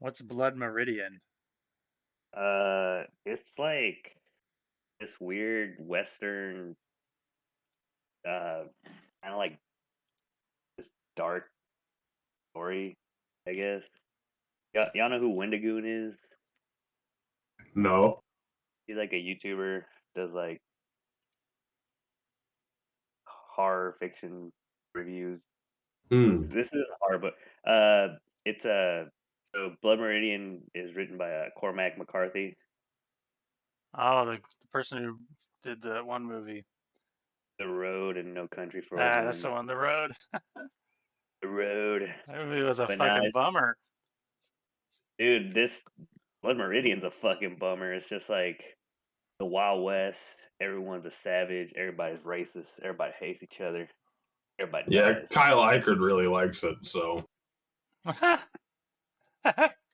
What's Blood Meridian? It's like this weird Western, uh, kind of like this dark story, I guess. Y'all know who Wendigoon is? No. He's like a YouTuber, does like horror fiction reviews. Hmm. This is horror, but it's so Blood Meridian is written by Cormac McCarthy. Oh, the person who did the one movie. The Road and No Country for Old Ah, that's the Men. one. The Road. The Road, That movie was a but nah, fucking bummer. dude, this Blood Meridian's a fucking bummer. It's just like the Wild West. Everyone's a savage. Everybody's racist. Everybody hates each other. Everybody Yeah, dies. Kyle Eichert really likes it, so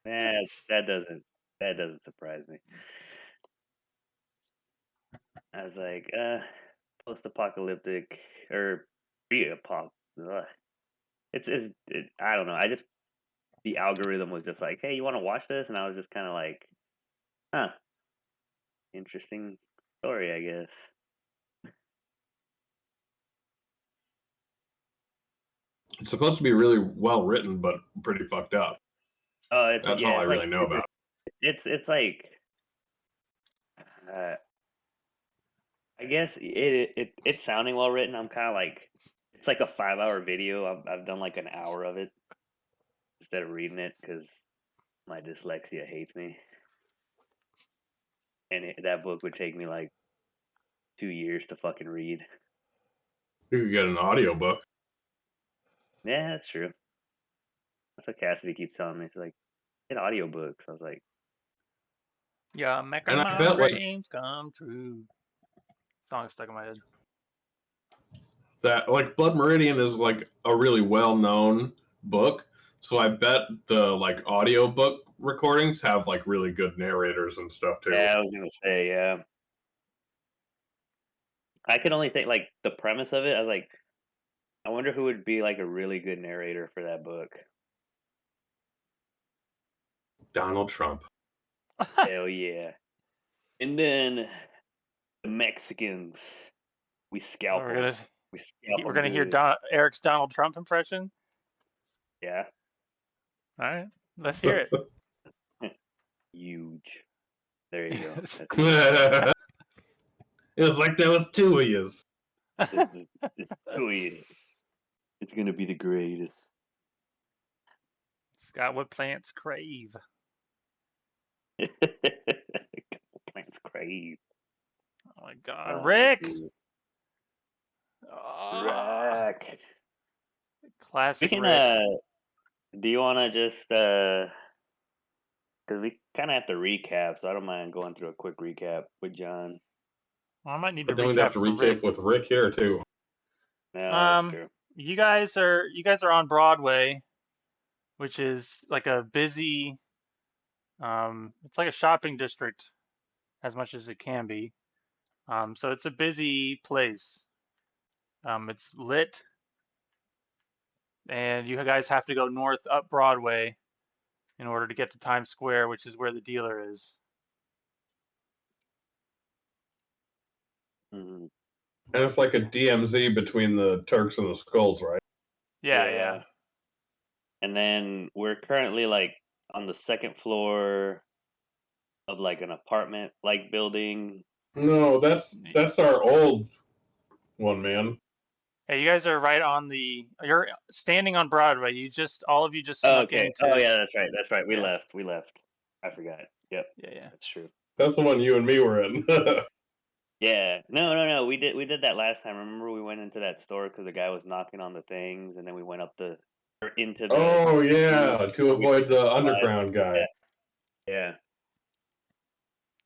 Man, that doesn't surprise me. I was like, post-apocalyptic or pre-apoc. ugh. I don't know. The algorithm was just like, hey, you want to watch this? And I was just kind of like, huh, interesting story, I guess. it's supposed to be really well written, but pretty fucked up. Oh, That's all I it's like really know super. about. It's like, uh, I guess it's sounding well written. I'm kind of like, it's like a 5 hour video. I've done like an hour of it instead of reading it because my dyslexia hates me, and that book would take me like 2 years to fucking read. You could get an audiobook. Yeah, that's true. That's what Cassidy keeps telling me. She's like, get audiobooks. I was like, Yeah, making And I my bet like dreams come true. Song stuck in my head. that like Blood Meridian is like a really well known book. So I bet the like audiobook recordings have like really good narrators and stuff too. yeah, I was gonna say, yeah. I could only think like the premise of it. I was like, I wonder who would be like a really good narrator for that book. Donald Trump. Hell yeah. And then the Mexicans, we scalp we're them. gonna We scalp we're them gonna hear good. Eric's Donald Trump impression. Yeah. All right, let's hear it. Huge. There you go. That's It was like there was two of yous. this oh yeah. It's gonna be the greatest. Scott, what plants crave? Plants crave. Oh my God, Oh, Rick! dude. Oh, Rack. We classic can Rick. do you wanna just because we kind of have to recap, so I don't mind going through a quick recap with John. Well, I might need to But then we'd have recap to for Rick. recap with Rick here too. No, that's Um, true. you guys are on Broadway, which is like a busy. It's like a shopping district as much as it can be. So it's a busy place. It's lit, and you guys have to go north up Broadway in order to get to Times Square, which is where the dealer is. Mhm. And it's like a DMZ between the Turks and the Skulls, right? Yeah, yeah. Yeah, and then we're currently like on the second floor of like an apartment like building. No, that's our old one, man. Hey, you guys are right on the. You're standing on Broadway. All of you just Oh, snuck okay. Oh into. yeah, that's right. That's right. We Yeah, left. We left. I forgot. Yep, yeah, yeah. that's true. That's the one you and me were in. Yeah. No, no, no. We did that last time. Remember we went into that store because the guy was knocking on the things, and then we went up the or into the Oh roof yeah, to where we avoid picked up the supplies. underground guy. Yeah. Yeah.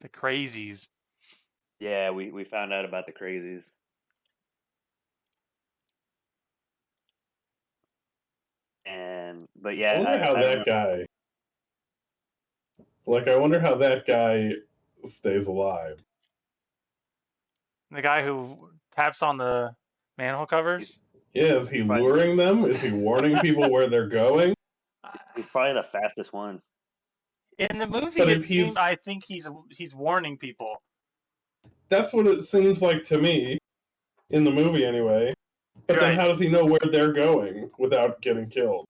The crazies. Yeah, we found out about the crazies. And but I wonder yeah, how I don't that know. guy. Like, I wonder how that guy stays alive. The guy who taps on the manhole He's covers. Yeah, is he probably luring them? Is he warning people where they're going? he's probably the fastest one. In the movie, But it if he's seemed I think he's warning people. that's what it seems like to me in the movie anyway. But then Right. how does he know where they're going without getting killed?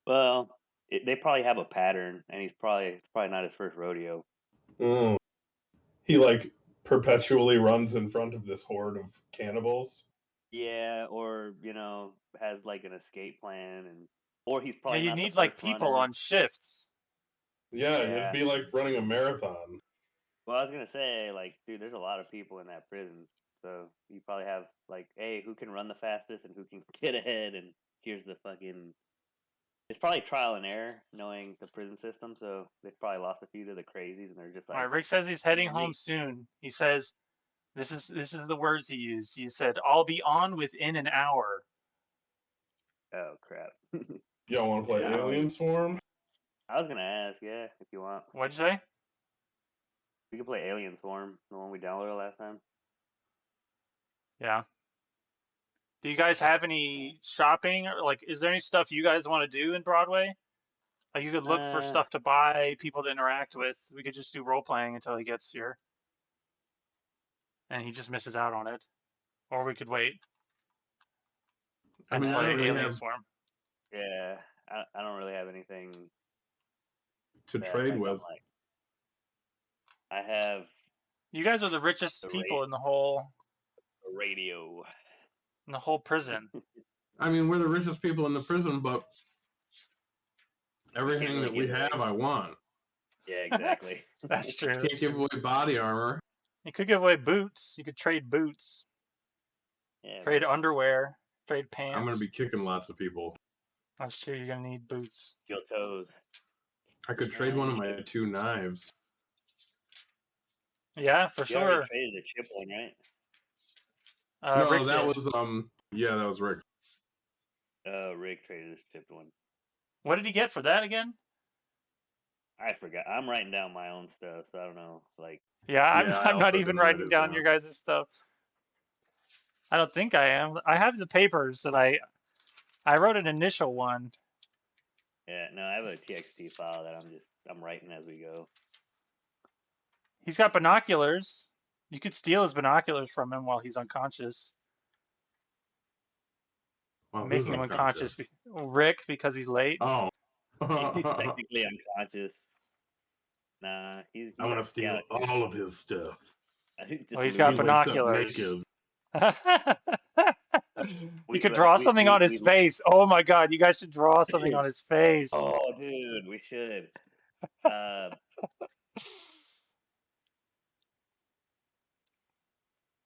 Well, they probably have a pattern, and it's probably not his first rodeo. Mm. He like perpetually runs in front of this horde of cannibals. Yeah, or has like an escape plan, or he's Yeah, probably you not the need like first people runner. on shifts. Yeah, it'd Yeah. be like running a marathon. Well, I was gonna say, like, dude, there's a lot of people in that prison, so you probably have like, hey, who can run the fastest and who can get ahead, and here's the fucking. It's probably trial and error, knowing the prison system. So they've probably lost a few to the crazies, and they're just All right, like, Rick says he's heading "You're home me." soon. He says this is the words he used. He said, "I'll be on within an hour." Oh crap! Y'all want to play Yeah, Alien Swarm? I was gonna ask, yeah, if you want, What'd you say? we could play Alien Swarm, the one we downloaded last time. Yeah. Do you guys have any shopping or like is there any stuff you guys want to do in Broadway? Like you could look for Uh, stuff to buy, people to interact with. We could just do role playing until he gets here and he just misses out on it. Or we could wait I and mean, I play don't really Alien have Swarm. yeah, I don't really have anything to that trade like I'm with. like I have You guys are the richest the people in the radio. whole prison. I mean, we're the richest people in the prison, but Can't everything really that we give away. have, I want. Yeah, exactly. That's true. Can't give away body armor. You could give away boots. You could trade boots, Yeah, trade man. underwear, trade I'm gonna pants. be kicking lots of people. That's true. You're gonna need boots. Steel toes. I could trade one You of should. my 2 knives. Yeah, for You already sure. traded the chip one, right? No, Rick that did. was yeah, that was Rick. Rick traded his chip one. What did he get for that again? I forgot. I'm writing down my own stuff, so I don't know. Like, Yeah, I'm Yeah, I I'm not also even didn't write writing his down down. your guys' stuff. I don't think I am. I have the papers that I wrote an initial one. yeah, no, I have a TXT file that I'm writing as we go. He's got binoculars. You could steal his binoculars from him while he's unconscious. Well, who's Making him unconscious. Rick, because he's late. Oh. He's technically unconscious. Nah, he's I want to steal yeah, all of his stuff. Oh, he's He got looting. wakes up binoculars. naked. You could draw something on his face. Oh my God, you guys should draw something on his face. Oh, dude, we should.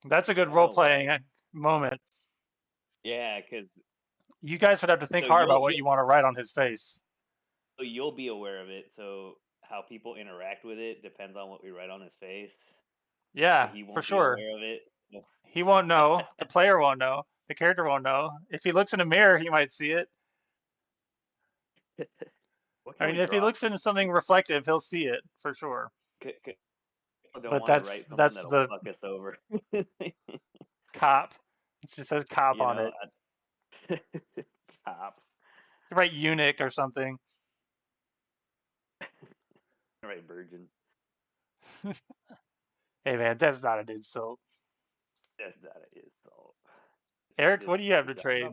That's a good I don't know role-playing why. moment. Yeah, because You guys would have to think hard about what you want to write on his face. you'll be aware of it. So how people interact with it depends on what we write on his face. Yeah, He won't for be sure. aware of it. He won't know. The player won't know. The character won't know. If he looks in a mirror, he might see it. What I can mean, we if he draw? looks into something reflective, he'll see it for sure. I don't But want to write something that's that'll the fuck us over. cop. It just says cop You on know, it. cop. You write eunuch or something. Right, virgin. Hey man, that's not an insult. That's not an insult. Eric, what do you have to trade?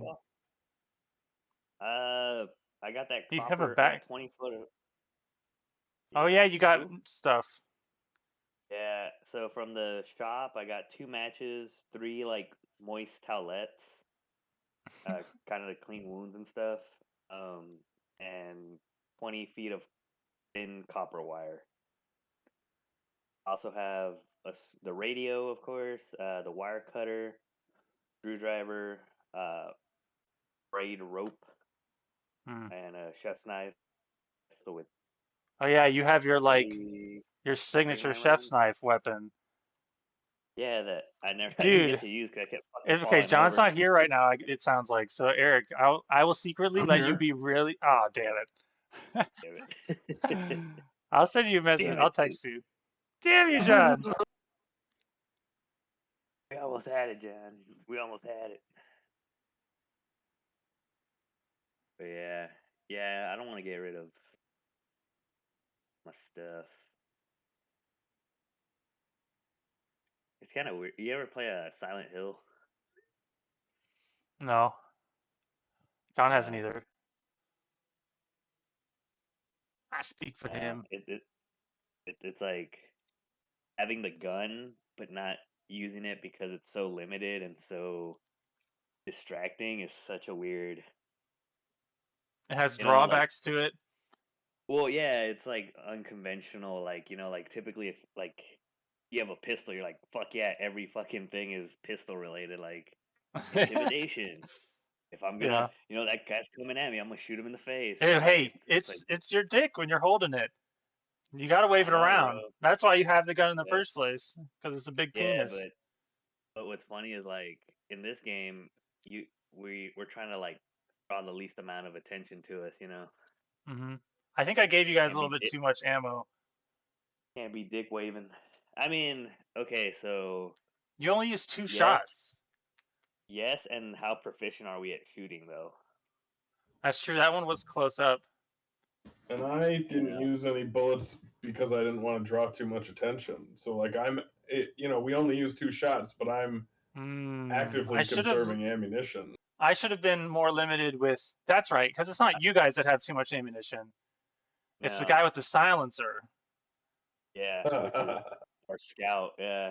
I got that You have a copper. I back. got 20 foot. Oh yeah, you got Ooh. stuff. Yeah. So from the shop, I got 2 matches, 3 like moist towelettes, kind of to clean wounds and stuff, and 20 feet of thin copper wire. Also have the radio, of course, the wire cutter, screwdriver, braid rope, and a chef's knife. So with Oh yeah, you have your approximately your signature 39 chef's rounds. knife weapon. Yeah, that I didn't Dude, get to use because I kept fucking okay, falling John's over. not here right now. It sounds like so. Eric, I will secretly I'm let you here. be really. Oh damn it! Damn it. I'll send you a message. Damn it, I'll dude. text you. Damn you, John. We almost had it, John. We almost had it. But yeah, I don't want to get rid of my stuff. It's kind of weird. You ever play a Silent Hill? No, John hasn't Uh, either. I speak for uh, him. it, it it's like having the gun, but not using it because it's so limited and so distracting is such a weird, It has like, drawbacks to it. well, yeah, it's like unconventional, like, like typically if like you have a pistol, you're like, fuck yeah, every fucking thing is pistol related, like intimidation. If I'm gonna, Yeah. that guy's coming at me, I'm gonna shoot him in the face. Hey, But like, hey, it's like, it's your dick when you're holding it. You gotta wave I it know, around. bro. That's why you have the gun in the But first place, because it's a big yeah, penis. but what's funny is like in this game, we're trying to like draw the least amount of attention to us. Hmm. I think I gave you guys a Can't little be bit dick, too much ammo. can't be dick waving. I mean, okay, so You only used 2 yes, shots. yes, and how proficient are we at shooting though? That's true. That one was close up. And I You didn't know, use any bullets because I didn't want to draw too much attention. So like we only used 2 shots, but I'm I actively should have. conserving ammunition. I should have been more limited with. That's right, because it's not you guys that have too much ammunition. It's the no, guy with the silencer. yeah, which is our scout. Yeah,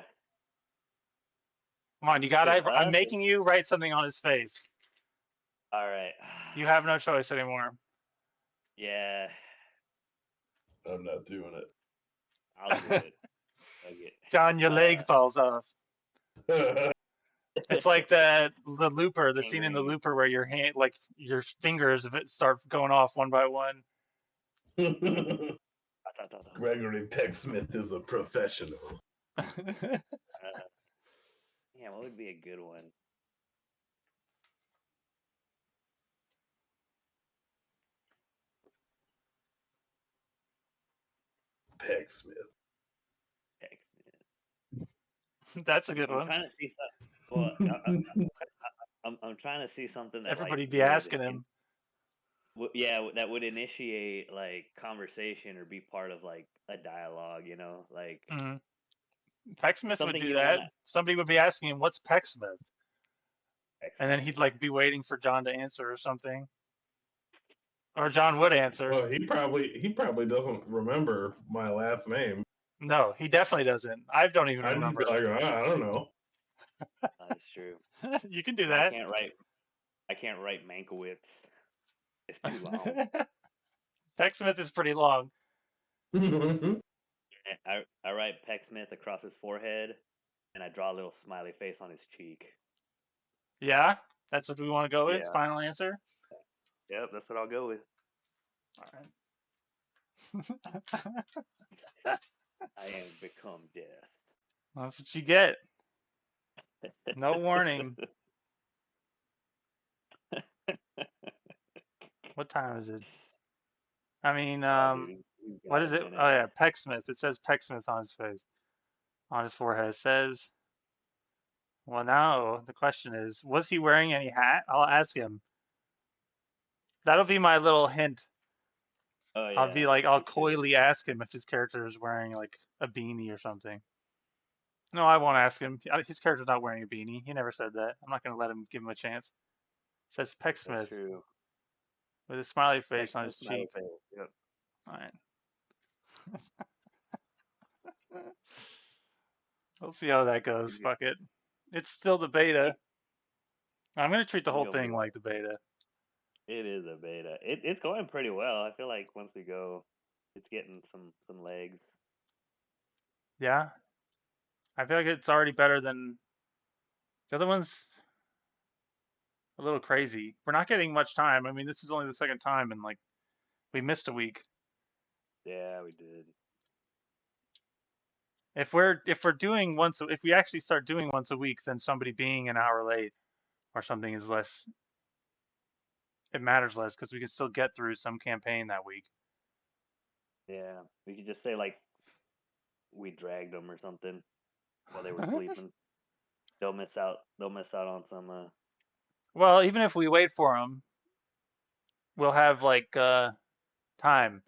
Come on, you because got. I'm us. making you write something on his face. All right, You have no choice anymore. yeah, I'm not doing I'll do it. Okay. John, your leg falls off. it. It's like the looper, the scene in the Fingering. looper where your hand, like your fingers, start going off one by one. Gregory Pecksmith is a professional. Yeah, what would be a good one? Pecksmith. That's a good I'm one. trying to see. Well, I'm trying to see something that like Everybody be asking him. yeah, that would initiate like conversation or be part of like a dialogue. Like Mm-hmm. Pecksmith would something do you don't want that. to. Somebody would be asking him, "What's Pecksmith?" And then Pecksmith. he'd like be waiting for John to answer or something, or John would answer. Well, he probably doesn't remember my last name. No, he definitely doesn't. I don't even I'd just be remember like, I don't know. That's true. it. You can do I that. can't write. I can't write Mankiewicz. It's too long. Pecksmith is pretty long. I write Pecksmith across his forehead, and I draw a little smiley face on his cheek. Yeah, that's what we want to go with. Yeah. Final answer. Yep, that's what I'll go with. All right. I am become death. That's what you get. No warning. What time is it? I mean, Oh, dude, he's what got is a it? minute. Oh yeah, Pecksmith. It says Pecksmith on his face, on his forehead. It says. Well, now the question is, was he wearing any hat? I'll ask him. That'll be my little hint. Oh I'll be yeah, like, I'll me too. coyly ask him if his character is wearing like a beanie or something. No, I won't ask him. His character's not wearing a beanie. He never said that. I'm not gonna let him give him a chance. It says That's Pecksmith true. with a smiley face on Pecksmith his smiley cheek. face. Yep. All right. We'll see how that goes. He's good. Fuck it. It's still the beta. Hey, I'm gonna treat the we're whole gonna be thing like, like the beta. it is a beta. It's going pretty well. I feel like once we go, it's getting some legs. Yeah, I feel like it's already better than the other ones. A little crazy. We're not getting much time. I mean, this is only the second time, and like we missed a week. Yeah, we did. If we're doing once, if we actually start doing once a week, then somebody being an hour late or something is less. It matters less because we can still get through some campaign that week. Yeah, we could just say like we dragged them or something while they were sleeping. They'll miss out. They'll miss out on some. Well, even if we wait for them, we'll have like time.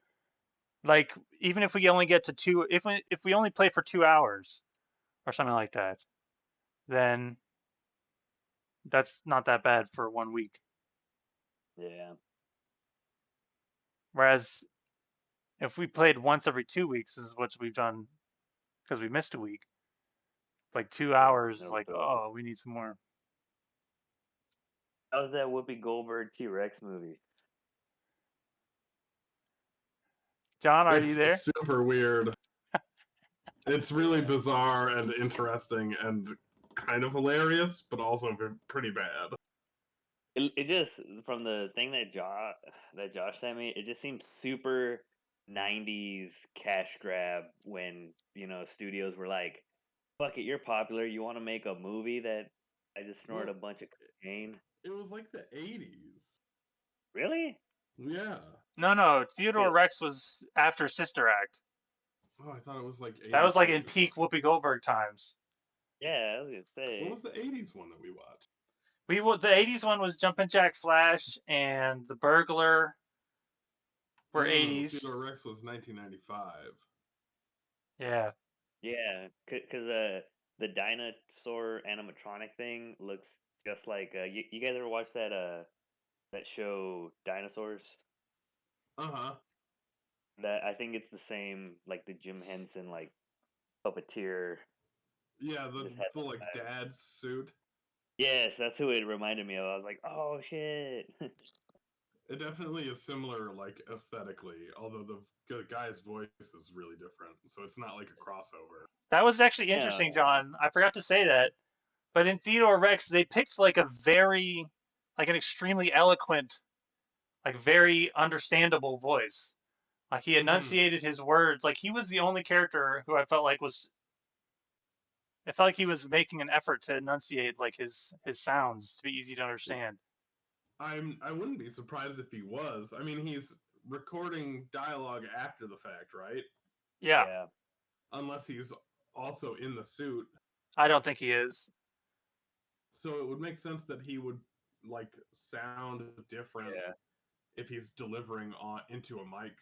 Like even if we only get to two, if we only play for 2 hours or something like that, then that's not that bad for 1 week. Yeah. Whereas if we played once every 2 weeks, is what we've done because we missed a week. Like 2 hours is No like, kidding. oh, we need some more. How's that Whoopi Goldberg T-Rex movie? John, are you It's there? super weird. It's really bizarre and interesting and kind of hilarious, but also pretty bad. It just from the thing that Josh sent me, it just seems super 90s cash grab when, studios were like, "Fuck it, you're popular. You want to make a movie that I just snorted Well, a bunch of cocaine?" it was like the 80s. Really? Yeah. No. Theodore Good. Rex was after Sister Act. Oh, I thought it was like That was like 86 in or peak something. Whoopi Goldberg times. Yeah, I was gonna What say. was the 80s one that we watched? The '80s one was Jumpin' Jack Flash and The Burglar were '80s. Theodore Rex was 1995. Yeah, Yeah, because the dinosaur animatronic thing looks just like you guys ever watch that show Dinosaurs? Uh-huh. That I think it's the same like the Jim Henson like puppeteer Yeah, just had the that like vibe. dad's suit. Yes, that's who it reminded me of. I was like, oh shit. It definitely is similar, like aesthetically, although the guy's voice is really different, so it's not like a crossover. that was actually interesting, No, John. I forgot to say that. But in Theodore Rex, they picked like an extremely eloquent, like very understandable voice. Like he Mm-hmm. enunciated his words. Like he was the only character who I felt like was. I felt like he was making an effort to enunciate like his sounds to be easy to understand. I wouldn't be surprised if he was. I mean, he's recording dialogue after the fact, right? Yeah, yeah, Unless he's also in the suit. I don't think he is. So it would make sense that he would like sound different yeah. if he's delivering on into a mic.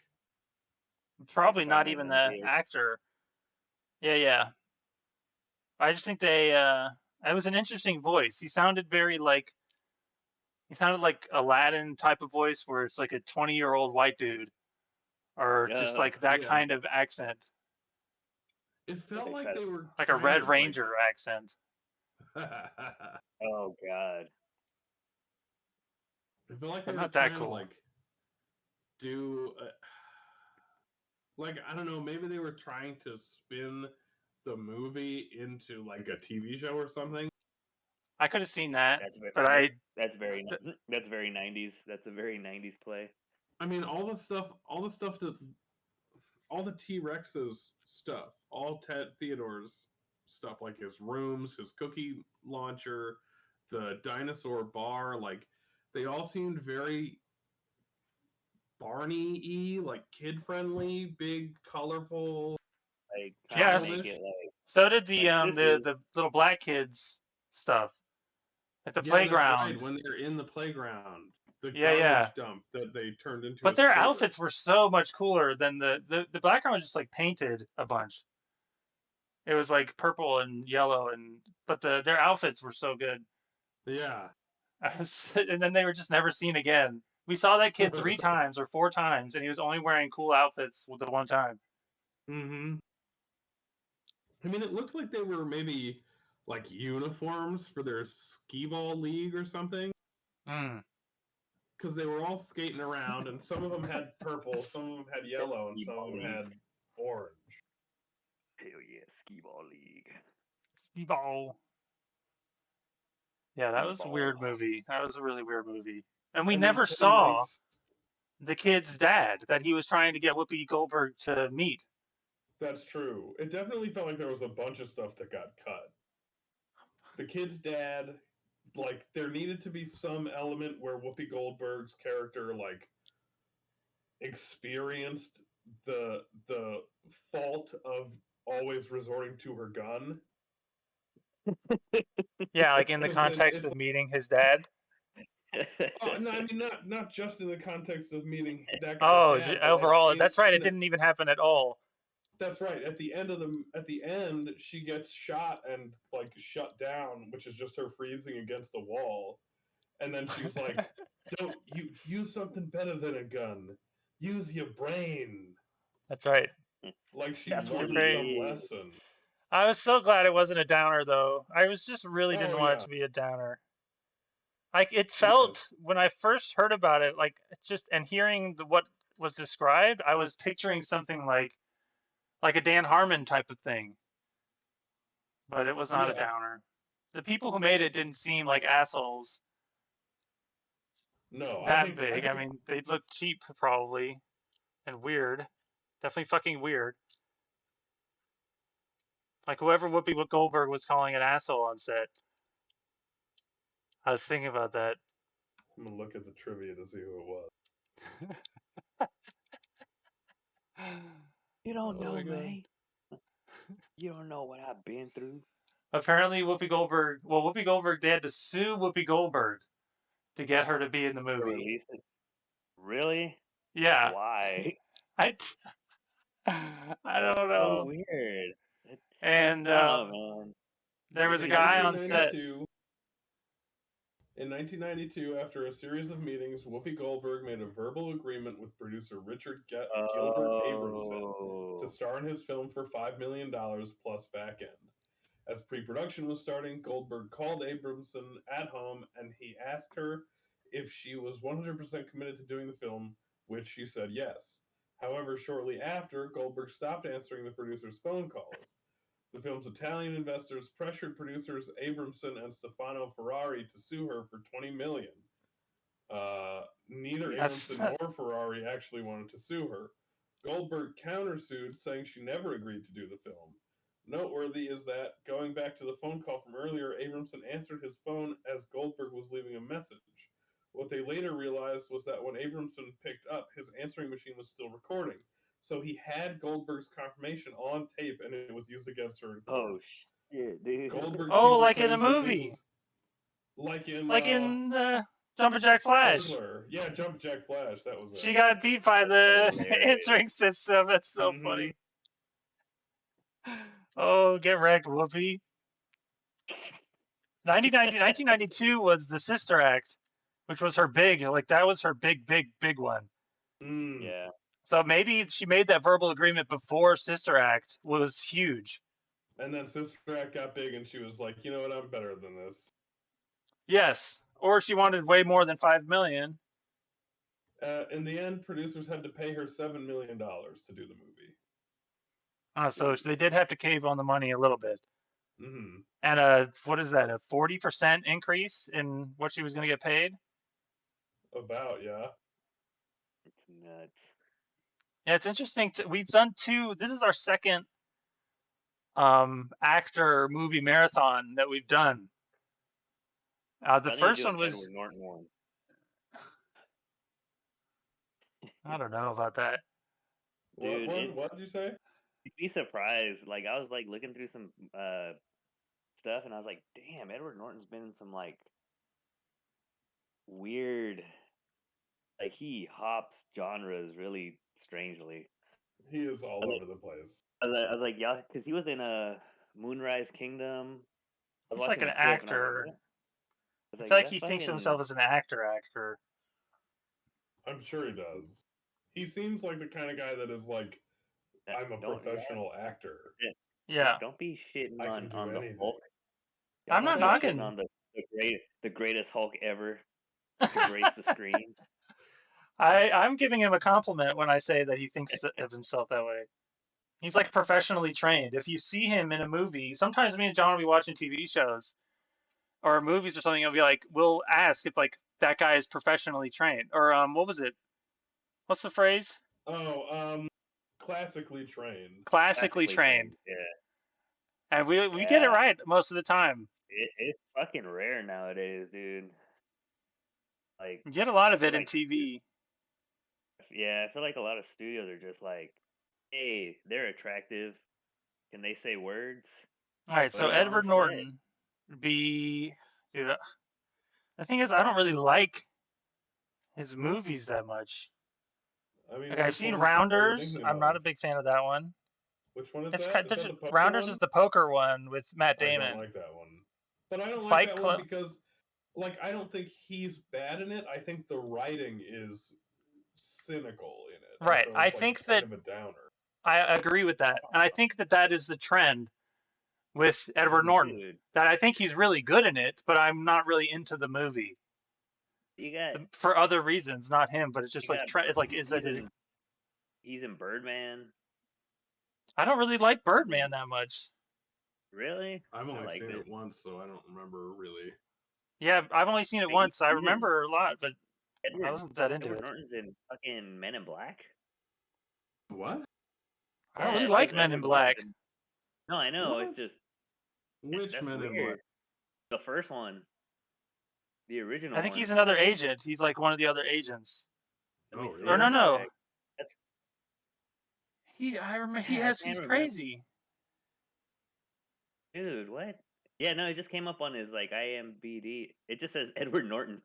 He's Probably trying not to even the enunciate. actor. Yeah. I just think it was an interesting voice. He sounded like Aladdin type of voice where it's like a 20-year-old white dude or just Yeah, like that Yeah. kind of accent, It but felt they like try to. they were like a trying Red to like Ranger accent. Oh god. I feel like they But were not that trying to cool. like do like I don't know, maybe they were trying to spin the movie into like a TV show or something. I could have seen that, That's very but that's I that's very that's very 90s. That's a very 90s play. I mean, all the T Rex's stuff, all Ted Theodore's stuff, like his rooms, his cookie launcher, the dinosaur bar, like they all seemed very Barney-y, like kid-friendly, big, colorful, Like kind of yes. make childish. it So did the like um this the is the little black kids stuff at the Yeah, that's right. playground. When they're in the playground, the Yeah. garbage dump that they turned into a But their skater. outfits were so much cooler than the background was just like painted a bunch. It was like purple and yellow but their outfits were so good. Yeah. And then they were just never seen again. We saw that kid 3 times or 4 times, and he was only wearing cool outfits with the one time. hmm I mean, it looked like they were maybe like uniforms for their skee ball league or something, Mm. because they were all skating around, and some of them had purple, some of them had it's yellow, and skee some of ball them league. had orange. Hell yeah, skee ball league. Ski ball. Yeah, that Skee was a weird ball. movie. That was a really weird movie. And we I mean, never Teddy saw Rex. the kid's dad that he was trying to get Whoopi Goldberg to meet. That's true. It definitely felt like there was a bunch of stuff that got cut. The kid's dad, like there needed to be some element where Whoopi Goldberg's character like experienced the fault of always resorting to her gun, Yeah, like in the because context it's of meeting his dad. Oh no, I mean not just in the context of meeting that guy's Oh, dad, but like overall, that's right. It in the didn't even happen at all. that's right. At the end, she gets shot and like shut down, which is just her freezing against the wall. And then she's like, "Don't you use something better than a gun? Use your brain." That's right. Like she That's Use your what learned some brain. he is. lesson. I was so glad it wasn't a downer, though. I was just really didn't Oh want it yeah, to be a downer. Like it yes, felt when I first heard about it, like it's just and hearing what was described, I was picturing something like a Dan Harmon type of thing, but it was not a yeah. downer. The people who made it didn't seem like assholes No, that I big. I think mean, they looked cheap probably and weird, definitely fucking weird. Like whoever Whoopi Goldberg was calling an asshole on set. I was thinking about that. I'm gonna look at the trivia to see who it was. You don't Oh my know god. me. You don't know what I've been through. Apparently, Whoopi Goldberg. Well, Whoopi Goldberg. They had to sue Whoopi Goldberg to get her to be in the To movie. release it. Really? Yeah, Why? I, I don't That's so know. weird. It, And I don't know, man. there was It's a In guy weird. on set. 1992, in 1992, after a series of meetings, Whoopi Goldberg made a verbal agreement with producer Richard Gilbert Abramson to Oh. star in his film for $5 million plus back end. As pre-production was starting, Goldberg called Abramson at home and he asked her if she was 100% committed to doing the film, which she said yes. However, shortly after, Goldberg stopped answering the producer's phone calls. The film's Italian investors pressured producers Abramson and Stefano Ferrari to sue her for $20 million. Neither Jesus. That's Abramson nor Ferrari actually wanted to sue her. Goldberg countersued, saying she never agreed to do the film. Noteworthy is that, going back to the phone call from earlier, Abramson answered his phone as Goldberg was leaving a message. What they later realized was that when Abramson picked up, his answering machine was still recording. So he had Goldberg's confirmation on tape and it was used against her in court. Oh shit, dude. Goldberg's oh, people like in a claimed that this movie, was like in like in Jumpin' Jack Flash. Burglar. Yeah, Jump Jack Flash, that was She it. got beat by That's the answering hilarious. system. That's so Mm-hmm. funny. Oh, get wrecked, Whoopi. 1992 was the Sister Act, which was her big, like that was her big one. Mm. Yeah. So maybe she made that verbal agreement before Sister Act was huge. And then Sister Act got big and she was like, you know what, I'm better than this. Yes, or she wanted way more than 5 million. In the end, producers had to pay her $7 million to do the movie. So they did have to cave on the money a little bit. Mm-hmm. And what is that? A 40% increase in what she was going to get paid? About, yeah. It's nuts. Yeah, it's interesting. We've done two. This is our second actor movie marathon that we've done. The I need to first do an one Edward was Norton one. I don't know about that. What Dude, one? What did you say? you'd be surprised. Like I was like looking through some stuff and I was like, damn, Edward Norton's been in some like weird, like he hops genres really strangely. He is I all was over the place. I was like, yeah, because he was in a Moonrise Kingdom. I was He's like watching an a clip and I was like, actor. I was I like, feel is like that he thinks of fucking himself as an actor. I'm sure he does. He seems like the kind of guy that is like, I'm a don't yeah, professional actor. Yeah, don't be shitting I can do on the anything. Hulk. Y'all I'm don't not be shitting knocking. on the greatest Hulk ever to grace the screen. I'm giving him a compliment when I say that he thinks of himself that way. He's like professionally trained. If you see him in a movie, sometimes me and John will be watching TV shows or movies or something. I'll be like, we'll ask if like that guy is professionally trained or what was it? What's the phrase? Oh, classically trained. Classically Classically trained, trained. Yeah. and we get it Yeah. right most of the time. It's fucking rare nowadays, dude. Like You get a lot I of feel it in like TV. yeah, I feel like a lot of studios are just like, hey, they're attractive. Can they say words? All right, Put so them on Edward set. Norton be dude, The thing is, I don't really like his movies that much. I mean, Like I've which seen ones are you Rounders. thinking I'm not of? a big fan of that one. Which one is It's that? kind Is that the poker Rounders is one? the poker one with Matt I don't Damon. like that one. But I don't like Fight that one Club. because, like, I don't think he's bad in it. I think the writing is cynical in it, and Right. so I it's like think kind that of a downer. I agree with that, and I think that that is the trend with Edward Norton. Dude, That I think he's really good in it, but I'm not really into the movie you got for other reasons, not him. But it's just you like got it's like is he's that in he's in Birdman. I don't really like He's in Birdman that much. really? I've I only liked seen it. it once, so I don't remember really. Yeah, I've only seen it Hey, once. I he's in remember a lot, but I Edward wasn't that into Edward it. Norton's in fucking Men in Black. What? I don't really Yeah, like dude, Men in Edward Norton's Black. in. No, I know. It's What? just Which that's Men in Black? weird. The first one, the I original think he's one. another agent. He's like one of the other agents. Let me Oh, see. Or really? no, Let me no. check. That's I remember I can't he's remember. crazy. Dude, what? Yeah, no, it just came up on his like IMDb. It just says Edward Norton.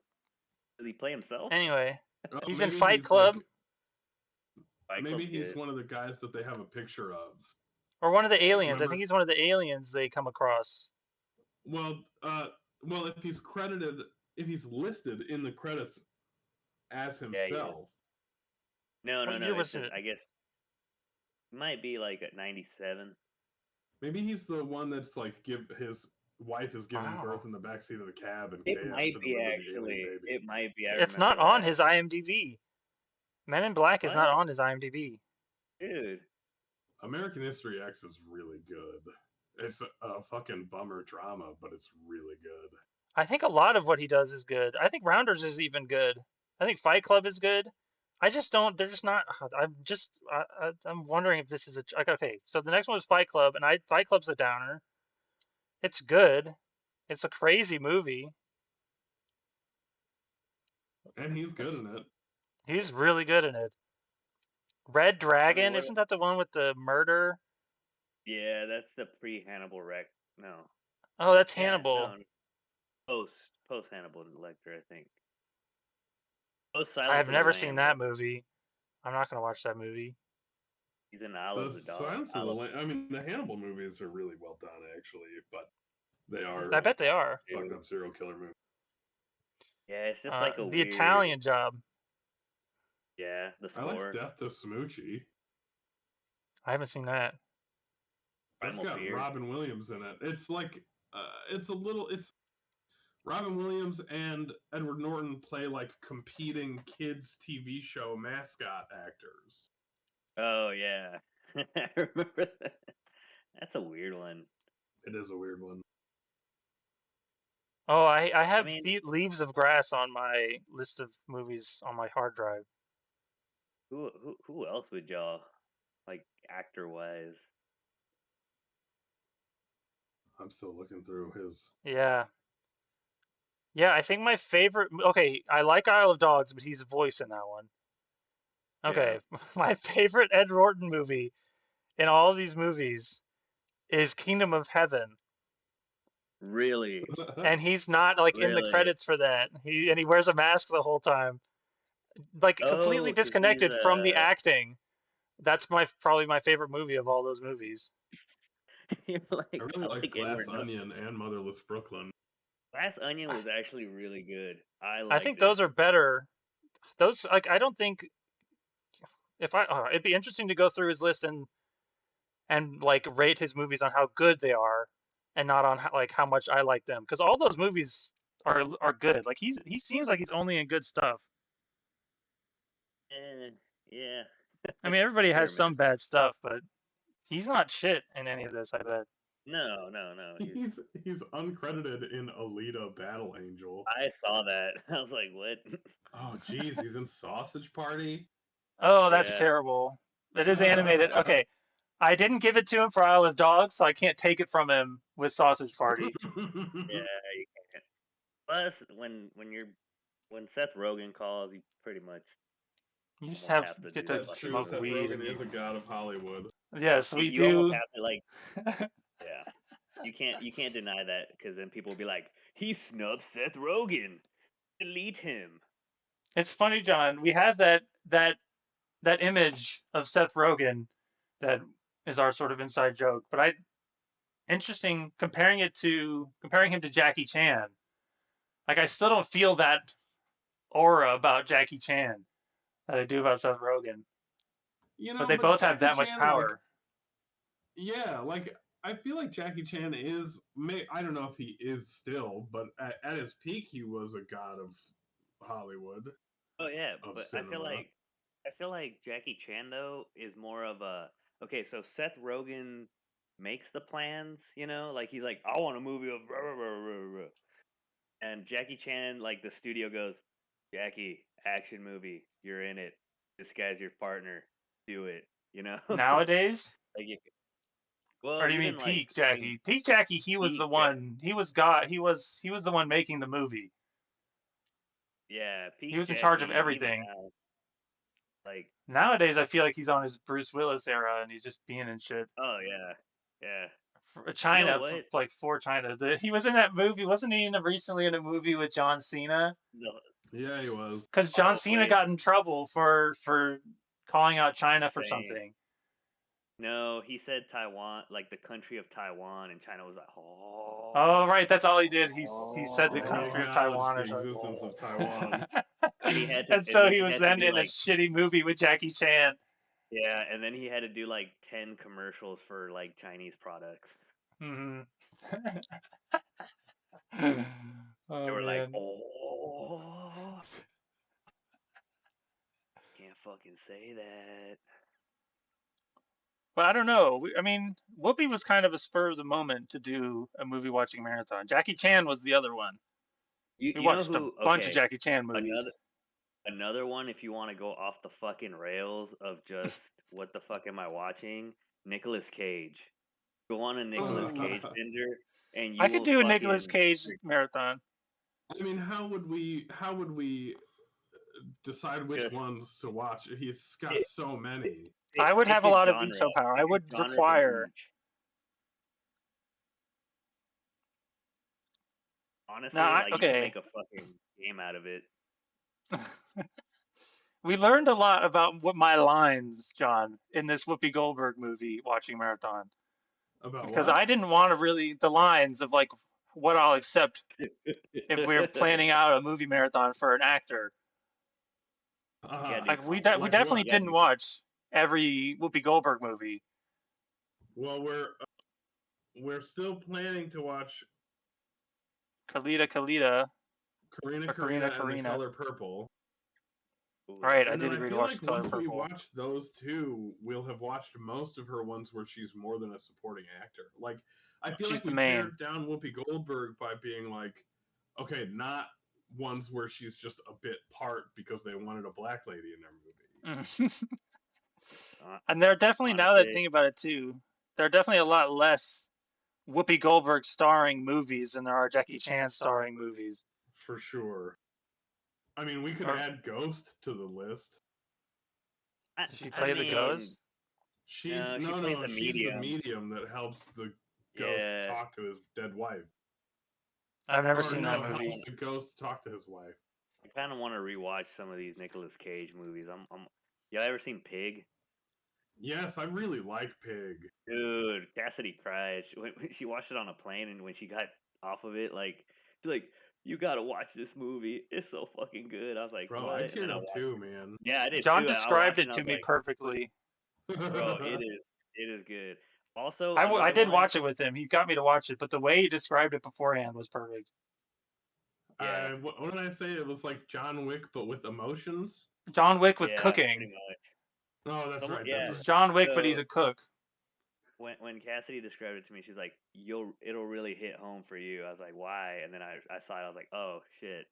Does he play himself? Anyway, Oh, he's in maybe Fight he's Club like Fight maybe Club's he's good. one of the guys that they have a picture of. or one of the aliens. I think Remember? he's one of the aliens they come across. Well, well, if he's credited, if he's listed in the credits as Yeah, he is. himself, No, What no, year no. It was says it? I guess it might be like at 97. maybe he's the one that's like give his wife is giving Wow. birth in the backseat of the cab and It chaos might to be deliver the alien actually. baby. It might be. I It's not remember on that. his IMDb. Men in Black is not What? on his IMDb. Dude. American History X is really good. It's a fucking bummer drama, but it's really good. I think a lot of what he does is good. I think Rounders is even good. I think Fight Club is good. I just don't. They're just not. I'm wondering if this is a like. Okay, so the next one is Fight Club, and Fight Club's a downer. It's good. It's a crazy movie. And he's good in it. He's really good in it. Red I mean, Dragon, what? isn't that the one with the murder? Yeah, that's the pre-Hannibal wreck. No. Oh, that's Yeah, Hannibal. no. Post Hannibal Lecter, I think. Post I have Silence of the never seen Lambs. that movie. I'm not gonna watch that movie. He's in Isle of The the Dog. Silence of the I mean, the Hannibal movies are really well done, actually, but they I are bet they are. fucked up serial killer movies. Yeah, it's just like a The weird. Italian Job. Yeah, the I like score. Death to Smoochie. I haven't seen that. That's Primal got Fear. Robin Williams in it. It's like, it's Robin Williams and Edward Norton play like competing kids TV show mascot actors. Oh yeah, I remember that. That's a weird one. It is a weird one. Oh, I I have mean, Leaves of Grass on my list of movies on my hard drive. who else would y'all like actor wise? I'm still looking through his. Yeah. Yeah, I think my favorite. Okay, I like Isle of Dogs, but he's a voice in that one. Yeah. Okay, my favorite Ed Norton movie in all of these movies is Kingdom of Heaven, Really, and he's not like in the really. credits for that. He wears a mask the whole time, like completely Oh, because he's disconnected from the acting. That's probably my favorite movie of all those movies. you're I like really I like like Glass Edward Norton. Onion and Motherless Brooklyn. Glass Onion I was actually really good. I I liked think it. those are better. Those like I don't think if I it'd be interesting to go through his list and like rate his movies on how good they are and not on like how much I like them because all those movies are good. Like he seems like he's only in good stuff. Eh, yeah. I mean, everybody Hit or has some miss. bad stuff, but he's not shit in any of this. I bet. No, no, no. He's uncredited in Alita Battle Angel. I saw that. I was like, what? Oh, geez, he's in Sausage Party. Oh, that's Yeah. terrible. It is animated. Okay, I didn't give it to him for Isle of Dogs, so I can't take it from him with Sausage Party. Yeah, you can't. Plus, when Seth Rogen calls, you pretty much You just almost have to get do the to That's fucking true. smoke Seth movie. weed Rogen and is a god of Hollywood. yes, we You almost do. have to like, yeah. You can't deny that because then people will be like, he snubbed Seth Rogen. Delete him. It's funny, John. We have that image of Seth Rogen that is our sort of inside joke. But interesting comparing him to Jackie Chan. Like I still don't feel that aura about Jackie Chan that I do about Seth Rogen. But they But both have Jackie that much Chan, like, power. yeah, like I feel like Jackie Chan is. I don't know if he is still, but at his peak, he was a god of Hollywood, Oh yeah, of but cinema. I feel like Jackie Chan though is more of a okay. So Seth Rogen makes the plans, like he's like, I want a movie of blah, blah, blah, blah, blah." And Jackie Chan, like the studio goes, Jackie, action movie, you're in it. This guy's your partner. Do it. Nowadays, Like or well, do you mean even like peak I mean Jackie? Peak Jackie, he was the peak Jack, one. He was God. He was the one making the movie. yeah, He peak was in charge of Jackie. Even everything. now, like Nowadays, I feel like he's on his Bruce Willis era and he's just being in shit. oh yeah, yeah. For You know China, what? like for China. He was in that movie, wasn't he? Recently in a movie with John Cena, The, Yeah, he was. because John oh Cena wait, got in trouble for calling out China for saying something. no. He said Taiwan, like the country of Taiwan, and China was like, Oh, oh, right, that's all he did. He said the Yeah, he country of acknowledged Taiwan the or something. existence of Taiwan. and he had to, And and so then he he was had to then do in a like shitty movie with Jackie Chan. yeah, and then he had to do like 10 commercials for like Chinese products. Hmm. They Oh were like, man. oh, can't fucking say that. But I don't know. I mean, Whoopi was kind of a spur of the moment to do a movie watching marathon. Jackie Chan was the other one. We You know watched a who? bunch of Okay, Jackie Chan another movies. another one. If you want to go off the fucking rails of just what the fuck am I watching? Nicolas Cage. Go on a Nicolas Ooh. Cage bender, and I you could will do a Nicolas fucking. Cage marathon. I mean, how would we decide which Just ones to watch? He's got pick, so many. I would pick have a a lot of genre. veto power. I Pick a would genre from require. each. Honestly, Now, like you can make okay. a fucking game out of it. We learned a lot about what my lines, John, in this Whoopi Goldberg movie watching marathon. About Because what? I didn't want to really the lines of like what I'll accept if we're planning out a movie marathon for an actor. You gotta do Like we Like definitely what? you gotta didn't do watch every Whoopi Goldberg movie. Well, we're still planning to watch Kalita Kalita Karina or Karina Karina and the Karina. Color Purple. ooh, All that's right, a I And then did I good agree to feel watch like Color once we Purple. watch those two, we'll have watched most of her ones where she's more than a supporting actor. Like, I feel She's like the we main. pared down Whoopi Goldberg by being like, okay, not ones where she's just a bit part because they wanted a black lady in their movie. uh, And there are definitely, now that I honestly. think about it too, there are definitely a lot less Whoopi Goldberg starring movies than there are Jackie Chan starring movies. For sure. I mean, we could Or add Ghost to the list. did she I play the mean, ghost? She's no, she no, plays no, a she's the medium. medium that helps the ghost Yeah, talk to his dead wife. I've never Or seen I that no, kind of movie. helps want. the ghost talk to his wife. I kind of want to rewatch some of these Nicolas Cage movies. Y'all ever seen Pig? Yes, I really like Pig. Dude, Cassidy cried when she watched it on a plane, and when she got off of it, like she's like, "You gotta watch this movie. It's so fucking good." I was like, Bro, "What?" I And then teared I up watched too, it. man. Yeah, I did John too. I described watched it, it and I to was me like, perfectly. "Bro, it is good." Also, I another did one. watch it with him. He got me to watch it, but the way he described it beforehand was perfect. Yeah, What did I say? It was like John Wick, but with emotions. John Wick with yeah, pretty cooking. much. Oh, that's Someone, right. That's yeah. It's right. John Wick, but he's So a cook. when Cassidy described it to me, she's like, it'll really hit home for you." I was like, "Why?" And then I saw it. I was like, "Oh shit."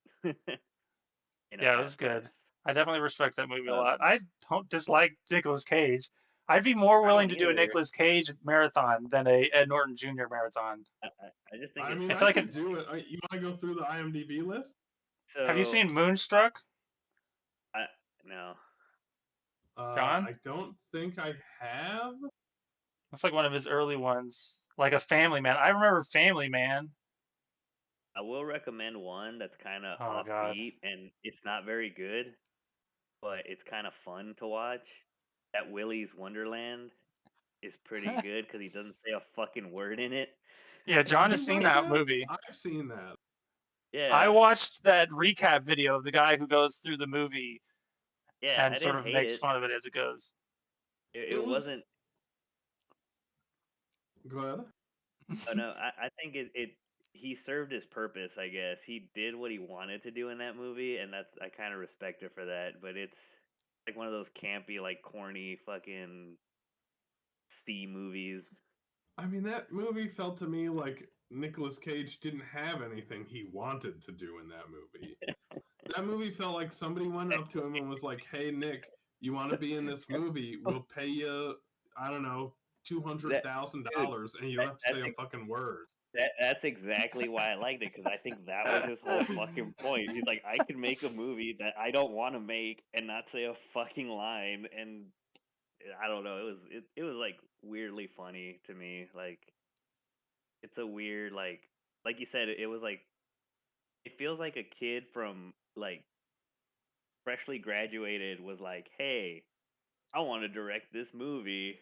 In a Yeah, it was past good. life. I definitely respect that movie a lot. Um, I don't dislike Nicolas Cage. I'd be more I willing don't to do a either. Nicolas Cage marathon than a Ed Norton Jr. marathon. I just think I it's mean, I I feel like could do it. You want to go through the IMDb list? have you so. seen I, Moonstruck, I no. John? I don't think I have. That's like one of his early ones. Like a Family Man. I remember Family Man. I will recommend one that's kind of Oh God. offbeat and it's not very good, but it's kind of fun to watch. That Willy's Wonderland is pretty good because he doesn't say a fucking word in it. Yeah, John has You seen like that that? movie. I've seen that. I Yeah, watched that recap video of the guy who goes through the movie yeah, and I sort didn't of hate makes it. fun of it as it goes. It It was. wasn't. Go ahead. Oh no, I think he served his purpose. I guess he did what he wanted to do in that movie, and that's I kind of respect it for that. But it's like one of those campy, like corny, fucking C movies. I mean, that movie felt to me like Nicolas Cage didn't have anything he wanted to do in that movie. That movie felt like somebody went up to him and was like, "Hey, Nick, you want to be in this movie? We'll pay you, I don't know, two hundred That thousand dude, dollars, and you don't have to say that's a fucking word." that's exactly why I liked it because I think that was his whole fucking point. He's like, I can make a movie that I don't want to make and not say a fucking line, and I don't know. It was like weirdly funny to me. Like it's a weird like you said. It was like it feels like a kid from like freshly graduated was like, hey, I want to direct this movie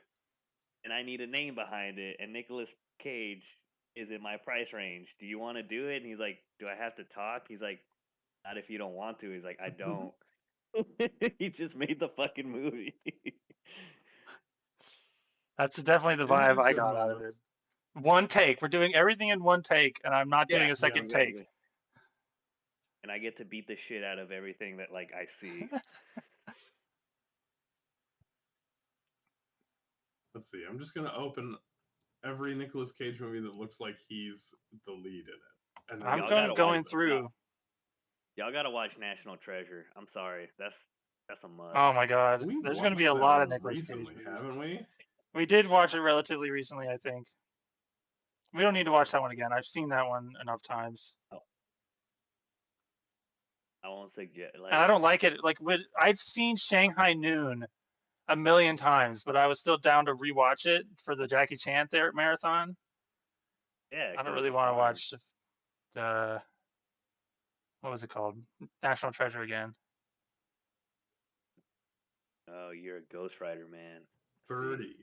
and I need a name behind it. And Nicolas Cage is in my price range. Do you want to do it? And he's like, do I have to talk? He's like, not if you don't want to. He's like, I don't. He just made the fucking movie. That's definitely the It is a vibe I good got out of moment. it. One take. We're doing everything in one take, and I'm not Yeah, doing a Yeah. second take. exactly. And I get to beat the shit out of everything that like I see. Let's see. I'm just gonna open every Nicolas Cage movie that looks like he's the lead in it, and then I'm Y'all kind of gotta watch. going through. Y'all gotta watch National Treasure. I'm sorry, that's a must. Oh my God. we've There's going to be watched a that lot of one Nicolas Cage recently, movies. haven't we? We did watch it relatively recently, I think. We don't need to watch that one again. I've seen that one enough times. I won't suggest And I like don't like it. Like, I've seen Shanghai Noon a million times, but I was still down to rewatch it for the Jackie Chan marathon. yeah, I don't because really it's want to fun. watch the, what was it called? National Treasure again. Oh, you're a ghostwriter, man. See. 30.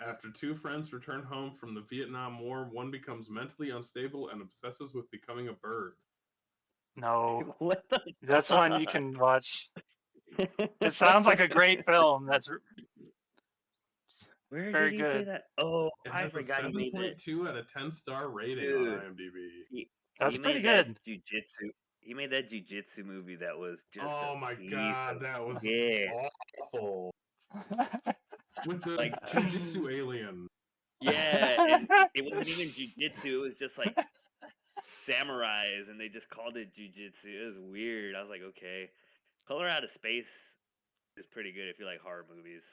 After two friends return home from the Vietnam War, one becomes mentally unstable and obsesses with becoming a bird. No, What the that's one you can watch. It sounds like a great film. That's Where did very he say good. that? Oh, It I has a forgot he made that. 7.2 out of 10-star rating on Dude, IMDb. he That's pretty made that good. jujitsu. He made that jujitsu movie that was just a Oh my piece god, of that was shit. awful. With the Like, jujitsu alien. yeah, and it wasn't even jujitsu. It was just like samurais, and they just called it jujitsu. It was weird. I was like, okay, Color Out of Space is pretty good if you like horror movies.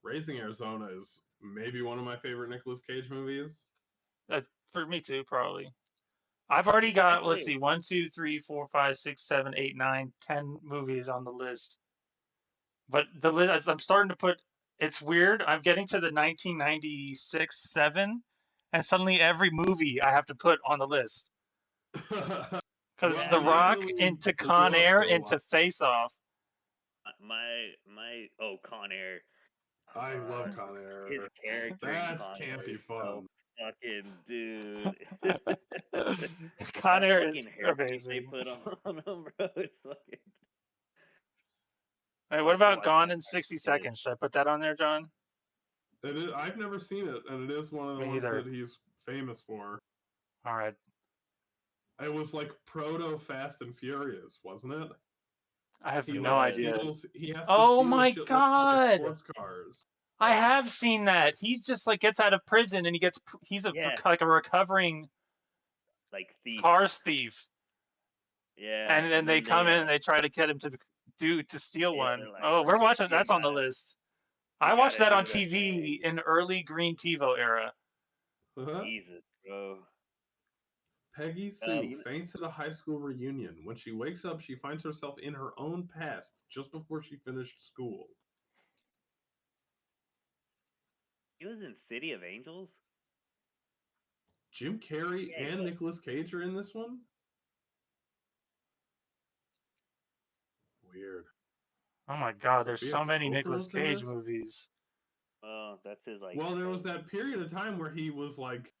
Raising Arizona is maybe one of my favorite Nicolas Cage movies. For me too, probably. I've already got, let's Actually, see, 1, 2, 3, 4, 5, 6, 7, 8, 9, 10 movies on the list. But the list, I'm starting to put, it's weird. I'm getting to the 1996 7, and suddenly every movie I have to put on the list. Because Well, The yeah, we never Rock really into blew Con up Air for a into while. Face Off. my oh, Con Air. I love Uh, Con Air. his character in That's Con Air campy is so fun. fucking dude. Con That Air fucking is hairpiece they amazing. put on him, bro. It's fucking. Hey, I what should about watch Gone that in part 60 because Seconds? Should I put that on there, John? It is, I've never seen it, and it is one of the Me ones either. that he's famous for. All right. It was like proto Fast and Furious, wasn't it? I have He it no like was. idea. steals. He has to Oh steal a my shitload of like God. sports cars. I have seen that. He just like gets out of prison and he's Yeah, like a recovering like Thief. cars thief. Yeah, And then and they then come in and they try to get him to steal yeah, one. they're like, Oh, we're watching. you That's on the gotta, list. you I watched gotta that on do the thing. TV in early Green TiVo era. Jesus, bro. Peggy Sue You know, faints at a high school reunion. When she wakes up, she finds herself in her own past just before she finished school. he was in City of Angels. Jim Carrey Yeah, he and was. Nicolas Cage are in this one? weird. Oh my God, there's Sophia so many Nicolas Coppola's in Cage this? movies. Oh, that's his like. Well, there was that period of time where he was like,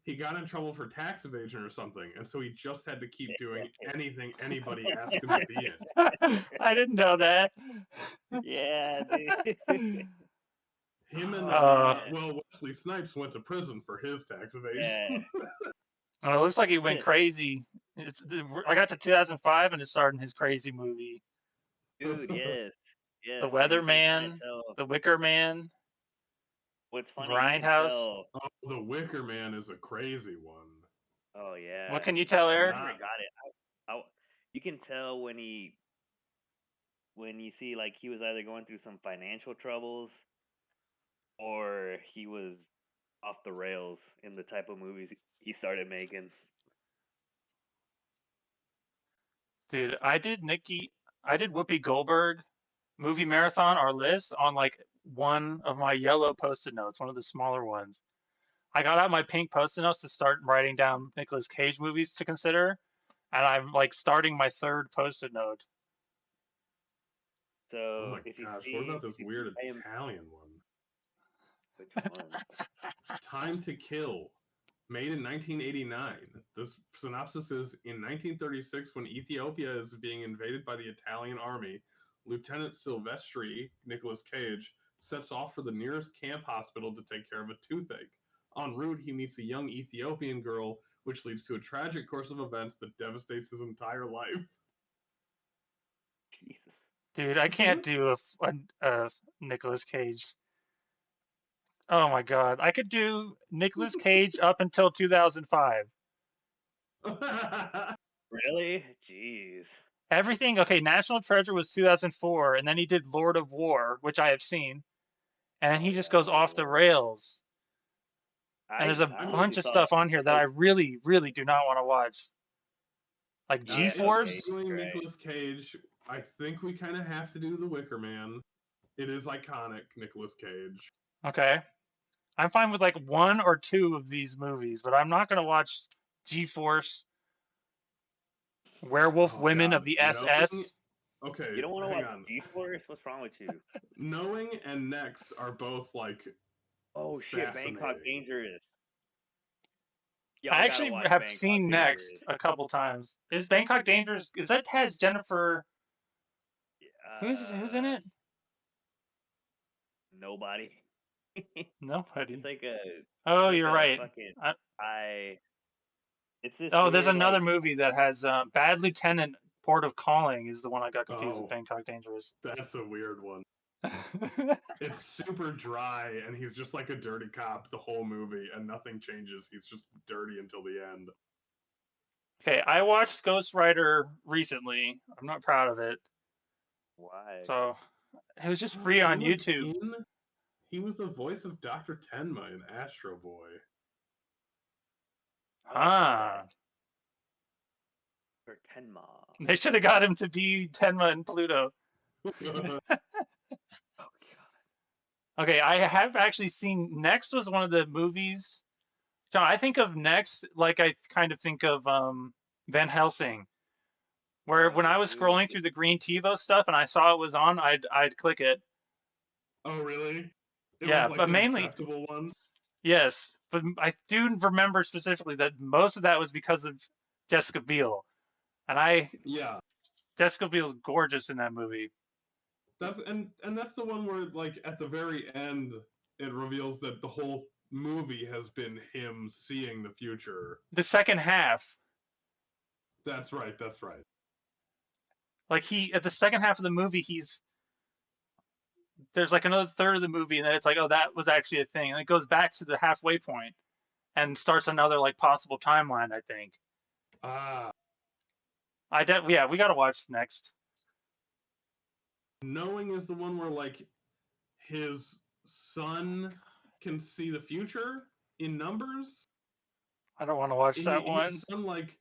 he got in trouble for tax evasion or something, and so he just had to keep doing anything anybody asked him to be in. I didn't know that. Yeah, dude. Him and Uh, Wesley Snipes went to prison for his tax evasion. Yeah. Well, it looks like he went crazy. I got to 2005 and it started in his crazy movie, Dude, yes. The Yes, and you can kind of Weatherman, tell. The Wicker Man, What's funny, you can Grindhouse. tell. Oh, The Wicker Man is a crazy one. Oh What yeah, can you tell, I Eric? never got it. You can tell when you see like he was either going through some financial troubles or he was off the rails in the type of movies he started making. Dude, I did Whoopi Goldberg movie marathon or list on like one of my yellow post-it notes, one of the smaller ones. I got out my pink post-it notes to start writing down Nicolas Cage movies to consider, and I'm like starting my third post-it note. Oh So my gosh, what about this if you weird see him, Italian one? which one? Time to Kill, made in 1989. The synopsis is, in 1936, when Ethiopia is being invaded by the Italian army, Lieutenant Silvestri, Nicolas Cage, sets off for the nearest camp hospital to take care of a toothache. En route, he meets a young Ethiopian girl, which leads to a tragic course of events that devastates his entire life. Jesus. Dude, I can't do a Nicolas Cage. Oh my God, I could do Nicolas Cage up until 2005. Really? Jeez. Everything, okay, National Treasure was 2004, and then he did Lord of War, which I have seen, and then Oh he just yeah, goes Lord of off the War. rails. And there's a I bunch mostly of saw stuff on here it's that like I really, really do not want to watch. Like yeah, okay, G-Force? Doing right. Nicolas Cage, I think we kind of have to do The Wicker Man. It is iconic, Nicolas Cage. Okay. I'm fine with like one or two of these movies, but I'm not going to watch G-Force, Werewolf Oh Women of God, the Knowing. SS. You Okay, don't want to hang watch on. G-Force? What's wrong with you? Knowing and Next are both like Oh shit, Bangkok fascinating. Dangerous. I Y'all gotta actually watch have Bangkok seen Dangerous. Next a couple times. Is Bangkok Dangerous? Is that has Jennifer? Who's in Uh, it? nobody. It's Nobody. like a Oh, it's like you're a right. fucking I, I. It's this oh, there's weird another like movie that has Bad Lieutenant Port of Calling is the one I got confused with Oh, Bangkok Dangerous. that's a weird one. It's super dry, and he's just like a dirty cop the whole movie, and nothing changes. He's just dirty until the end. Okay, I watched Ghost Rider recently. I'm not proud of it. why? So it was just free on YouTube. He was the voice of Dr. Tenma in Astro Boy. Oh, I saw that. Ah, For Tenma. they should have got him to be Tenma and Pluto. Oh Okay, I have actually seen Next was one of the movies. John, I think of Next like I kind of think of Van Helsing, where when I was Dude. scrolling through the Green TiVo stuff and I saw it was on, I'd click it. Oh, really? It was Yeah, like but an mainly acceptable one? yes, but I do remember specifically that most of that was because of Jessica Biel, and Yeah. Jessica Biel's gorgeous in that movie. That's the one where, like, at the very end, it reveals that the whole movie has been him seeing the future. The second half, That's right, that's right. like he at the second half of the movie, there's like another third of the movie, and then it's like, oh, that was actually a thing, and it goes back to the halfway point and starts another like possible timeline. I think. Ah. Yeah, we gotta watch Next. Knowing is the one where, like, his son can see the future in numbers. I don't want to watch that one. His son, like,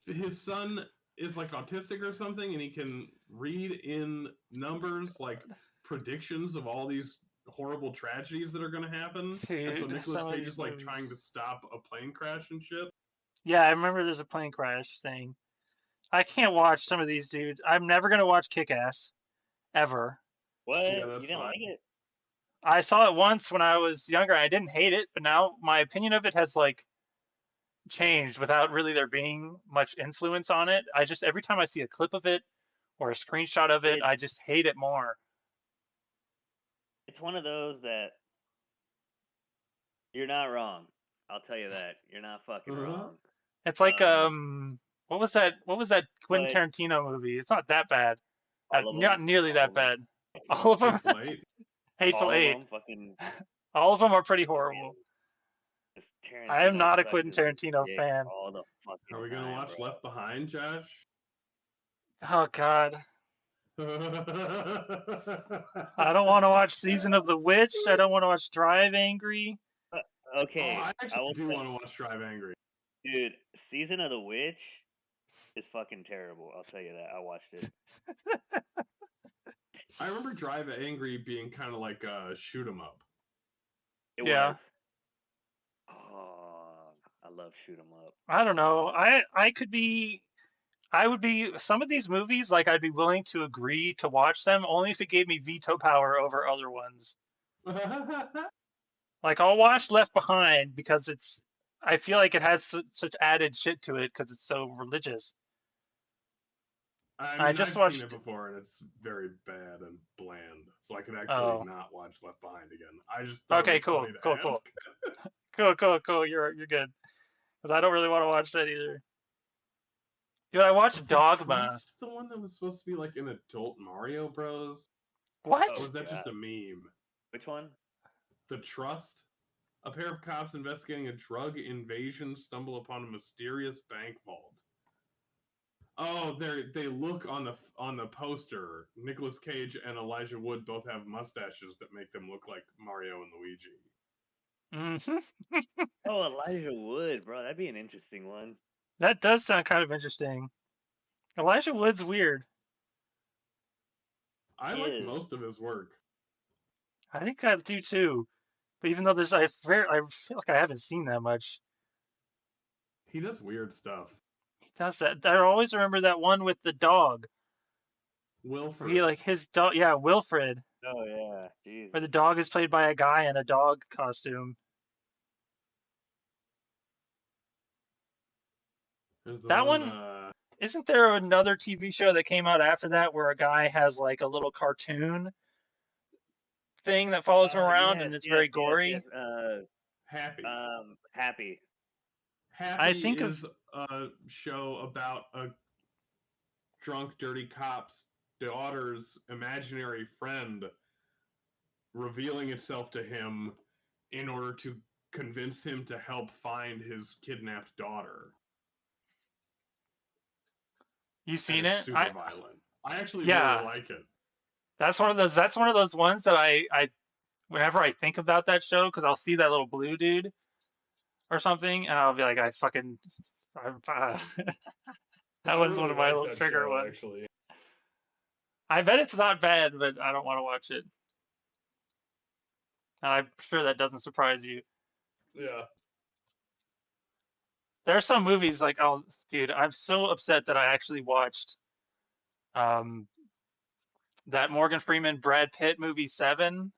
his son is like autistic or something, and he can read in numbers like predictions of all these horrible tragedies that are going to happen. And so Dude, Nicolas some of Cage these is like movies. trying to stop a plane crash and shit. Yeah, I remember there's a plane crash thing. I can't watch some of these dudes. I'm never gonna watch Kick-Ass ever. What? Yeah, You that's didn't fine. like it? I saw it once when I was younger. I didn't hate it, but now my opinion of it has like changed without really there being much influence on it. I just every time I see a clip of it or a screenshot of it, I It's just hate it more. it's one of those that you're not wrong. I'll tell you that. You're not fucking wrong. It's like what was that Quentin But Tarantino movie? It's not that bad. all of Not them, nearly all that of them, bad. All of them Hateful Eight. Hateful all of Eight. them, fucking All of them are pretty fucking. horrible. This I am Tarantino not a sucks Quentin his Tarantino dick fan. all the Are fucking we gonna time, watch bro. Left Behind, Josh? Oh God. I don't want to watch Season of the Witch. I don't want to watch Drive Angry. Okay, I I actually will do say, want to watch Drive Angry. dude, Season of the Witch is fucking terrible. I'll tell you that. I watched it. I remember Drive Angry being kind of like a shoot 'em up. It Yeah. was. Oh, I love shoot 'em up. I don't know. I would be some of these movies like I'd be willing to agree to watch them only if it gave me veto power over other ones. Like I'll watch Left Behind because I feel like it has such added shit to it because it's so religious. I I mean, just I've seen it watched before, and it's very bad and bland. So I could actually oh. not watch Left Behind again. I just thought it Okay, was cool. funny to Cool, ask. cool. Cool. You're good. Cuz I don't really want to watch that either. Dude, I watched Was the Dogma. Trust the one that was supposed to be like an adult Mario Bros? What? Or Oh was that god, just a meme? which one? The Trust? A pair of cops investigating a drug invasion stumble upon a mysterious bank vault. Oh, they look on the poster. Nicolas Cage and Elijah Wood both have mustaches that make them look like Mario and Luigi. Mhm. Oh, Elijah Wood, bro. That'd be an interesting one. That does sound kind of interesting. Elijah Wood's weird. I He like is. most of his work. I think I do too. But even though I feel like I haven't seen that much. He does weird stuff. He does that. I always remember that one with the dog. Where he Wilfred. like his dog, yeah, Wilfred, Oh yeah, where the Jesus. dog is played by a guy in a dog costume. There's the That one. one, isn't there another TV show that came out after that where a guy has like a little cartoon thing that follows him around and Yes, it's yes, very yes, yes. gory? Happy. Happy. I Happy think of is a show about a drunk, dirty cop's daughter's imaginary friend revealing itself to him in order to convince him to help find his kidnapped daughter. you And seen it's it. super violent. I actually really Yeah, like it. that's one of those. That's one of those ones that I whenever I think about that show because I'll see that little blue dude or something and I'll be like, that I one's one really of my like little that trigger show, ones. actually. I bet it's not bad, but I don't want to watch it. And I'm sure that doesn't surprise you. Yeah. There are some movies like, oh, dude, I'm so upset that I actually watched um, that Morgan Freeman Brad Pitt movie Seven.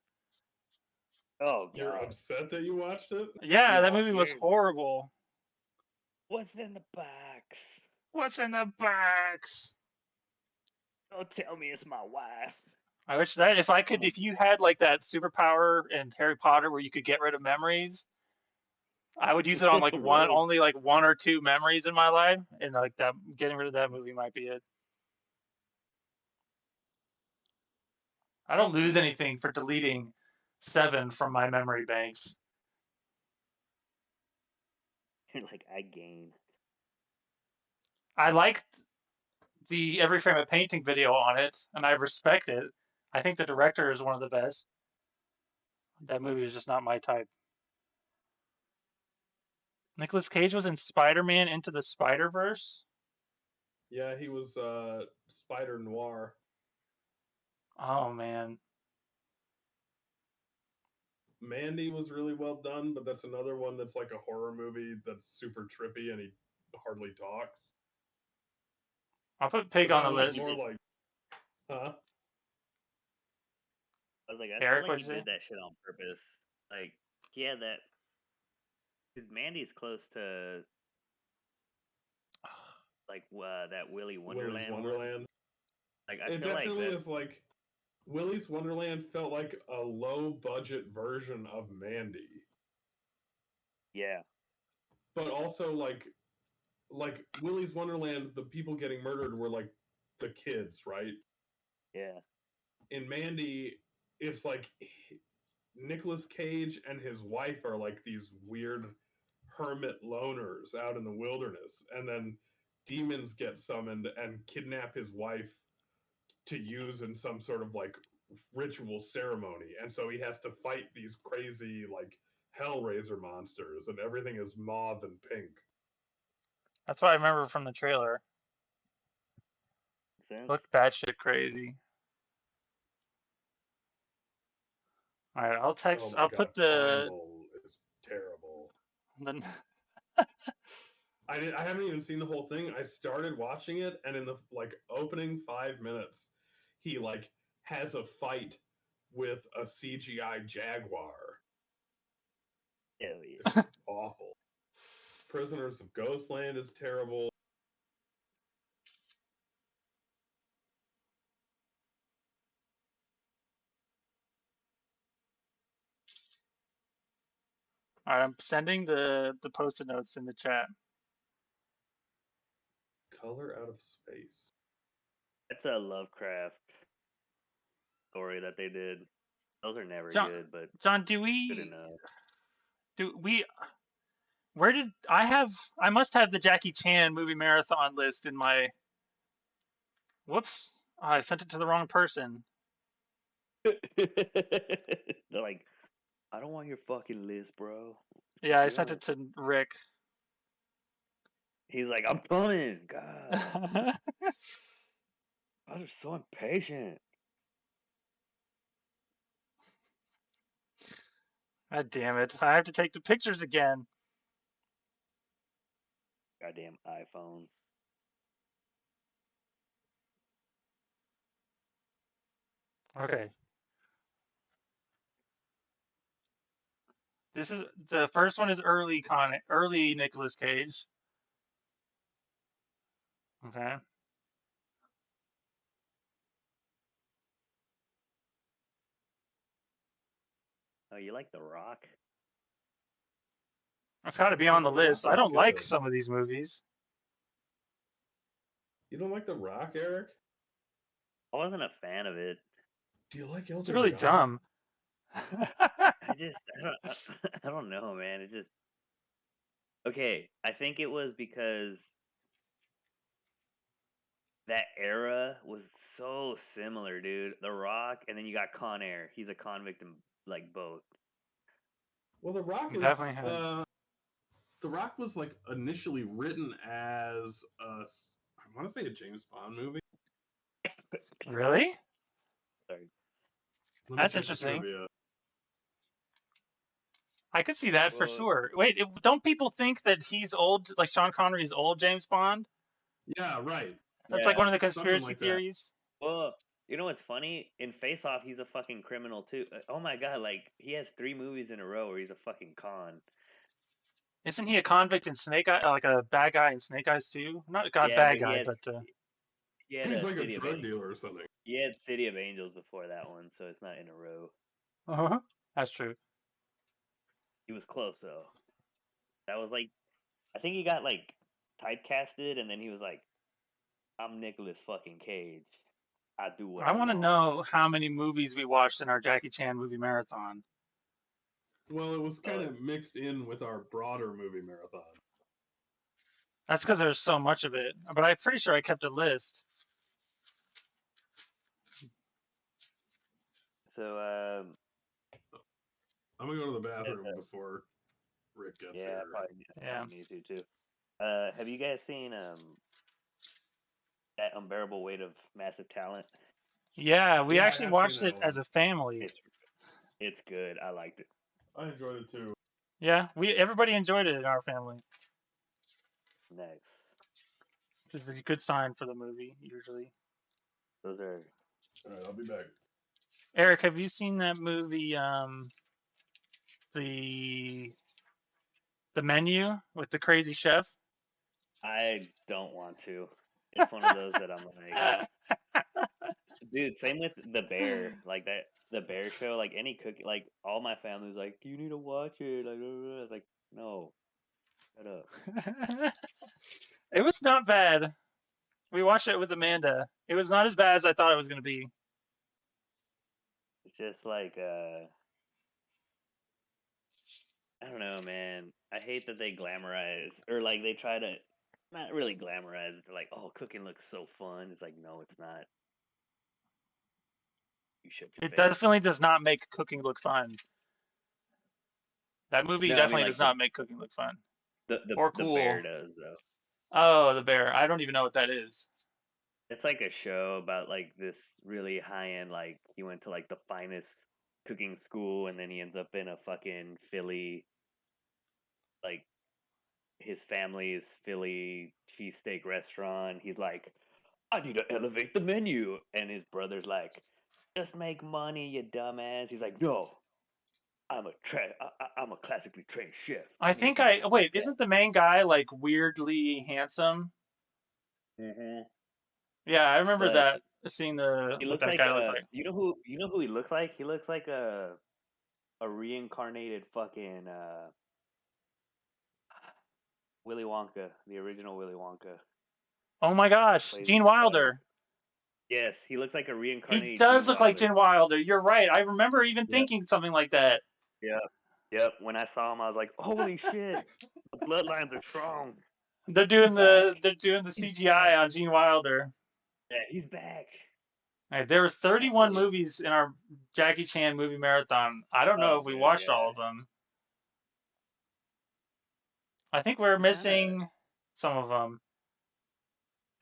Oh You're god. upset that you watched it? Yeah, that Yeah, movie was you're. horrible. What's in the box? What's in the box? Don't tell me it's my wife. I wish that if I could, Oh, if you had like that superpower in Harry Potter where you could get rid of memories, I would use it on like really? only like one or two memories in my life, and like that, getting rid of that movie might be it. I don't lose anything for deleting Seven from my memory banks. You're like, I gain. I liked the Every Frame a Painting video on it, and I respect it. I think the director is one of the best. That movie is just not my type. Nicolas Cage was in Spider-Man Into the Spider-Verse. Yeah, he was Spider Noir. Oh man, Mandy was really well done, but that's another one that's like a horror movie that's super trippy and he hardly talks. I'll put Pig But on that the was list. more like, huh? I was like, I feel Eric, like what'd he you say? did that shit on purpose. Like, yeah, that because Mandy's close to like that Willy Willy's Wonderland one. Wonderland. Like, I It feel like definitely that's is like Willy's Wonderland felt like a low budget version of Mandy, yeah, but also like Willy's Wonderland, the people getting murdered were like the kids, right? yeah, In Mandy, it's like Nicolas Cage and his wife are like these weird hermit loners out in the wilderness, and then demons get summoned and kidnap his wife to use in some sort of like ritual ceremony, and so he has to fight these crazy like Hellraiser monsters, and everything is mauve and pink. That's what I remember from the trailer. makes sense. Looked batshit crazy. All right, I'll Oh text. my I'll god, put the Primal is terrible. the. I haven't even seen the whole thing. I started watching it, and in the like opening 5 minutes, he like has a fight with a CGI jaguar. Hell It's yeah. just awful. Prisoners of Ghostland is terrible. All right, I'm sending the post-it notes in the chat. Color Out of Space. That's a Lovecraft story that they did. Those are never John, good, but John, good enough. do we? Where did I have? I must have the Jackie Chan movie marathon list in my. Whoops! I sent it to the wrong person. They're like, I don't want your fucking list, bro. What Yeah, I you sent it want? to Rick. He's like, I'm coming. God, I was so impatient. God damn it! I have to take the pictures again. Goddamn iPhones. Okay. This is the first one is early Nicolas Cage. Okay. Oh, you like The Rock? It's got to be on the The Rock list. I is don't like good. some of these movies. You don't like The Rock, Eric? I wasn't a fan of it. Do you like It's Elton really John? dumb. I don't know, man. It just okay. I think it was because that era was so similar, dude. The Rock, and then you got Con Air. He's a convict in like both. Well, Definitely had. The Rock was like initially written as I want to say a James Bond movie. Really? Sorry. Let me That's check the interesting. trivia. I could see that for Well, sure. Wait, don't people think that he's old, like Sean Connery is old James Bond? Yeah, right. That's like yeah. one of the Something conspiracy like that. theories. Well, you know what's funny? In Face Off, he's a fucking criminal too. Oh my god, like he has 3 movies in a row where he's a fucking con. Isn't he a convict in Snake Eye, like a bad guy in Snake Eyes too? Not a Yeah, bad but guy, but he had He's a like a City of drug dealer or something. he had City of Angels before that one, so it's not in a row. uh-huh. That's true. He was close though. That was like I think he got like typecasted, and then he was like, "I'm Nicolas fucking Cage. I do what I I want to want." know how many movies we watched in our Jackie Chan movie marathon. Well, it was kind So of mixed in with our broader movie marathon. That's because there's so much of it. But I'm pretty sure I kept a list. so I'm gonna go to the bathroom before Rick gets yeah, here. Yeah. probably need to too. Have you guys seen that Unbearable Weight of Massive Talent? Yeah, we Yeah, I actually have seen watched that it as one. a family. It's good. I liked it. I enjoyed it too. Yeah, everybody enjoyed it in our family. Nice. It's a good sign for the movie usually. Those are. All right, I'll be back. Eric, have you seen that movie? The Menu with the crazy chef. I don't want to. It's one of those that I'm like, dude. Same with the Bear, like that. The Bear show, like any cookie, like all my family's like, you need to watch it. Like, I was like, no, shut up. It was not bad. We watched it with Amanda. It was not as bad as I thought it was going to be. It's just like, I don't know, man. I hate that they glamorize or like they try to not really glamorize it. They're like, oh, cooking looks so fun. It's like, no, it's not. You shut your It face. definitely does not make cooking look fun. That movie No, I mean definitely like does not make cooking look fun or the Bear cool. does though. Oh, the Bear. I don't even know what that is. It's like a show about like this really high end, like he went to like the finest cooking school and then he ends up in a fucking Philly, like his family's Philly cheesesteak restaurant. He's like, I need to elevate the menu. And his brother's like, just make money, you dumbass. He's like, no, I'm a classically trained chef. I I need to think be wait, best. isn't the main guy like weirdly handsome? Hmm. Yeah, I remember But that seeing the he what looks that like guy looked like. you know who he looks like? He looks like a reincarnated fucking Willy Wonka, the original Willy Wonka. Oh my gosh, Plays Gene uh, Wilder. yes, he looks like a He reincarnated does Gene look like Wilder. Gene Wilder. You're right. I remember even Yep, thinking something like that. yep, yep. When I saw him, I was like, "Holy shit, the bloodlines are strong. He's back. They're doing the He's back. CGI on Gene Wilder. Yeah, he's back." All right, there were I 31 totally. movies in our Jackie Chan movie marathon. I don't know Oh if we good watched all god. of them. I think we're I'm kind of. missing some of them.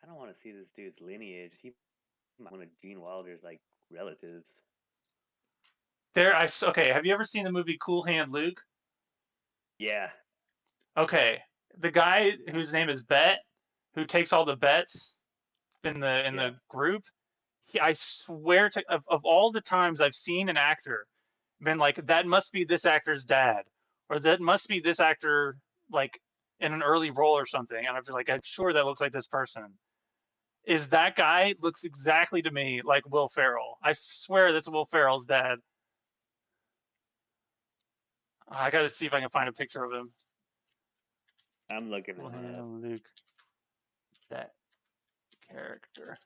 I don't want to see this dude's lineage. He might be one of Gene Wilder's like relatives. Okay, have you ever seen the movie Cool Hand Luke? Yeah, Okay, the guy whose name is Bet, who takes all the bets in yeah. the group. I swear to of all the times I've seen an actor been like that must be this actor's dad, or that must be this actor like in an early role or something, and I've been like I'm sure that looks like this person. Is that guy looks exactly to me like Will Ferrell? I swear that's Will Ferrell's dad. I gotta see if I can find a picture of him. I'm looking him up. Luke, that character,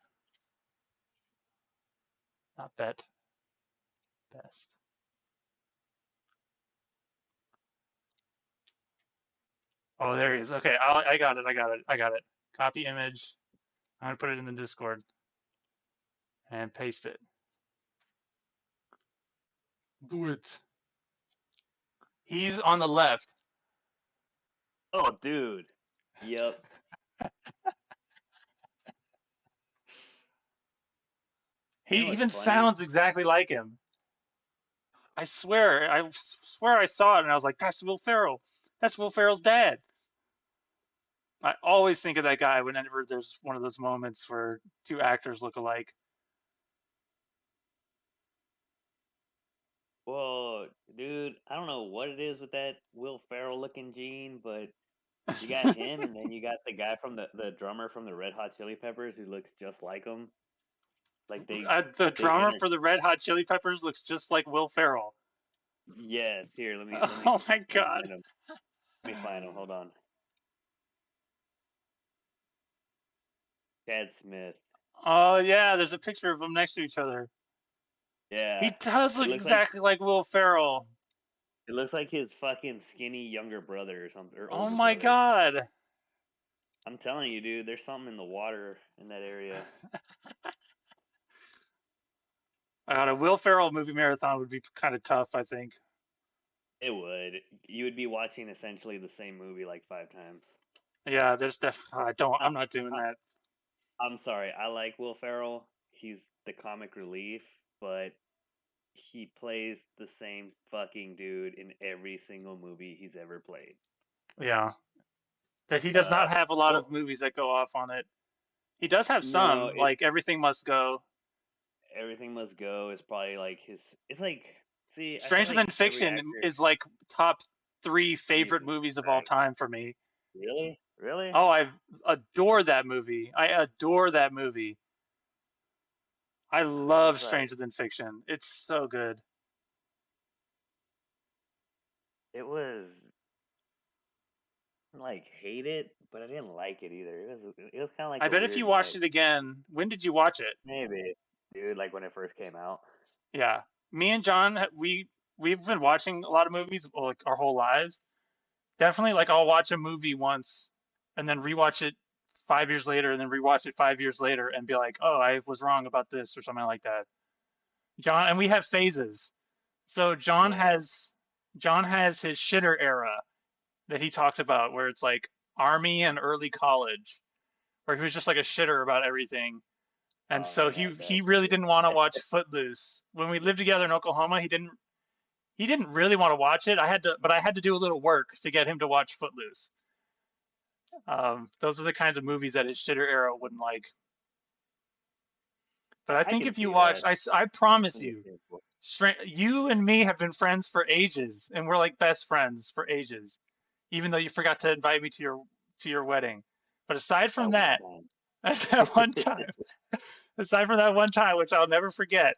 not Bet, best. Oh, there he is. Okay, I got it. I got it. I got it. Copy image. I'm gonna put it in the Discord and paste it. Do it. He's on the left. Oh, dude. Yep. You know He what's even funny? sounds exactly like him. I swear I saw it and I was like, that's Will Ferrell. That's Will Ferrell's dad. I always think of that guy whenever there's one of those moments where two actors look alike. Well, dude, I don't know what it is with that Will Ferrell looking Gene, but you got him, and then you got the guy from the drummer from the Red Hot Chili Peppers who looks just like him. Like The they drummer inter. for the Red Hot Chili Peppers looks just like Will Ferrell. Yes, here, Oh my let me god. find him. Let me find him. Hold on. Chad Smith. Oh yeah, there's a picture of them next to each other. He Yeah, does it look looks like exactly like Will Ferrell. his fucking skinny younger brother or something or Oh older my brother. god. I'm telling you, dude, there's something in the water in that area. A Will Ferrell movie marathon would be kind of tough, I think. It would. You would be watching essentially the same movie like 5 times. Yeah, I don't. I, I'm not doing I, that. I'm sorry. I like Will Ferrell. He's the comic relief, but he plays the same fucking dude in every single movie he's ever played. Yeah, that he does not have a lot Well, of movies that go off on it. He does have No, some, like Everything Must Go. Everything Must Go is probably like his. It's like, see, I feel Stranger Than like every Fiction actor is like top three favorite Jesus movies of all Christ. time for me. Really? Really? Oh, I adore that movie. I adore that movie. I I love was like, Stranger Than Fiction. It's so good. it was like hate it, but I didn't like it either. It was kind of like I a bet if you weird watched like it again, when did you watch it? maybe, dude, like when it first came out. Yeah, me and John, we've been watching a lot of movies like our whole lives. Definitely, like I'll watch a movie once and then rewatch it 5 years later, and then rewatch it 5 years later, and be like, oh, I was wrong about this or something like that. John, and we have phases. So Yeah. John has his shitter era that he talks about, where it's like army and early college, where he was just like a shitter about everything. And Oh so yeah, he that's really true. didn't want to watch Footloose. When we lived together in Oklahoma, he didn't really want to watch it. I had to do a little work to get him to watch Footloose. Those are the kinds of movies that his shitter era wouldn't like. But I I think can if you see watch, that. I I promise can get you, it. you and me have been friends for ages, and we're like best friends for ages, even though you forgot to invite me to your wedding. But aside from That one that, time. that one time, aside from that one time, which I'll never forget,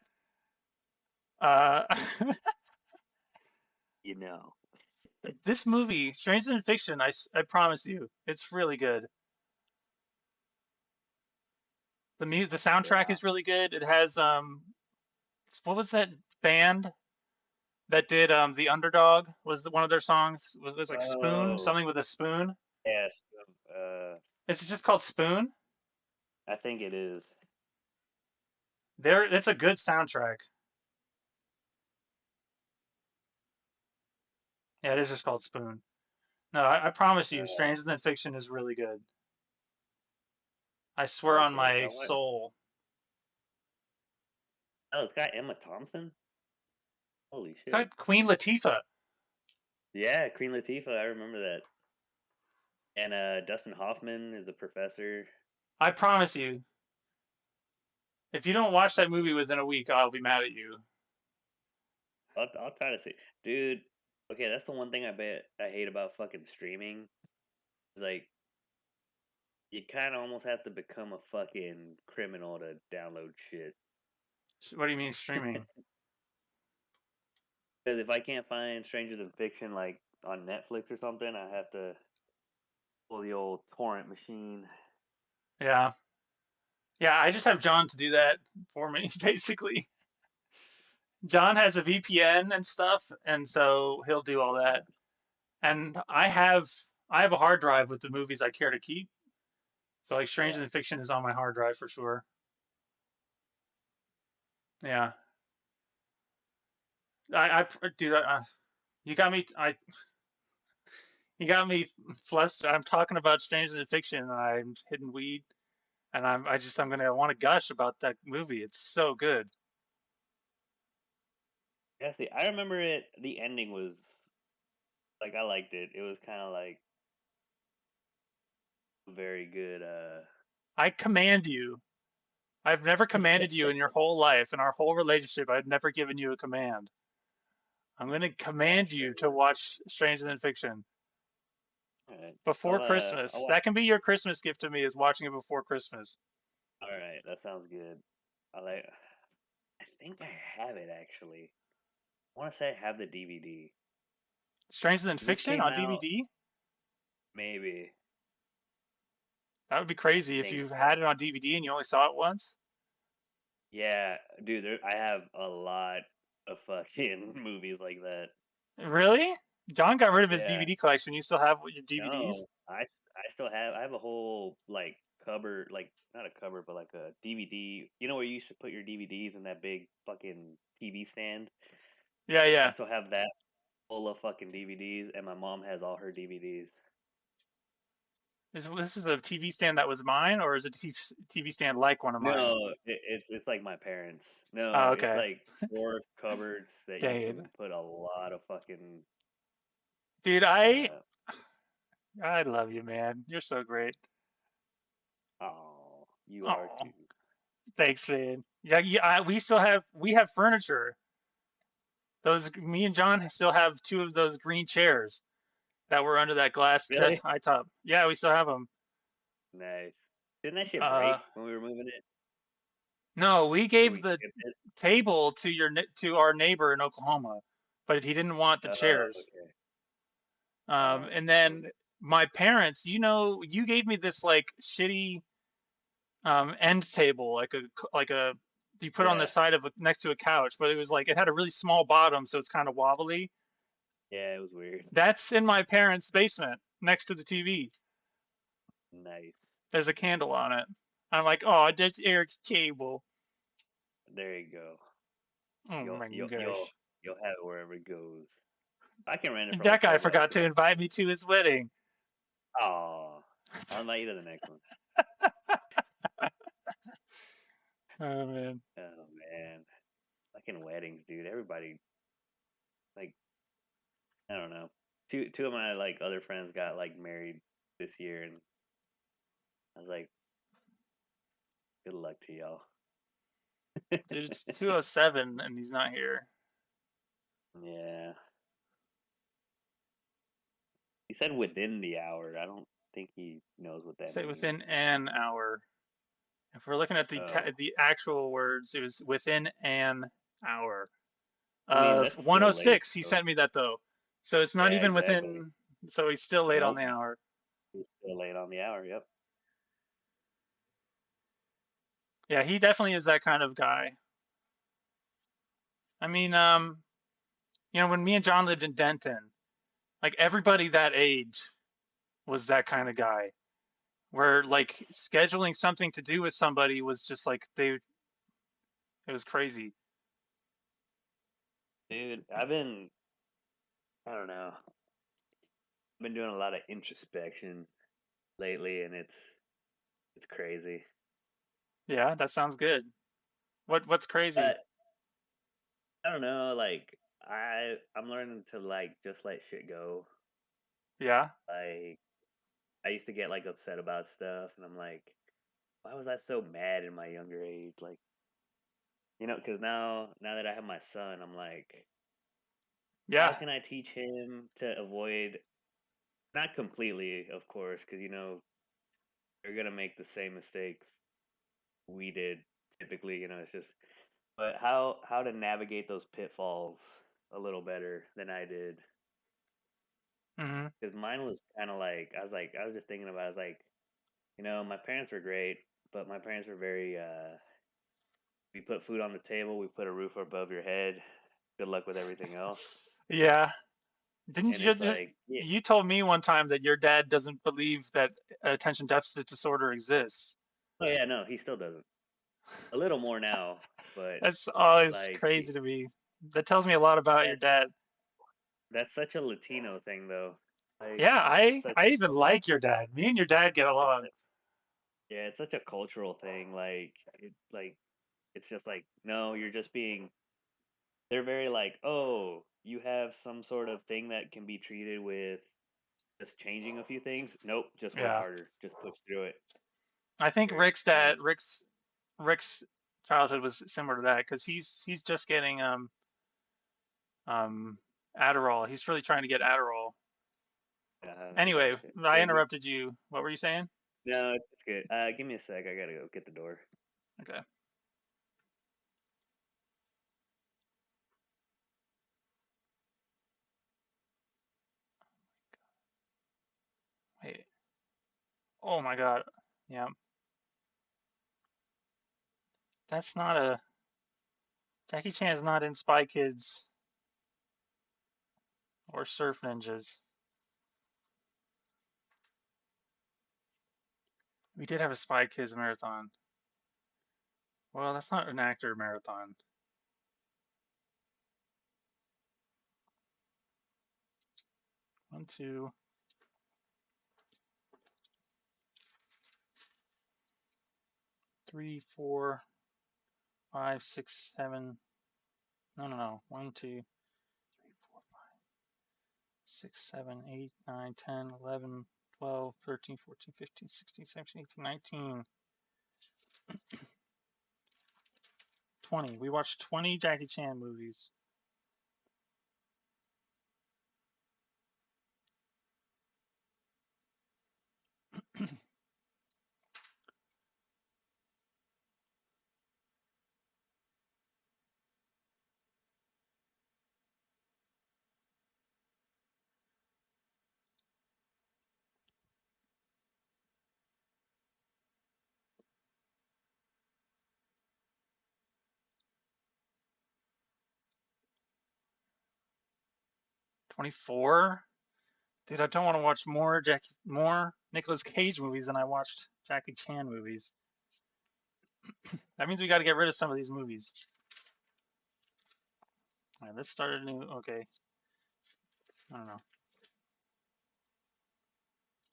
uh, You know. this movie, Stranger Than Fiction, I promise you, it's really good. The soundtrack Yeah. is really good. It has what was that band that did the Underdog? Was one of their songs? Was there's like Spoon, Oh, something with a spoon? yes. Uh, Is it just called Spoon? I think it is. There, it's a good soundtrack. Yeah, it is just called Spoon. No, I promise you, Uh, Stranger Than Fiction is really good. I swear on okay, so my I went. soul. Oh, it's got Emma Thompson. Holy It's shit. got Queen Latifah. Yeah, Queen Latifah. I remember that. And Dustin Hoffman is a professor. I promise you, if you don't watch that movie within a week, I'll be mad at you. I'll try to see, dude. Okay, that's the one thing I bet I hate about fucking streaming. Is like you kind of almost have to become a fucking criminal to download shit. What do you mean streaming? Because if I can't find Stranger Than Fiction like on Netflix or something, I have to pull the old torrent machine. Yeah, yeah. I just have John to do that for me, basically. John has a VPN and stuff, and so he'll do all that. And I have a hard drive with the movies I care to keep. So like Stranger Yeah. Than Fiction is on my hard drive for sure. Yeah, I do that. You got me. You got me flustered. I'm talking about Stranger Than Fiction, and I'm hitting weed, and I'm gonna want to gush about that movie. It's so good. Yeah, see, I remember it. The ending was like I liked it. It was kind of like very good. I command you. I've never commanded you in your whole life, in our whole relationship. I've never given you a command. I'm gonna Oh command shit. you to watch Stranger Than Fiction All right. before I'll Christmas. watch. That can be your Christmas gift to me, is watching it before Christmas. All right, that sounds good. I like. I think I have it actually. I want to say I have the DVD. Stranger Than This Fiction came on out DVD? maybe. That would be I crazy if think you so. had it on DVD and you only saw it once. Yeah, dude. I have a lot of fucking movies like that. Really? John got rid of his Yeah. DVD collection. You still have your DVDs? No, I still have. I have a whole like cupboard, like not a cupboard, but like a DVD. You know where you used to put your DVDs in that big fucking TV stand? Yeah, I yeah. still have that full of fucking DVDs, and my mom has all her DVDs. This is a TV stand that was mine, or is it a TV stand like one of mine? No, it's like my parents. Oh, No, it's okay. like four cupboards that you Dang it. can put a lot of fucking. Dude, Uh, I love you, man. You're so great. oh. You are Oh, too. thanks, man. Yeah, yeah. We have furniture. Those me and John still have two of those green chairs that were under that glass Really? high top. Yeah, we still have them. Nice. Didn't that shit Uh, break when we were moving it? no, we When gave we the skipped it? table to to our neighbor in Oklahoma, but he didn't want the Oh, chairs. okay. And Move then it. my parents, you gave me this like shitty end table, like a you put on the Yeah. side of next to a couch, but it was like it had a really small bottom, so it's kind of wobbly. Yeah, it was weird. That's in my parents' basement next to the TV. Nice. There's a candle on it. I'm like, oh, that's Eric's table. There you go. Oh You'll my you'll you'll gosh. you'll have it wherever it goes. I can rent it for That like guy 12 bucks forgot a to night. invite me to his wedding. Oh, I'll invite you to the next one. Oh man. Oh man, fucking weddings, dude. Everybody like I don't know. Two of my like other friends got like married this year, and I was like, good luck to y'all. Dude, it's 2:07 and he's not here. Yeah, he said within the hour. I don't think he knows what that Say means. within an hour. If we're looking at Oh, the actual words, it was within an hour. I mean Of that's still late 106, he though. sent me that though. So it's not Yeah, even exactly. within, so he's still late on Nope, the hour. he's still late on the hour. Yep. Yeah, he definitely is that kind of guy. I mean, when me and John lived in Denton, like everybody that age was that kind of guy. Where like scheduling something to do with somebody was just like it was crazy. Dude, I don't know. I've been doing a lot of introspection lately, and it's crazy. Yeah, that sounds good. What's crazy? But I don't know, like I'm learning to like just let shit go. Yeah, Like I used to get like upset about stuff, and I'm like, why was I so mad in my younger age? Like, because now that I have my son, I'm like, how yeah. can I teach him to avoid not completely, of course, because they're gonna make the same mistakes we did typically. It's just, but how to navigate those pitfalls a little better than I did. Hmm. Because mine was kind of like I was just thinking about it, I was like, my parents were great, but my parents were very we put food on the table, we put a roof above your head. Good luck with everything else. Yeah. Didn't And you it's just like, yeah, you told me one time that your dad doesn't believe that attention deficit disorder exists? oh yeah, no, he still doesn't. A little more now, but That's always like crazy to me. That tells me a lot about your that's dad. that's such a Latino thing though. Like Yeah, it's I such I even like your dad. Me and your dad get it's along. such, yeah, it's such a cultural thing. It's just like, no, you're just being. They're very like, oh, you have some sort of thing that can be treated with just changing a few things. Nope, just work Yeah. harder, just push through it. I think Very Rick's dad, intense. Rick's childhood was similar to that because he's just getting um Adderall. He's really trying to get Adderall. Anyway, Gotcha. I Yeah, interrupted you. What were you saying? no, it's good. Give me a sec. I gotta go get the door. Okay. Wait. Oh my God. Yeah. That's not a Jackie Chan is not in Spy Kids or Surf Ninjas. We did have a Spy Kids marathon. Well, that's not an actor marathon. 1, 2, 3, 4, 5, 6, 7. No, no, no. 1, 2, 3, 4, 5, 6, 7, 8, 9, 10, 11, 12, 13, 14, 15, 16, 17, 18, 19. 20. We watched 20 Jackie Chan movies. $24. Dude, I don't want to watch more Nicolas Cage movies than I watched Jackie Chan movies. That means we got to get rid of some of these movies. All right, let's start a new. Okay. I don't know.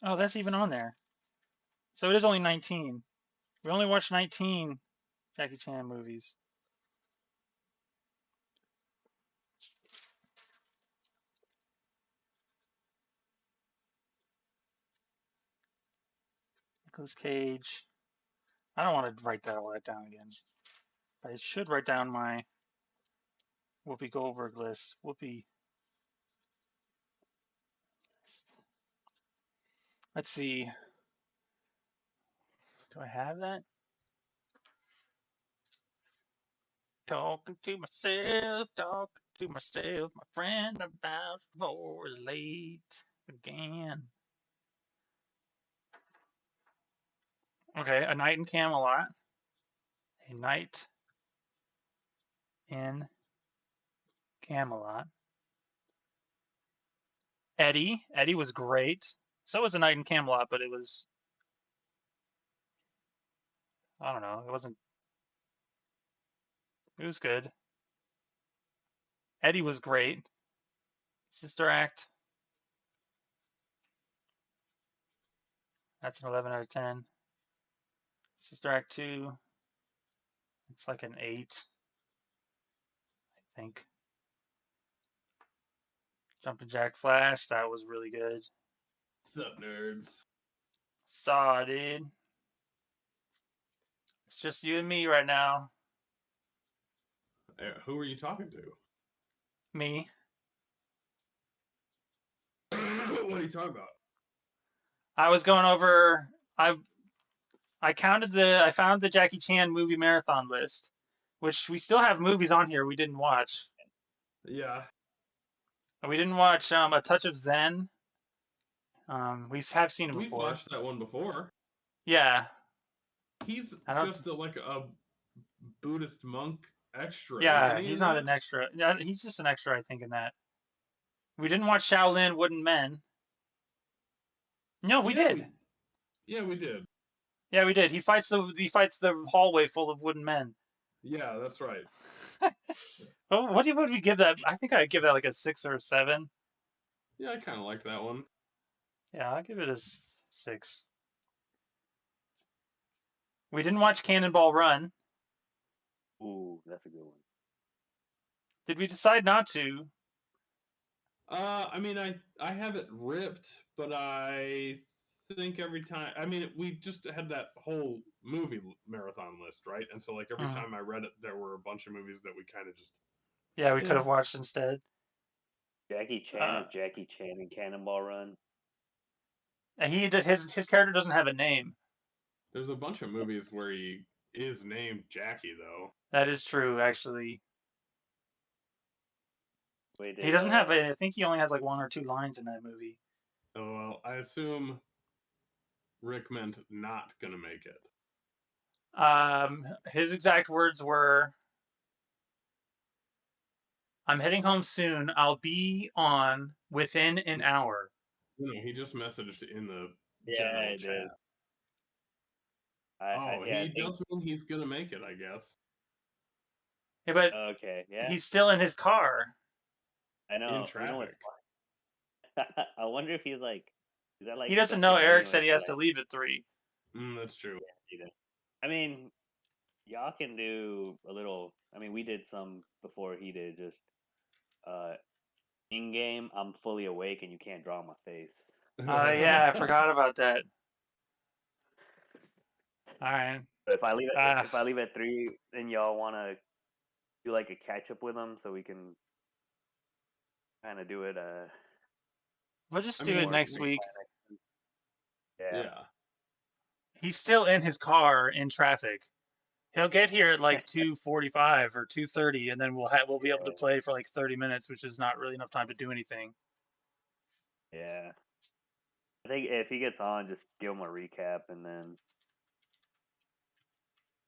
Oh, that's even on there. So it is only 19. We only watched 19 Jackie Chan movies. Nicolas Cage. I don't want to write all that down again. But I should write down my Whoopi Goldberg list. Whoopi. Let's see. Do I have that? Talking to myself, my friend about 4 is late again. Okay, A Night in Camelot. A Night in Camelot. Eddie. Eddie was great. So was A Night in Camelot, but it was, I don't know, it wasn't, it was good. Eddie was great. Sister Act. That's an 11 out of 10. Sister Act 2. It's like an 8, I think. Jumpin' Jack Flash. That was really good. What's up, nerds? Saw, dude. It's just you and me right now. Who are you talking to? Me. What are you talking about? I was going over. I found the Jackie Chan movie marathon list, which we still have movies on here we didn't watch. Yeah. We didn't watch A Touch of Zen. We have seen it We've before. watched that one before. Yeah. He's just a Buddhist monk extra, isn't Yeah, he? he's not an extra. Yeah, he's just an extra, I think, in that. We didn't watch Shaolin Wooden Men. No, we did. Yeah, we did. Yeah, we did. He fights the hallway full of wooden men. Yeah, that's right. What would we give that? I think I'd give that like a 6 or a 7. Yeah, I kind of like that one. Yeah, I'll give it a 6. We didn't watch Cannonball Run. Ooh, that's a good one. Did we decide not to? I mean, I have it ripped, but I think every time, I mean, we just had that whole movie marathon list, right? And so, like, every time I read it, there were a bunch of movies that we kind of just. Yeah, we could have watched instead. Jackie Chan is Jackie Chan in Cannonball Run. His character doesn't have a name. There's a bunch of movies where he is named Jackie, though. That is true, actually. Wait, He doesn't have I think he only has like 1 or 2 lines in that movie. Oh, well, I assume Rick meant not gonna make it. His exact words were, "I'm heading home soon. I'll be on within an hour." No, he just messaged in the I general did. chat. He does mean he's gonna make it, I guess. Yeah, but okay, yeah. he's still in his car. I know. In traffic. I wonder if he's like, is that like? He doesn't know Eric said he has to leave at 3. That's true. Yeah, I mean, y'all can do a little. I mean, we did some before he did. Just in game, I'm fully awake and you can't draw my face. Yeah, I forgot about that. All right. But Ah, if I leave at 3, then y'all want to do like a catch up with them so we can kind of do it. we'll just I do it mean, next week. Yeah. yeah. He's still in his car in traffic. He'll get here at like 2:45 or 2:30, and then we'll be able to Yeah. play for like 30 minutes, which is not really enough time to do anything. Yeah. I think if he gets on, just give him a recap, and then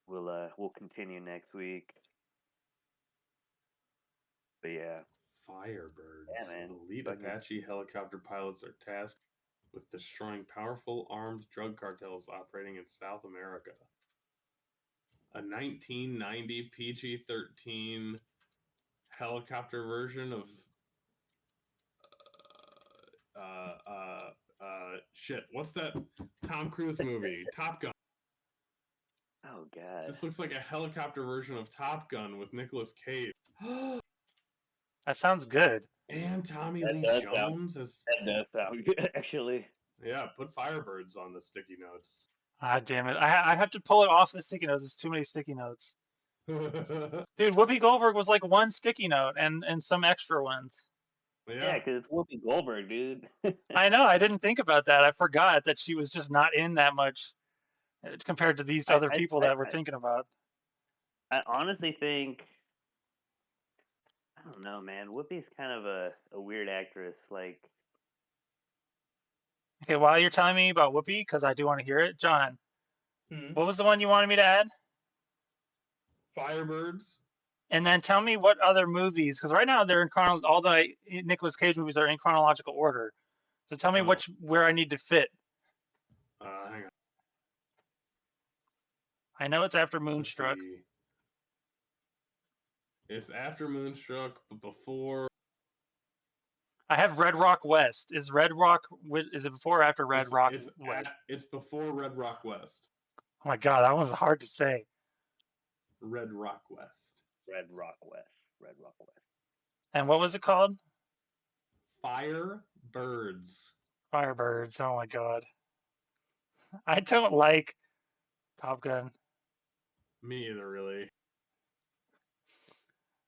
we'll continue next week. But yeah, Firebirds. man. Elite Fucking Apache helicopter pilots are tasked with destroying powerful armed drug cartels operating in South America. A 1990 PG-13 helicopter version of shit. What's that Tom Cruise movie? Top Gun. oh god, This looks like a helicopter version of Top Gun with Nicolas Cage. That sounds good. And Tommy that Lee does sound Jones as that does sound good actually. yeah. Put Firebirds on the sticky notes. Ah, damn it. I have to pull it off the sticky notes. It's too many sticky notes. Yeah, Dude, Whoopi Goldberg was like one sticky note and some extra ones. Yeah, because it's Whoopi Goldberg, dude. I know. I didn't think about that. I forgot that she was just not in that much compared to these I, other I people I that we're thinking about. I honestly think I don't know, man. Whoopi's kind of a weird actress. Like, Okay, while you're telling me about Whoopi, because I do want to hear it, John, hmm. what was the one you wanted me to add? Firebirds. And then tell me what other movies, because right now they're in all the Nicolas Cage movies are in chronological order. So tell me Oh, where I need to fit. hang on. I know it's after Let's Moonstruck. see. It's after Moonstruck, but before. I have Red Rock West. Is Red Rock is it before or after Red Rock West? It's before Red Rock West. Oh my God, that one's hard to say. Red Rock West. Red Rock West. Red Rock West. And what was it called? Firebirds. Firebirds. Oh my God, I don't like Top Gun. Me either, really.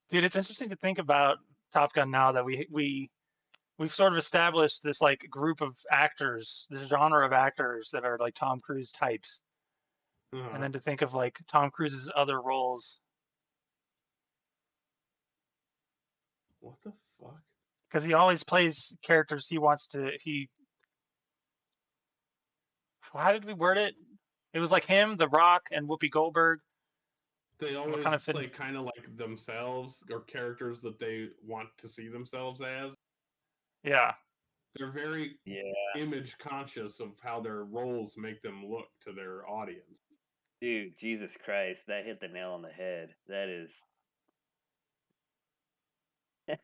Dude, it's interesting to think about Top Gun now that we've sort of established this like group of actors, this genre of actors that are like Tom Cruise types, and Uh-huh. then to think of like Tom Cruise's other roles What the fuck? because he always plays characters he wants to. How did we word it? It was like him, The Rock, and Whoopi Goldberg. They What always kind of fit? play kind of like themselves or characters that they want to see themselves as. Yeah, They're very Yeah, image conscious of how their roles make them look to their audience. dude, Jesus Christ, that hit the nail on the head. That is,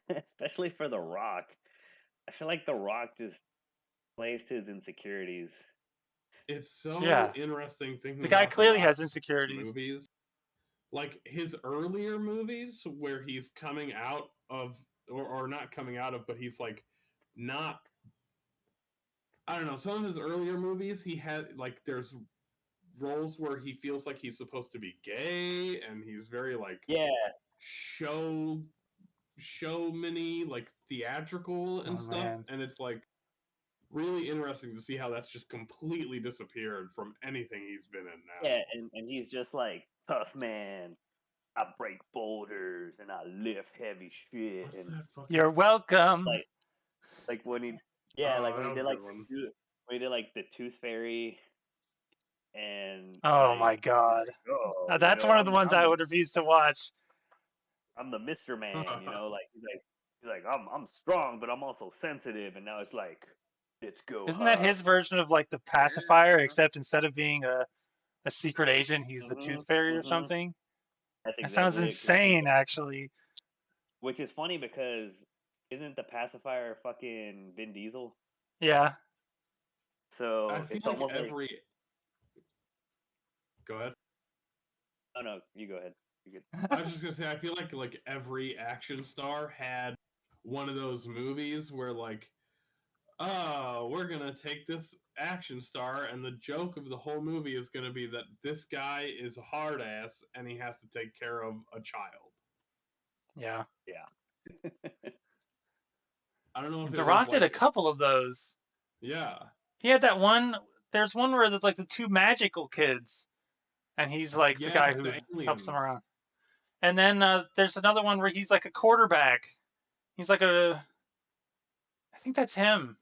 especially for The Rock. I feel like The Rock just plays to his insecurities. It's so yeah. interesting thinking The guy about The clearly has Rock's insecurities. movies. Like his earlier movies where he's coming out of or not coming out of, but he's like not I don't know, some of his earlier movies he had like there's roles where he feels like he's supposed to be gay and he's very like Yeah, show showmany, like theatrical and Oh stuff, man. and it's like really interesting to see how that's just completely disappeared from anything he's been in now. yeah, and he's just like tough man. I break boulders and I lift heavy shit What's and that fucking? You're welcome. like when he yeah like Oh, when that he was a did good like one. when he did like the Tooth Fairy and Oh like my God. oh That's one of the ones I would refuse to watch. I'm the Mister Man, you know, like he's like I'm strong, but I'm also sensitive, and now it's like let's go Isn't that hug. his version of like the pacifier, except instead of being a secret agent, he's the hmm tooth fairy or hmm something? That's That sounds exactly it. insane, actually. Which is funny because isn't the pacifier fucking Vin Diesel? Yeah. I So feel it's like almost like every. Go ahead. oh no, you go ahead. You good. I was just gonna say I feel like every action star had one of those movies where like we're gonna take this action star, and the joke of the whole movie is gonna be that this guy is a hard ass and he has to take care of a child. Yeah. Yeah. I don't know if The it was Rock did a like, couple of those. yeah, He had that one. There's one where there's like the two magical kids, and he's like the guy yes, who the helps them aliens. around. And then there's another one where he's like a quarterback. He's like I think that's him.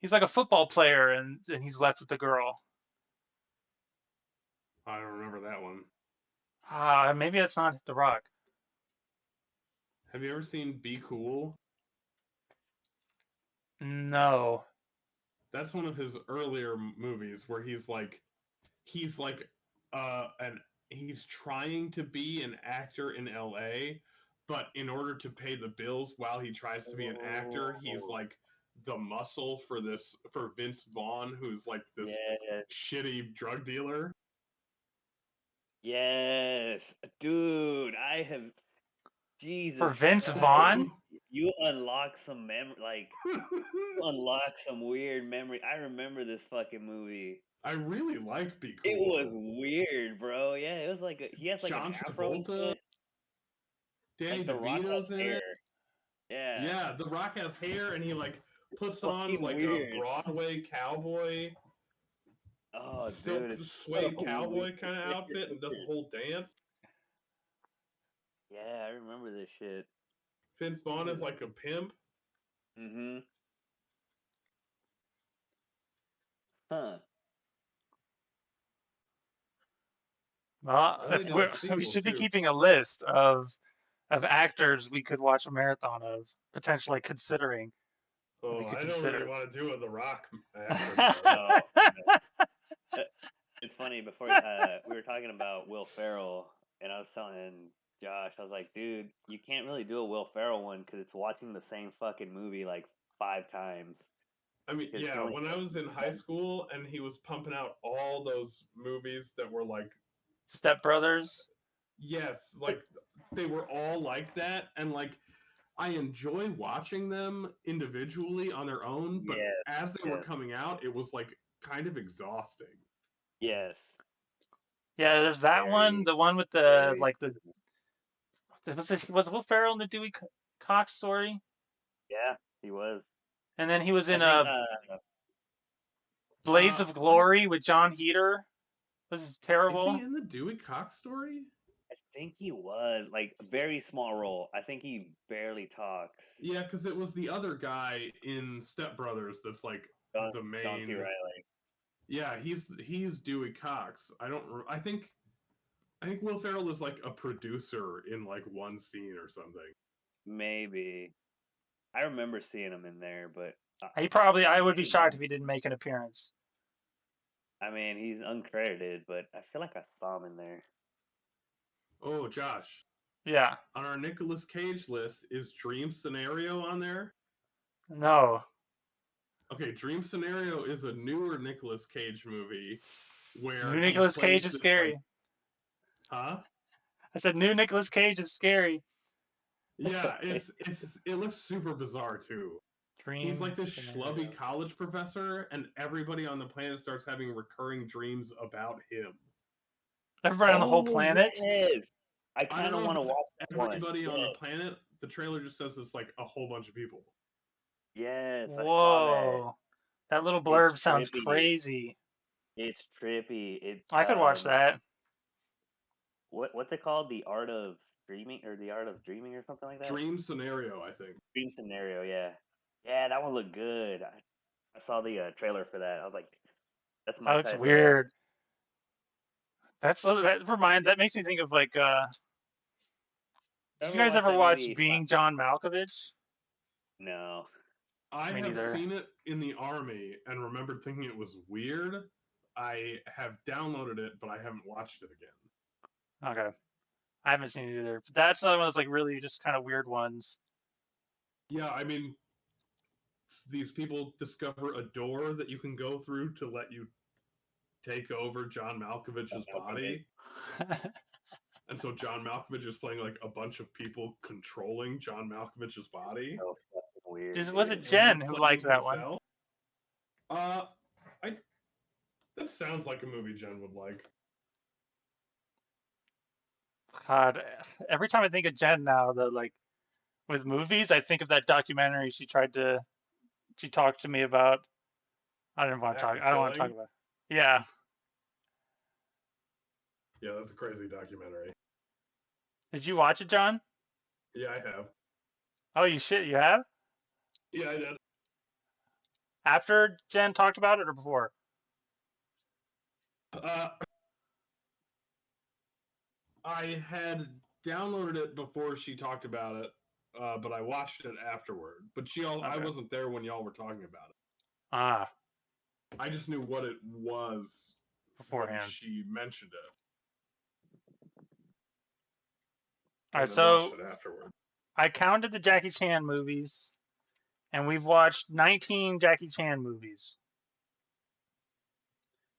He's like a football player, and he's left with the girl. I don't remember that one. Maybe that's not The Rock. Have you ever seen Be Cool? No. That's one of his earlier movies where he's like and he's trying to be an actor in LA, but in order to pay the bills while he tries to be an actor, he's Oh, like the muscle for Vince Vaughn, who's like this yes, shitty drug dealer. yes, dude. I have For Jesus Vince Christ. Vaughn? You unlock some unlock some weird memory. I remember this fucking movie. I really like Be It was Cool. weird, bro. Yeah, it was like he has like an John afro and Travolta, shit. Danny Like The Rock DeVito's has in hair. it. Yeah. Yeah, The Rock has hair and he like puts on Fucking like a weird. Broadway cowboy Oh, dude, silk it's so suede cowboy kind of outfit and does a weird. whole dance. Yeah, I remember this shit. Vince Vaughn is like a pimp. Mm-hmm. Huh. Well, And they if did a we sequel should be too. keeping a list of actors we could watch a marathon of, potentially considering that we Oh, could I don't really consider. want to do a The Rock action though. No. Uh, It's funny, before we were talking about Will Ferrell, and I was telling Josh, I was like, dude, you can't really do a Will Ferrell one because it's watching the same fucking movie like 5 times. I mean, Because he yeah, only when I does was in high one. school and he was pumping out all those movies that were like, Step Brothers. yes, like they were all like that, and like I enjoy watching them individually on their own, but Yes, as they were yes, coming out, it was like kind of exhausting. yes. Yeah, there's that one. Very, The one with the very. like the was Will Ferrell in the Dewey Cox story, Yeah, he was. and then he was I in think. Blades of I Glory with John Heater. This is is he terrible. in the Dewey Cox story? I think he was like a very small role. I think he barely talks. Yeah, because it was the other guy in Step Brothers that's like John, the John C. main. Riley. Yeah, he's Dewey Cox. I don't. I think Will Ferrell is like a producer in like one scene or something. Maybe. I remember seeing him in there, but I would be shocked maybe. if he didn't make an appearance. I mean, he's uncredited, but I feel like I saw him in there. Oh, Josh, Yeah. on our Nicolas Cage list is Dream Scenario on there? No. Okay, Dream Scenario is a newer Nicolas Cage movie where New he Nicolas Cage plays is this like, scary. huh? I said new Nicolas Cage is scary. Yeah, it looks super bizarre too. He's Dream like this scenario. schlubby college professor, and everybody on the planet starts having recurring dreams about him. Everybody on the whole Oh planet. yes, I I don't kind of know if want to it's watch that one. everybody on the Yes, planet. The trailer just says it's like a whole bunch of people. yes, I saw that. Whoa. That little It's blurb sounds trippy. crazy. It's trippy. It's I could watch that. what's it called? The Art of Dreaming or The Art of Dreaming or something like that? Dream Scenario, I think. Dream Scenario, yeah. Yeah, that one looked good. I saw the trailer for that. I was like, that's my Oh, it's type of. weird. That makes me think of like did you Ever guys watch ever that watch movie? Being John Malkovich? No. I Me have neither. seen it in the army and remembered thinking it was weird. I have downloaded it, but I haven't watched it again. Okay. I haven't seen it either. But that's another one of those like really just kind of weird ones. Yeah, I mean, these people discover a door that you can go through to let you take over John Malkovich's body. And so John Malkovich is playing like a bunch of people controlling John Malkovich's body. No fucking weird, Was it dude. Jen who playing liked that one? himself. I that sounds like a movie Jen would like. God, every time I think of Jen now, with movies, I think of that documentary she talked to me about. I don't want to Act talk. of I don't want to talk Killing. about. Yeah. Yeah, that's a crazy documentary. Did you watch it, John? Yeah, I have. Oh, you have? Yeah, I did. After Jen talked about it or before? I had downloaded it before she talked about it, but I watched it afterward. But I Okay. wasn't there when y'all were talking about it. Ah, I just knew what it was when beforehand. she mentioned it, All right, and then watched so it afterward. I counted the Jackie Chan movies, and we've watched 19 Jackie Chan movies.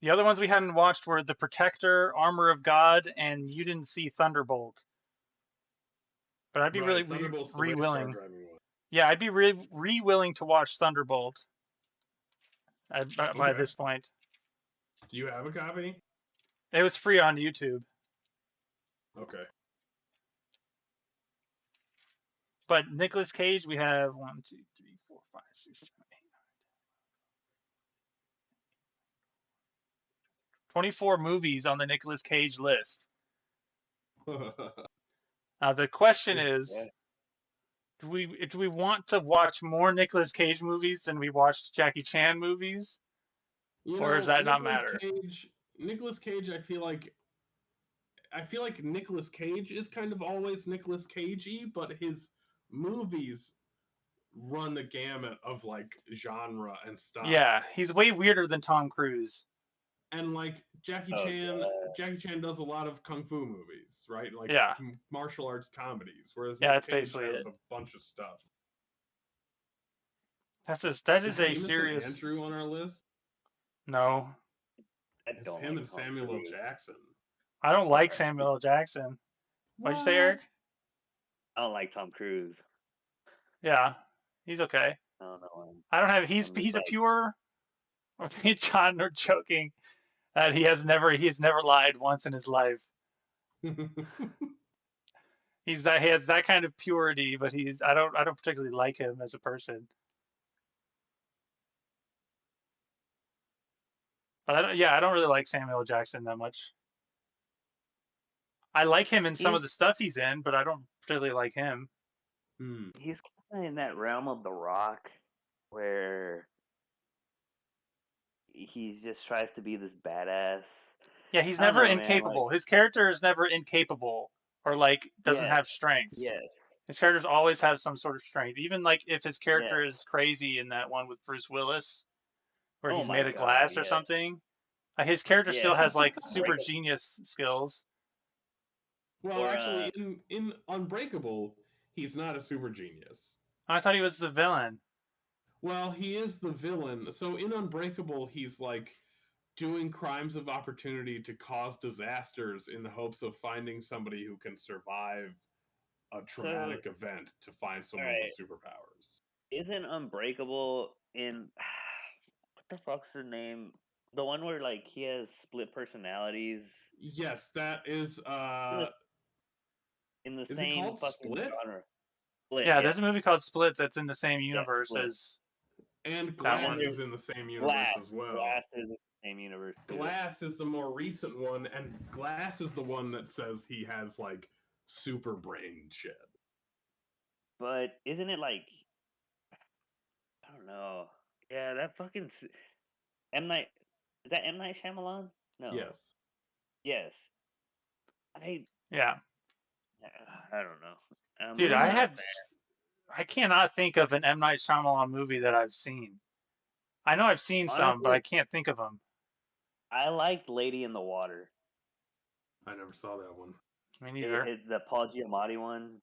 The other ones we hadn't watched were The Protector, Armor of God, and you didn't see Thunderbolt. But I'd be Right, really Thunderbolt's the race car willing. driving one. Yeah, I'd be willing to watch Thunderbolt by Okay. this point. Do you have a copy? It was free on YouTube. Okay. But Nicolas Cage, we have 1, 2, 3, 4, 5, 6, 7, 8, 24 movies on the Nicolas Cage list. Now the question is, do we want to watch more Nicolas Cage movies than we watched Jackie Chan movies? Or does that not matter? Nicolas Cage, I feel like Nicolas Cage is kind of always Nicolas Cagey, but his movies run the gamut of like genre and style. Yeah, he's way weirder than Tom Cruise. And like Jackie Chan does a lot of kung fu movies, right? Like Yeah. martial arts comedies, whereas Yeah, Nick that's Cage basically has it. a bunch of stuff. That Is is a Amos and serious. Andrew on our list? No, I It's don't him like and Tom Samuel L. Cruise. Jackson. I don't like Sorry. Samuel L. Jackson. What'd you say, What? Eric? I don't like Tom Cruise. Yeah, he's okay. I don't know. I don't have. I'm just He's a like, pure. Me and John are joking that he has never lied once in his life. He has that kind of purity, but I don't particularly like him as a person. But I don't really like Samuel L. Jackson that much. I like him in some of the stuff he's in, but I don't particularly like him. He's kind of in that realm of The Rock, where he just tries to be this badass. Yeah, he's I don't never know, man. incapable. His character is never incapable or like doesn't have strengths. Yes. His characters always have some sort of strength. Even like if his character Yes. is crazy in that one with Bruce Willis, where Oh he's my made of God. glass or Yes. something, his character still has like super Unbreakable. genius skills. Well, Or, actually, in Unbreakable, he's not a super genius. I thought he was the villain. Well, he is the villain. So in Unbreakable, he's like doing crimes of opportunity to cause disasters in the hopes of finding somebody who can survive a traumatic event to find someone with superpowers. Isn't Unbreakable in what the fuck's the name? The one where like he has split personalities. Yes, that is in the is same it called fucking Split? genre. Split, Yeah, yes. there's a movie called Split that's in the same Yeah, universe Split. as And that Glass one. is in the same universe as well. Glass is in the same universe too. Glass is the more recent one, and Glass is the one that says he has like super brain shit. But isn't it like I don't know? Yeah, that fucking M Night. Is that M Night Shyamalan? No. Yes. Yes. Yeah. I don't know. Dude, I'm not a fan. I cannot think of an M. Night Shyamalan movie that I've seen. I know I've seen some, but I can't think of them. I liked Lady in the Water. I never saw that one. Me neither. The Paul Giamatti one.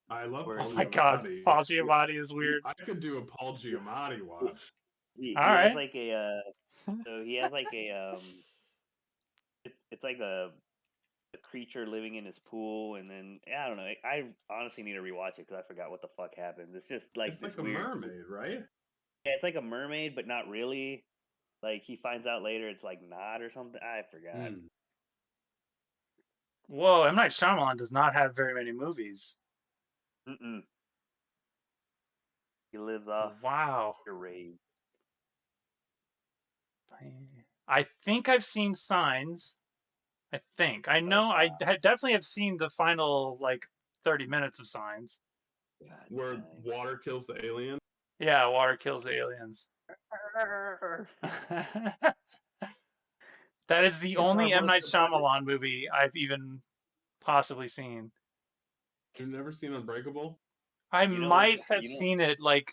I love Paul Oh Giamatti. my God, Paul Giamatti is weird. I could do a Paul Giamatti watch. He All has right. like a so he has like a it's like a creature living in his pool, and then I don't know. I honestly need to rewatch it because I forgot what the fuck happens. It's just like It's this like a weird. mermaid, right? Yeah, it's like a mermaid, but not really. Like he finds out later, it's like not or something. I forgot. Hmm. Whoa, M. Night Shyamalan does not have very many movies. Mm-mm. He lives off Wow. your rage. I think I've seen Signs. I think. I know definitely have seen the final, like, 30 minutes of Signs. God, Where fine. water kills the alien. Yeah, water kills the aliens. That is the It's our only M. most Night pathetic. Shyamalan movie I've even possibly seen. You've never seen Unbreakable? I You know which might have you know seen it, like,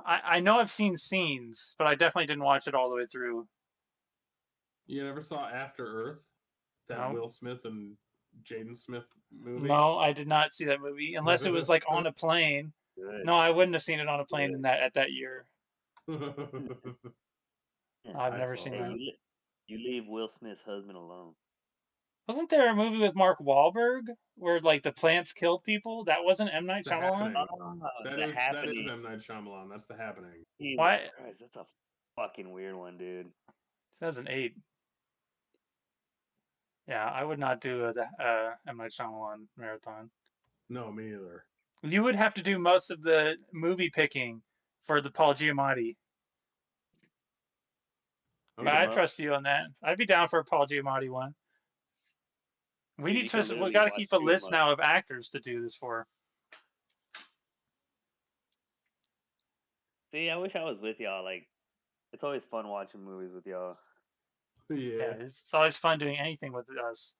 I know I've seen scenes, but I definitely didn't watch it all the way through. You never saw After Earth? That No. Will Smith and Jaden Smith movie? No, I did not see that movie unless it was like on a plane. good. No, I wouldn't have seen it on a plane in Good. that at that year. Yeah. I've I never saw seen Hey, that. it. you leave Will Smith's husband alone. Wasn't there a movie with Mark Wahlberg where like the plants killed people? That wasn't M. Night The Shyamalan? Happening. Oh, That The is Happening. M Night Shyamalan. That's The Happening. Jesus Why? Christ, that's a fucking weird one, dude. 2008. Yeah, I would not do a M. Night Shyamalan marathon. No, me either. You would have to do most of the movie picking for the Paul Giamatti. But Beat him I Okay. up. trust you on that. I'd be down for a Paul Giamatti one. Dude, you can We literally got to watch keep a beat him list up. now of actors to do this for. See, I wish I was with y'all. Like, it's always fun watching movies with y'all. Yeah, Yeah. it's always fun doing anything with us.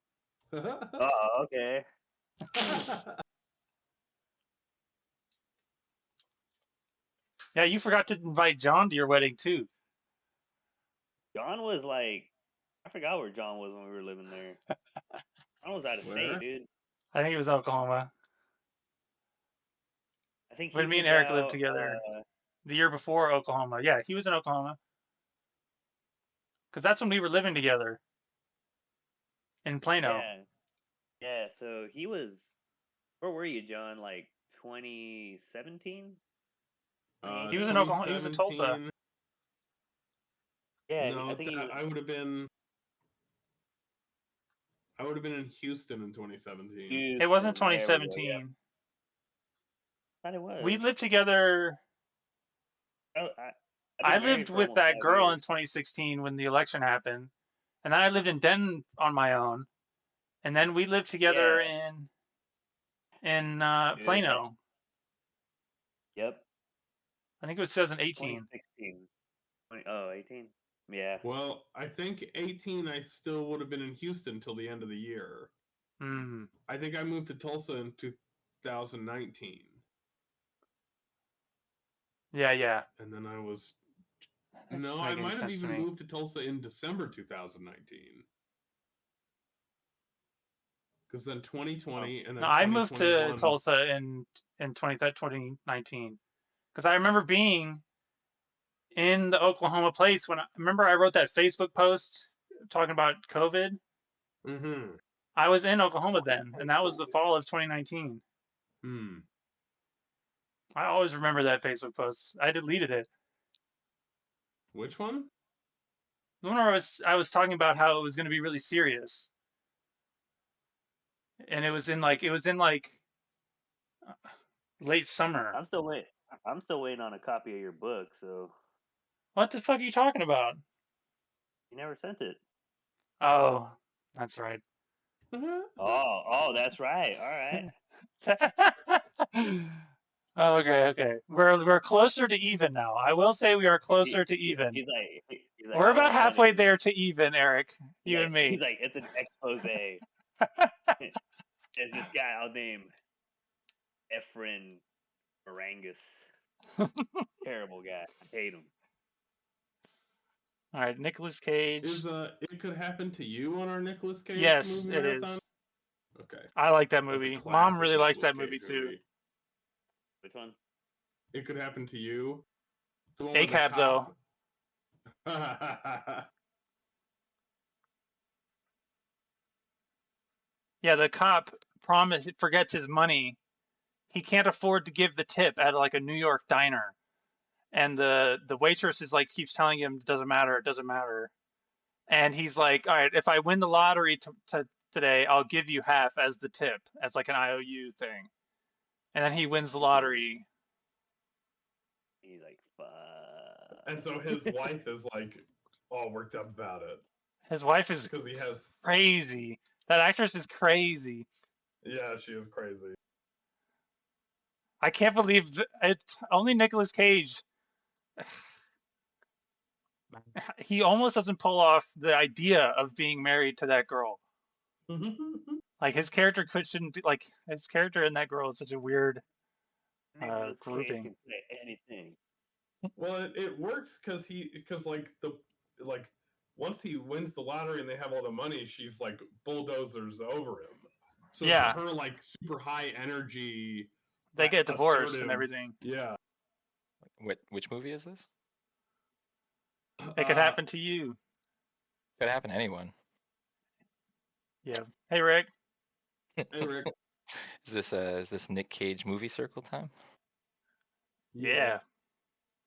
Oh, okay. Yeah, you forgot to invite John to your wedding too. John was like, I forgot where John was when we were living there. John was out of state, Where? dude. I think it was Oklahoma I think he when me and moved Eric lived out. together the year before Oklahoma. Yeah, he was in Oklahoma because that's when we were living together in Plano. Yeah, yeah. So he was. Where were you, John? Like 2017, He was 2018? in Oklahoma. He was in Tulsa. 2017. Yeah, I No, think he was. I would have been. I would have been in Houston in 2017. It wasn't Houston. There we go. Yeah, 2017. thought it We was. lived together. Oh, I've I been married lived for with almost that 5 girl in years. 2016 when the election happened, and then I lived in Denton on my own, and then we lived Yeah, together in dude. Plano. Yep. I think it was 2018. 2016. 18. Yeah. Well, I think 18. I still would have been in Houston till the end of the year. Hmm. I think I moved to Tulsa in 2019, Yeah, yeah. and then I was. That's No, I making might have sense to even me. moved to Tulsa in December 2019. Because then Oh, 2020 and No, then I moved to 2021. Tulsa in 2019 because I remember being in the Oklahoma place when remember I wrote that Facebook post talking about COVID. Mm-hmm. I was in Oklahoma then, and fucking that was the COVID. fall of 2019. Hmm. I always remember that Facebook post. I deleted it. Which one? The one where I was talking about how it was going to be really serious, and it was in like late summer. I'm still waiting. I'm still waiting on a copy of your book. So What the fuck are you talking about? you never sent it. Oh, that's right. Oh, that's right. All right. Oh, okay, okay. We're closer to even now. I will say we are closer to He, even. he's like, We're I about won't send it. halfway there to even, Eric. You and He's me. like, it's an expose. There's this guy I'll name Efren Marangus. Terrible guy. I hate him. All right, Nicolas Cage. Is It Could Happen to You on our Nicolas Cage Yes, movie it marathon? is. Okay. I like that That's a movie. Mom classic really likes Nicolas that movie Cage too. movie. Which one? It Could Happen to You. The one where the ACAB though. cop. Yeah, the cop forgets his money. He can't afford to give the tip at like a New York diner, and the waitress is like keeps telling him it doesn't matter, it doesn't matter, and he's like, all right, if I win the lottery today, I'll give you half as the tip, as like an IOU thing, and then he wins the lottery. He's like, fuck. And so his wife is like all worked up about it His wife is because he has. crazy. That actress is crazy. Yeah, she is crazy. I can't believe it's only Nicolas Cage. He almost doesn't pull off the idea of being married to that girl. Like his character shouldn't be like his character in that girl is such a weird Nicolas Cage grouping. can play anything. Well, it works because like once he wins the lottery and they have all the money, she's like bulldozers over him. So Yeah. it's her like super high energy. They get divorced and assertive- everything. Yeah. Which movie is this? It could happen to you. Could happen to anyone. Yeah. Hey Rick. Hey Rick. Is this Nick Cage movie circle time? Yeah.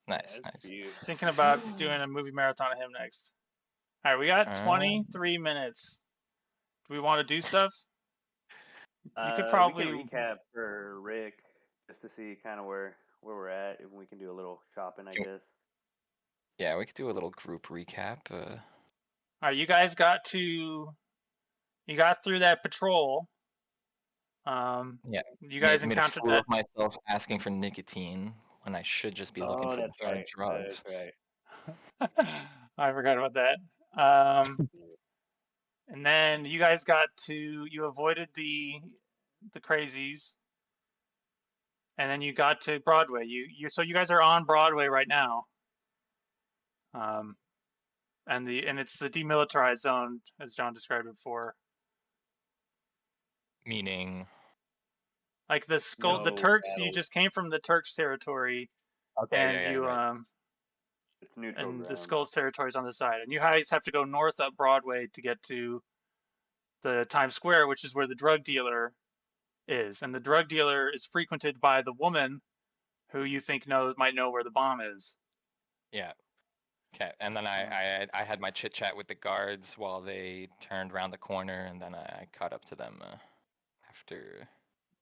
Nice, That's nice. cute. Thinking about doing a movie marathon of him next. All right, we got 23 minutes. Do we want to do stuff? You could probably we can recap for Rick just to see kind of where we're at, and we can do a little shopping, I guess. Yeah, we could do a little group recap. All right, you guys got through that patrol. Yeah. You guys made encountered a fool that. of myself asking for nicotine when I should just be looking for that's hard right. drugs. That's right. I forgot about that. And then you guys you avoided the crazies, and then you got to Broadway. So you guys are on Broadway right now. And it's the demilitarized zone as John described it before. Meaning, Like the Turks, you battle. just came from the Turks territory, okay, and yeah, you right. It's neutral and ground. the Skulls territory is on the side, and you guys have to go north up Broadway to get to the Times Square, which is where the drug dealer is, and the drug dealer is frequented by the woman who you think might know where the bomb is. Yeah. Okay, and then I had my chit chat with the guards while they turned around the corner, and then I caught up to them after.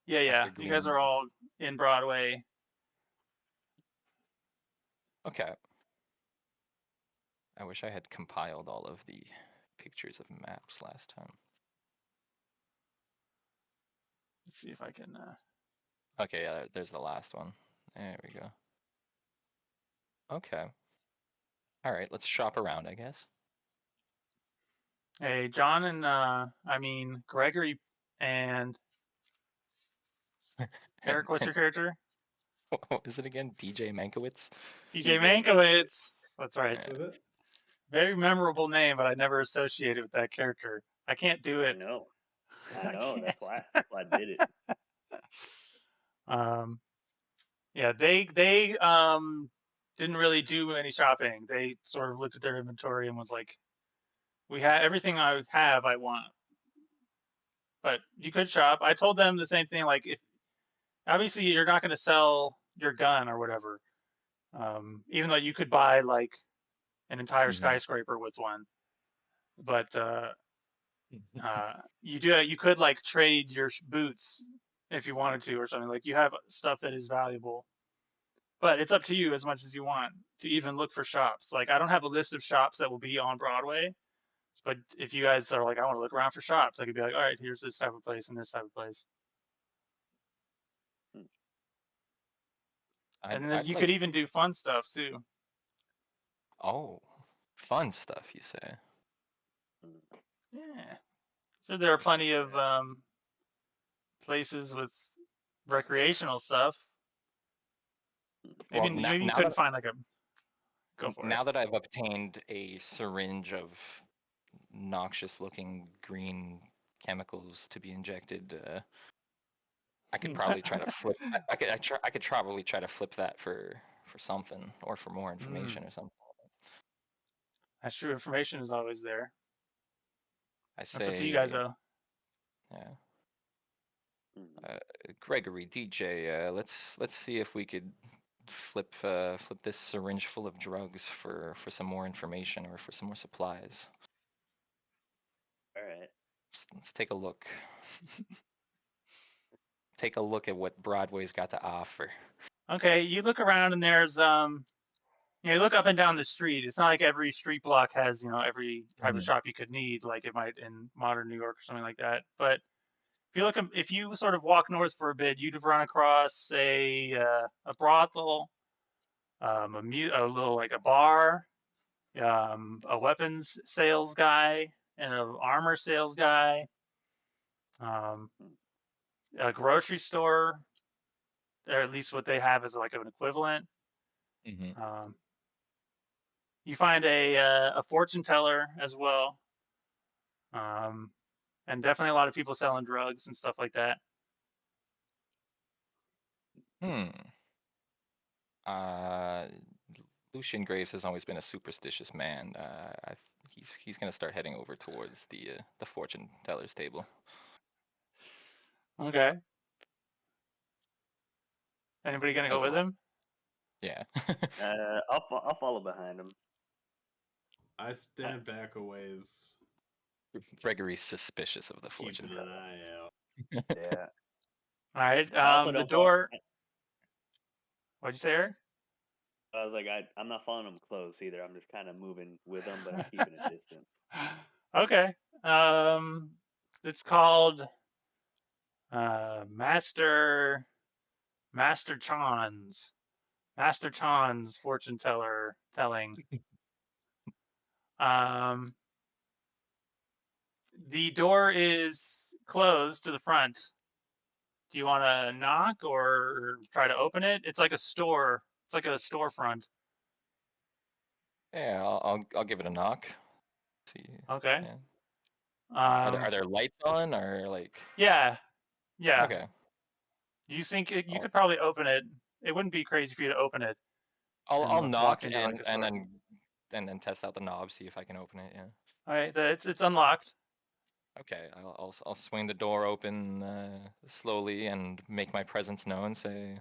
Yeah. after You guys gleaning. are all in Broadway. Okay. I wish I had compiled all of the pictures of maps last time. Let's see if I can. Okay, yeah, there's the last one. There we go. Okay. All right, let's shop around, I guess. Hey, John and Gregory and Eric. What's your character? What is it again? DJ Mankiewicz? DJ Mankiewicz. That's right. With it? Very memorable name, but I never associated with that character. I can't do I it. know. I can't. That's why I did it. Yeah, they didn't really do any shopping. They sort of looked at their inventory and was like, "We have everything I have. I want." But you could shop. I told them the same thing. Like, if obviously you're not going to sell your gun or whatever, even though you could buy like an entire skyscraper with one. But you could like trade your boots if you wanted to or something. Like you have stuff that is valuable. But it's up to you as much as you want to even look for shops. Like I don't have a list of shops that will be on Broadway, but if you guys are like, I want to look around for shops, I could be like, all right, here's this type of place and this type of place. And then you could even do fun stuff too. Oh, fun stuff, you say? Yeah. So there are plenty of places with recreational stuff. Maybe you couldn't find like a. Go for it. Now that I've obtained a syringe of noxious-looking green chemicals to be injected, I could probably try to flip. I could probably try to flip that for something or for more information or something. That's true. Information is always there. I say. That's up to you guys, though. Yeah. Gregory, DJ, let's see if we could flip this syringe full of drugs for some more information or for some more supplies. All right. Let's take a look. Take a look at what Broadway's got to offer. Okay, you look around and there's you look up and down the street. It's not like every street block has, every type of shop you could need, like it might in modern New York or something like that. But if you sort of walk north for a bit, you'd run across a brothel, a little like a bar, a weapons sales guy, and an armor sales guy, a grocery store, or at least what they have is like an equivalent. Mm-hmm. You find a fortune teller as well, and definitely a lot of people selling drugs and stuff like that. Lucian Graves has always been a superstitious man. He's gonna start heading over towards the fortune teller's table. Okay. Anybody gonna go with him? Yeah. I'll follow behind him. I stand back a ways. Gregory's suspicious of the fortune Keeping an teller. eye out. Yeah. All right. I also The don't door. What'd you say, Eric? I was like, I'm not following him close either. I'm just kind of moving with him, but I'm keeping a distance. Okay. It's called Master Chan's fortune teller telling. The door is closed to the front. Do you want to knock or try to open it? It's like a store. It's like a storefront. Yeah, I'll give it a knock. See. Okay. Yeah. Are there lights on or like? Yeah. Yeah. Okay. You think you could probably open it? It wouldn't be crazy for you to open it. I'll knock into like and then test out the knob, see if I can open it. Yeah. All right. It's unlocked. Okay, I'll swing the door open slowly and make my presence known. Say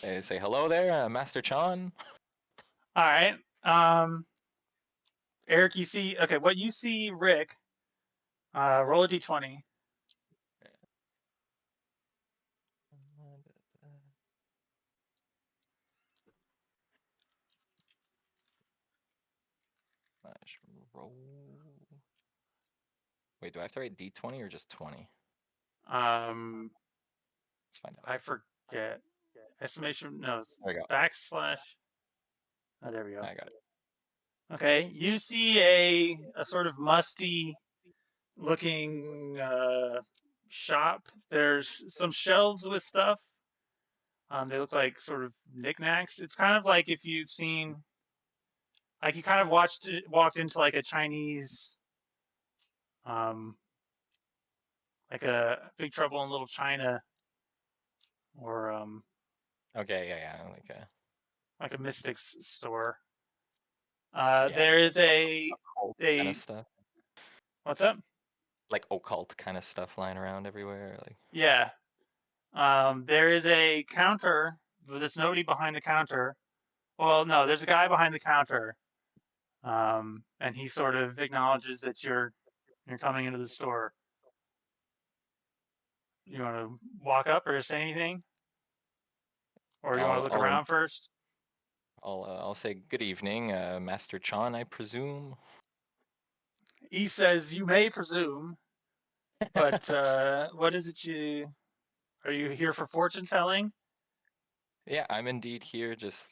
hello there, Master Chan. All right. Eric, you see? Okay, what you see, Rick? Roll a d20. Roll. Wait, do I have to write d20 or just 20? Let's find out. I forget. Estimation. No, There we go. backslash. Oh, there we go. I got it. Okay, you see a sort of musty looking shop. There's some shelves with stuff. They look like sort of knickknacks. It's kind of like if you've seen, like you kind of walked into like a Chinese, like a Big Trouble in Little China, or Okay, yeah, like a Mystics store. yeah. There is a kind of stuff. What's up? Like occult kind of stuff lying around everywhere, like. Yeah. There is a counter, but there's nobody behind the counter. Well, no, there's a guy behind the counter, and he sort of acknowledges that you're coming into the store. You want to walk up or say anything, or you want to look around first? I'll say good evening, Master Chan, I presume. He says, "You may presume, but what is it are you here for fortune telling?" Yeah, I'm indeed here, just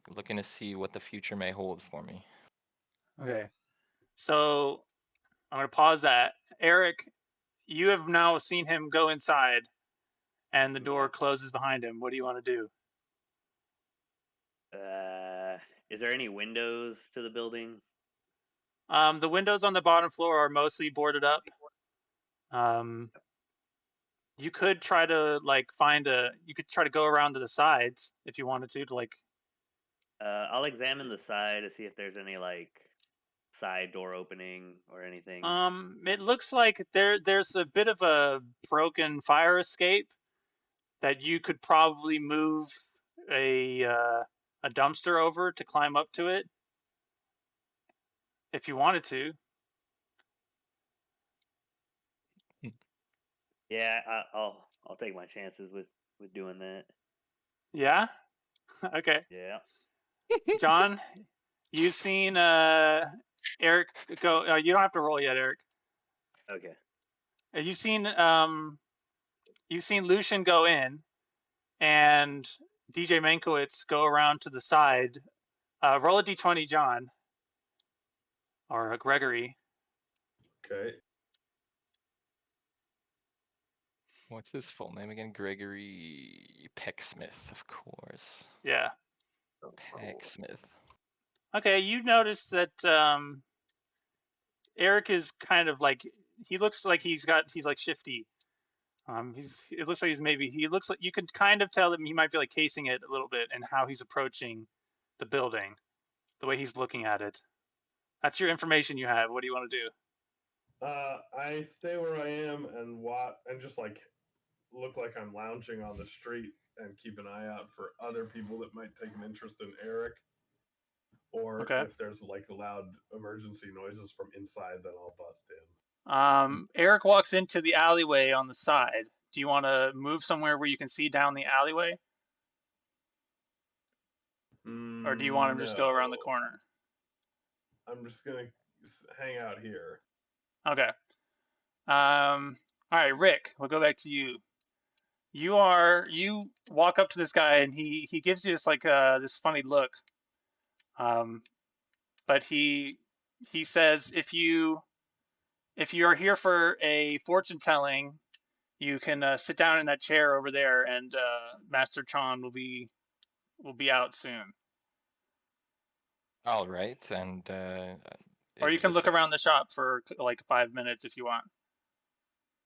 looking to see what the future may hold for me. Okay, so I'm gonna pause that. Eric, you have now seen him go inside, and the door closes behind him. What do you want to do? Is there any windows to the building? The windows on the bottom floor are mostly boarded up. You could try to you could try to go around to the sides if you wanted to like. I'll examine the side to see if there's any like side door opening or anything? It looks like there's a bit of a broken fire escape that you could probably move a dumpster over to climb up to it if you wanted to. Yeah, I'll take my chances with doing that. Yeah. Okay. Yeah. John, you've seen Eric go. You don't have to roll yet, Eric. Okay. You've seen Lucian go in, and DJ Mankiewicz go around to the side. Roll a d20, John, or Gregory. Okay. What's his full name again? Gregory Pecksmith, of course. Yeah. Pecksmith. Okay, you notice that Eric is kind of like, he looks like he's like shifty. It looks like he looks like you can kind of tell that he might be like casing it a little bit and how he's approaching the building, the way he's looking at it. That's your information you have. What do you want to do? I stay where I am and watch and just like look like I'm lounging on the street and keep an eye out for other people that might take an interest in Eric. Or Okay. if there's like loud emergency noises from inside, then I'll bust in. Eric walks into the alleyway on the side. Do you want to move somewhere where you can see down the alleyway? Or do you want him to just go around the corner? I'm just going to hang out here. Okay. All right, Rick, we'll go back to you. You walk up to this guy and he gives you this like this funny look. But he says if you are here for a fortune telling, you can sit down in that chair over there, and Master Chan will be out soon. All right, and Or you can look around the shop for like 5 minutes if you want.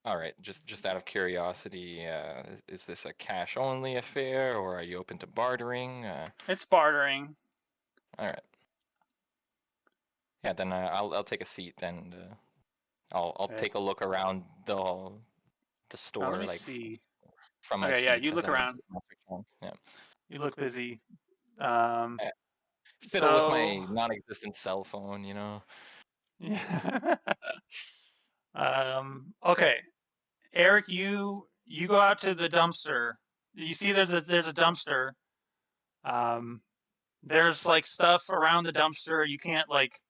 All right, just out of curiosity, is this a cash only affair, or are you open to bartering? It's bartering. All right. Yeah, then I'll take a seat and I'll Okay. take a look around the store, Let me like see. from my Okay, seat. yeah, you as look I'm around. Yeah. You look busy. Fiddle with my So non-existent cell phone, you know. yeah. Okay, Eric, you go out to the dumpster. You see there's a dumpster. There's like stuff around the dumpster. You can't like.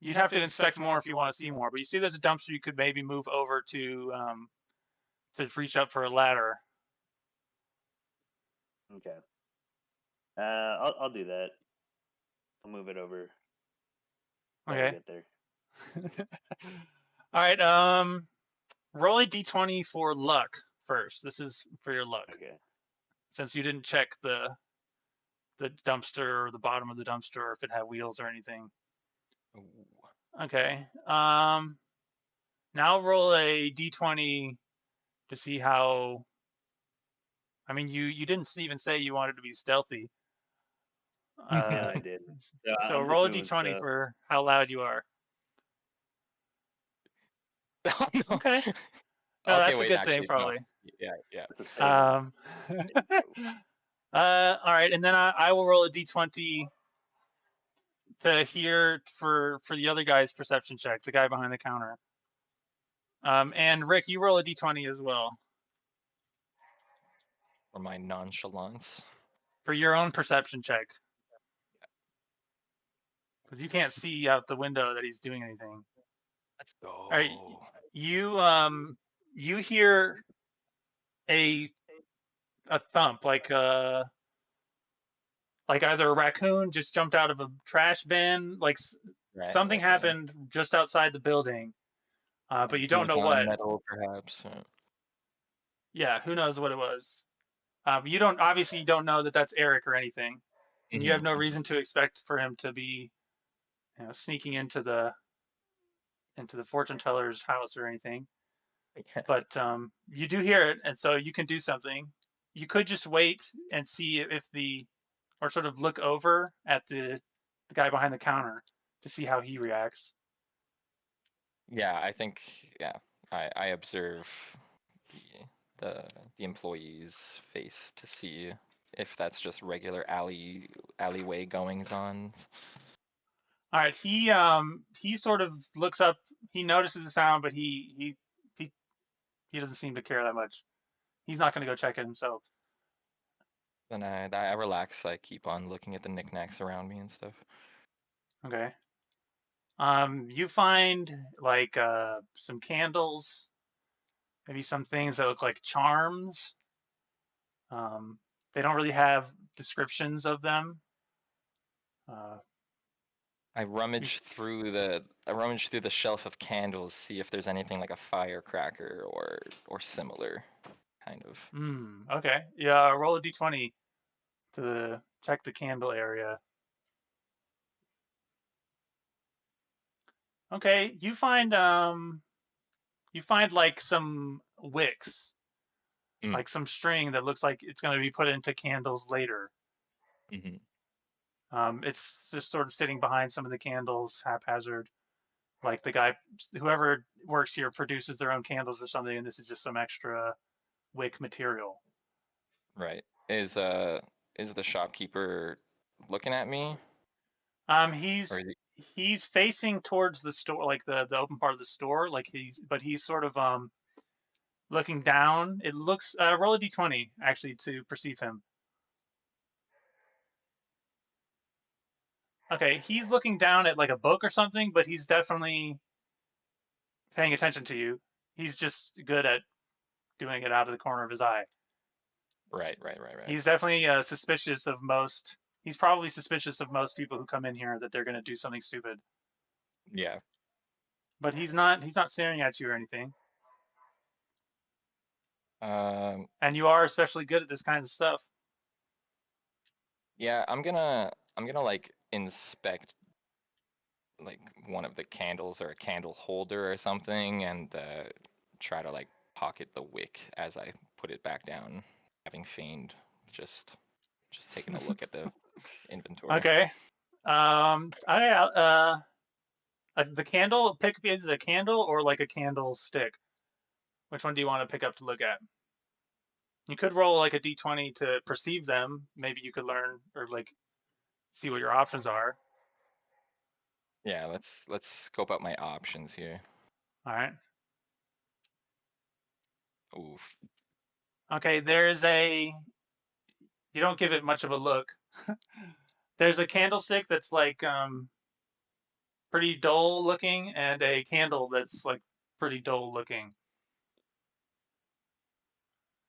You'd have to inspect more if you want to see more. But you see there's a dumpster you could maybe move over to reach up for a ladder. Okay. I'll do that. I'll move it over. Okay. Get there. All right. Roll a d20 for luck first. This is for your luck. Okay. Since you didn't check the dumpster or the bottom of the dumpster or if it had wheels or anything. Ooh. Okay. Now roll a d20 to see how. I mean, you didn't even say you wanted to be stealthy. Yeah, I did. So roll a d20 for how loud you are. Oh, no. Okay. No, Okay, that's wait, a good actually, thing, probably. No. Yeah. All right, and then I will roll a d20 to hear for the other guy's perception check, the guy behind the counter. And Rick, you roll a d20 as well. For my nonchalance. For your own perception check. Because you can't see out the window that he's doing anything. Let's go. All right, you hear a thump, like either a raccoon just jumped out of a trash bin, like something happened just outside the building, but you don't know what. Metal, perhaps. Yeah, who knows what it was. You don't know that that's Eric or anything, and you have no reason to expect for him to be, sneaking into the fortune teller's house or anything. But you do hear it, and so you can do something. You could just wait and see if or sort of look over at the guy behind the counter to see how he reacts. Yeah, I think I observe the the employee's face to see if that's just regular alleyway goings on. All right, he sort of looks up. He notices the sound, but he he doesn't seem to care that much. He's not going to go check it himself. Then I relax. I keep on looking at the knickknacks around me and stuff. Okay. You find like some candles, maybe some things that look like charms. Um, they don't really have descriptions of them. Uh, I you, rummage through the shelf of candles, see if there's anything like a firecracker or similar kind of. okay. Yeah, roll a d20 to check the candle area. Okay, you find like some wicks, Mm. like some string that looks like it's going to be put into candles later. Mm-hmm. It's just sort of sitting behind some of the candles, haphazard. Like the guy, whoever works here, produces their own candles or something, and this is just some extra wick material. Right. Is the shopkeeper looking at me? Um, Or is he's he he's facing towards the store, like the open part of the store. Like he's sort of looking down. It looks roll a d20 actually to perceive him. Okay, he's looking down at like a book or something, but he's definitely paying attention to you. He's just good at doing it out of the corner of his eye. right. He's definitely suspicious of most. He's probably suspicious of most people who come in here that they're going to do something stupid. Yeah. But he's not. He's not staring at you or anything. Um And you are especially good at this kind of stuff. yeah, I'm gonna like inspect like one of the candles or a candle holder or something and try to like pocket the wick as I put it back down, having feigned just taking a look at the inventory. Okay. I the candle. Pick is a candle or like a candlestick. Which one do you want to pick up to look at? You could roll like a d20 to perceive them. Maybe you could learn or like see what your options are. Yeah, let's scope out my options here. All right. Oof. Okay. There's a. You don't give it much of a look. There's a candlestick that's like pretty dull looking, and a candle that's like pretty dull looking.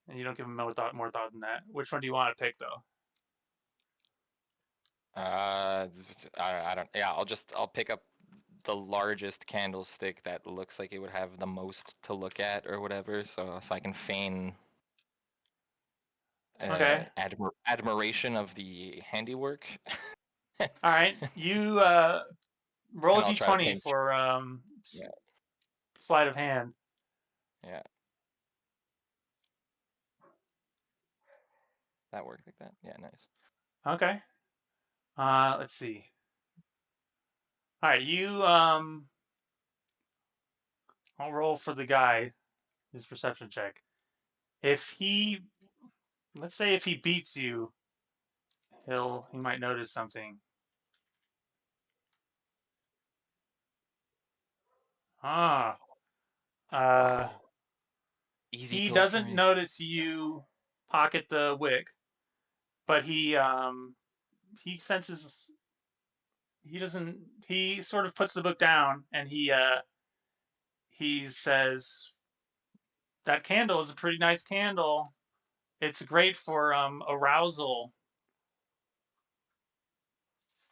And you don't give them more thought than that. Which one do you want to pick though? Uh, I don't. Yeah, I'll pick up the largest candlestick that looks like it would have the most to look at or whatever, so I can feign Okay. admiration of the handiwork, All right. You roll a and I'll try to d20 paint. for Yeah, sleight of hand. yeah, that worked like that. Yeah, nice. Okay. Let's see. All right. I'll roll for the guy his perception check. If he, let's say, if he beats you, he might notice something. Ah. Uh, Wow, easy he doesn't pilfering. notice you pocket the wick, but he senses he doesn't he sort of puts the book down and he says that candle is a pretty nice candle. It's great for arousal.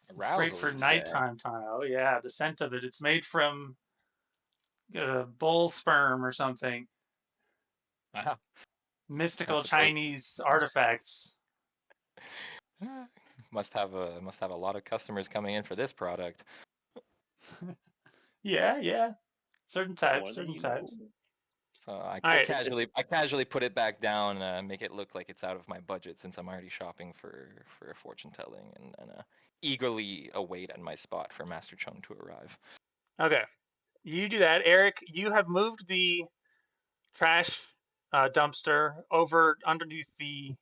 It's great Arousal, for you say? nighttime time. Oh yeah, the scent of it. It's made from bull sperm or something. Wow, Mystical that's a dope. Chinese artifacts. Must have a lot of customers coming in for this product. Yeah, yeah. Certain types, More than certain you know. types. So All right. I casually put it back down, make it look like it's out of my budget since I'm already shopping for a fortune telling and eagerly await at my spot for Master Chung to arrive. Okay, you do that, Eric. You have moved the trash dumpster over underneath the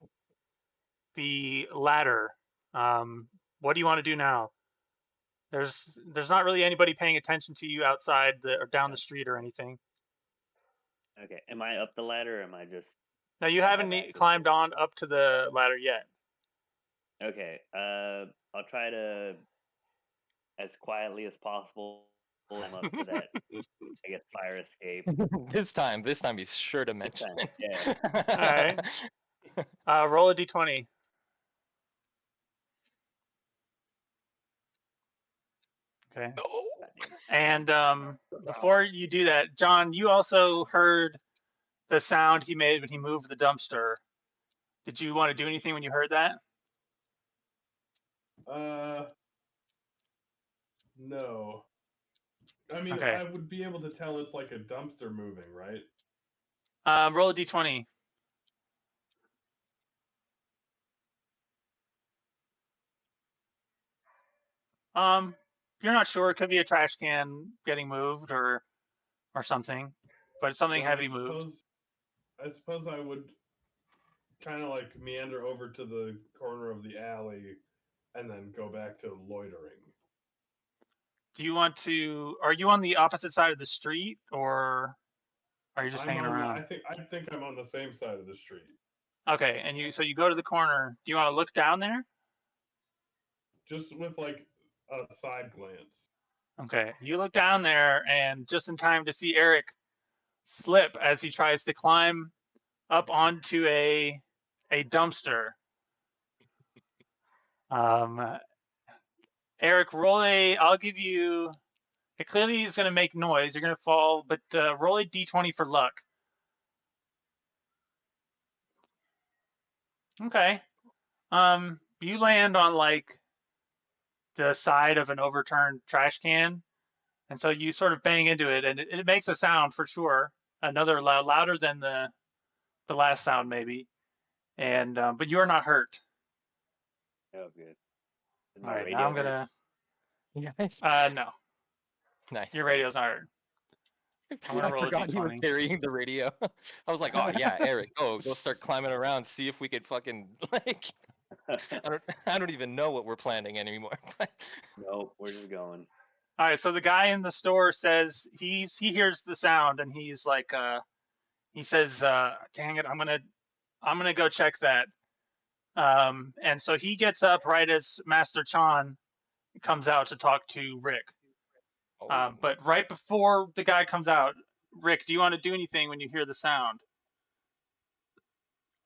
ladder. What do you want to do now? There's not really anybody paying attention to you outside or down the street or anything. Okay. Am I up the ladder or am I just Now you I haven't have access to climbed it? on up to the ladder yet. Okay. I'll try to as quietly as possible climb up to that, I guess, fire escape. this time he's sure to This mention time, it. yeah. All right. Roll a d20. Okay. No. And before you do that, John, you also heard the sound he made when he moved the dumpster. Did you want to do anything when you heard that? No. I mean, Okay. I would be able to tell it's like a dumpster moving, right? Roll a d20. You're not sure. It could be a trash can getting moved or something, but it's something Then heavy moved. I suppose I would kind of like meander over to the corner of the alley and then go back to loitering. Do you want to? Are you on the opposite side of the street, or are you just I'm hanging on. around? I think I'm on the same side of the street. Okay, and you go to the corner. Do you want to look down there? Just with like a side glance. Okay, you look down there, and just in time to see Eric slip as he tries to climb up onto a dumpster. Um, Eric, roll a. I'll give you. It clearly is going to make noise. You're going to fall, but roll a d20 for luck. Okay. You land on like the side of an overturned trash can, and so you sort of bang into it, and it makes a sound for sure. Another louder than the last sound maybe, and but you are not hurt. Oh, good. Is All my right, now I'm radio hurt? gonna. Nice. No, Nice. your radio's not hurt. I'm gonna I roll a forgot he was d20. carrying the radio. I was like, oh yeah, Eric, go start climbing around, see if we could fucking like. I don't even know what we're planning anymore. Nope, we're just going. All right, so the guy in the store says he hears the sound and he's like he says dang it, I'm gonna go check that. And so he gets up right as Master Chan comes out to talk to Rick. Oh. But right before the guy comes out, Rick, do you want to do anything when you hear the sound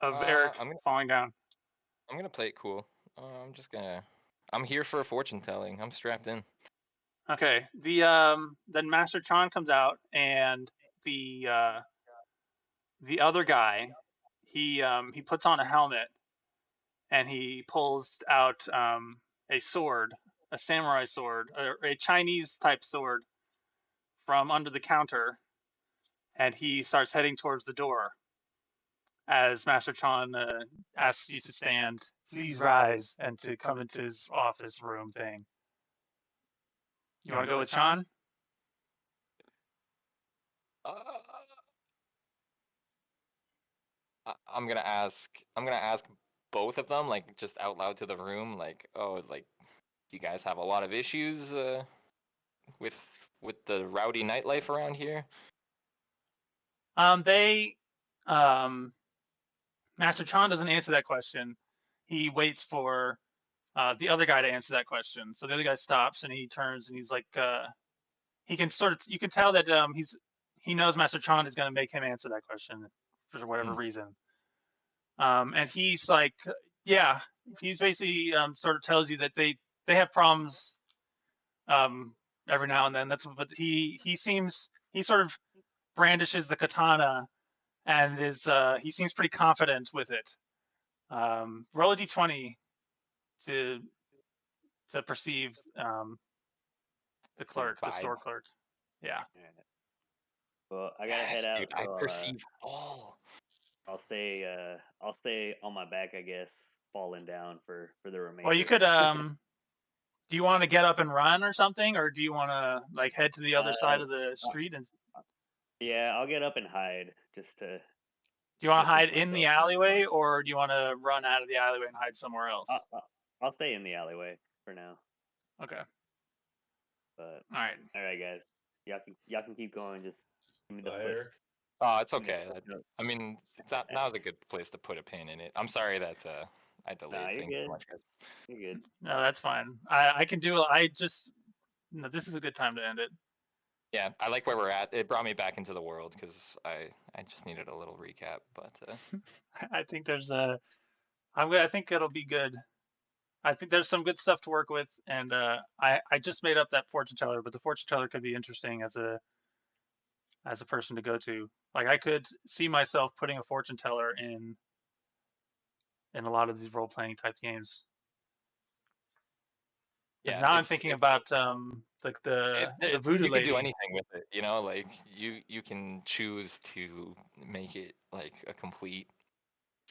of Eric falling down? I'm gonna play it cool. I'm here for a fortune telling. I'm strapped in. Okay. Then Master Chan comes out and the other guy he puts on a helmet and he pulls out a sword, a samurai sword, a Chinese type sword from under the counter, and he starts heading towards the door as Master Chan asks you to stand, please rise, and to come into his office room thing. You want to go with Chan? I'm gonna ask both of them, like just out loud to the room, like, oh, like, you guys have a lot of issues with the rowdy nightlife around here? They Master Chan doesn't answer that question. He waits for the other guy to answer that question. So the other guy stops and he turns and he's like, he can sort of, you can tell that he knows Master Chan is going to make him answer that question for whatever reason. And he's like, yeah, he's basically sort of tells you that they have problems every now and then. But he sort of brandishes the katana and he seems pretty confident with it. Roll a d20 to perceive the clerk, the store clerk. Yeah. Well, I gotta head out. Dude, I So, perceive all. I'll stay on my back, I guess, falling down for the remainder. Well, you could Do you want to get up and run or something, or do you want to like head to the other side of the Uh, street? And yeah, I'll get up and hide just to do you want to hide distance in the myself from everyone. alleyway, or do you want to run out of the alleyway and hide somewhere else? I'll stay in the alleyway for now. Okay. But All right. all right, guys, y'all can keep going. Just give me the foot. Eric. Oh, it's Give me the okay. footnote. I mean, that was a good place to put a pin in it. I'm sorry that I Nah, delayed you're things so good. much, guys. You're good. No, that's fine. I can do. I just. No, this is a good time to end it. Yeah, I like where we're at. It brought me back into the world because I just needed a little recap. But I think there's a. I think it'll be good. I think there's some good stuff to work with, and I just made up that fortune teller, but the fortune teller could be interesting as a person to go to. Like I could see myself putting a fortune teller in a lot of these role playing type games. Because yeah, now I'm it's thinking it's about like the voodoo you could do lady. anything with it. You know, like you can choose to make it like a complete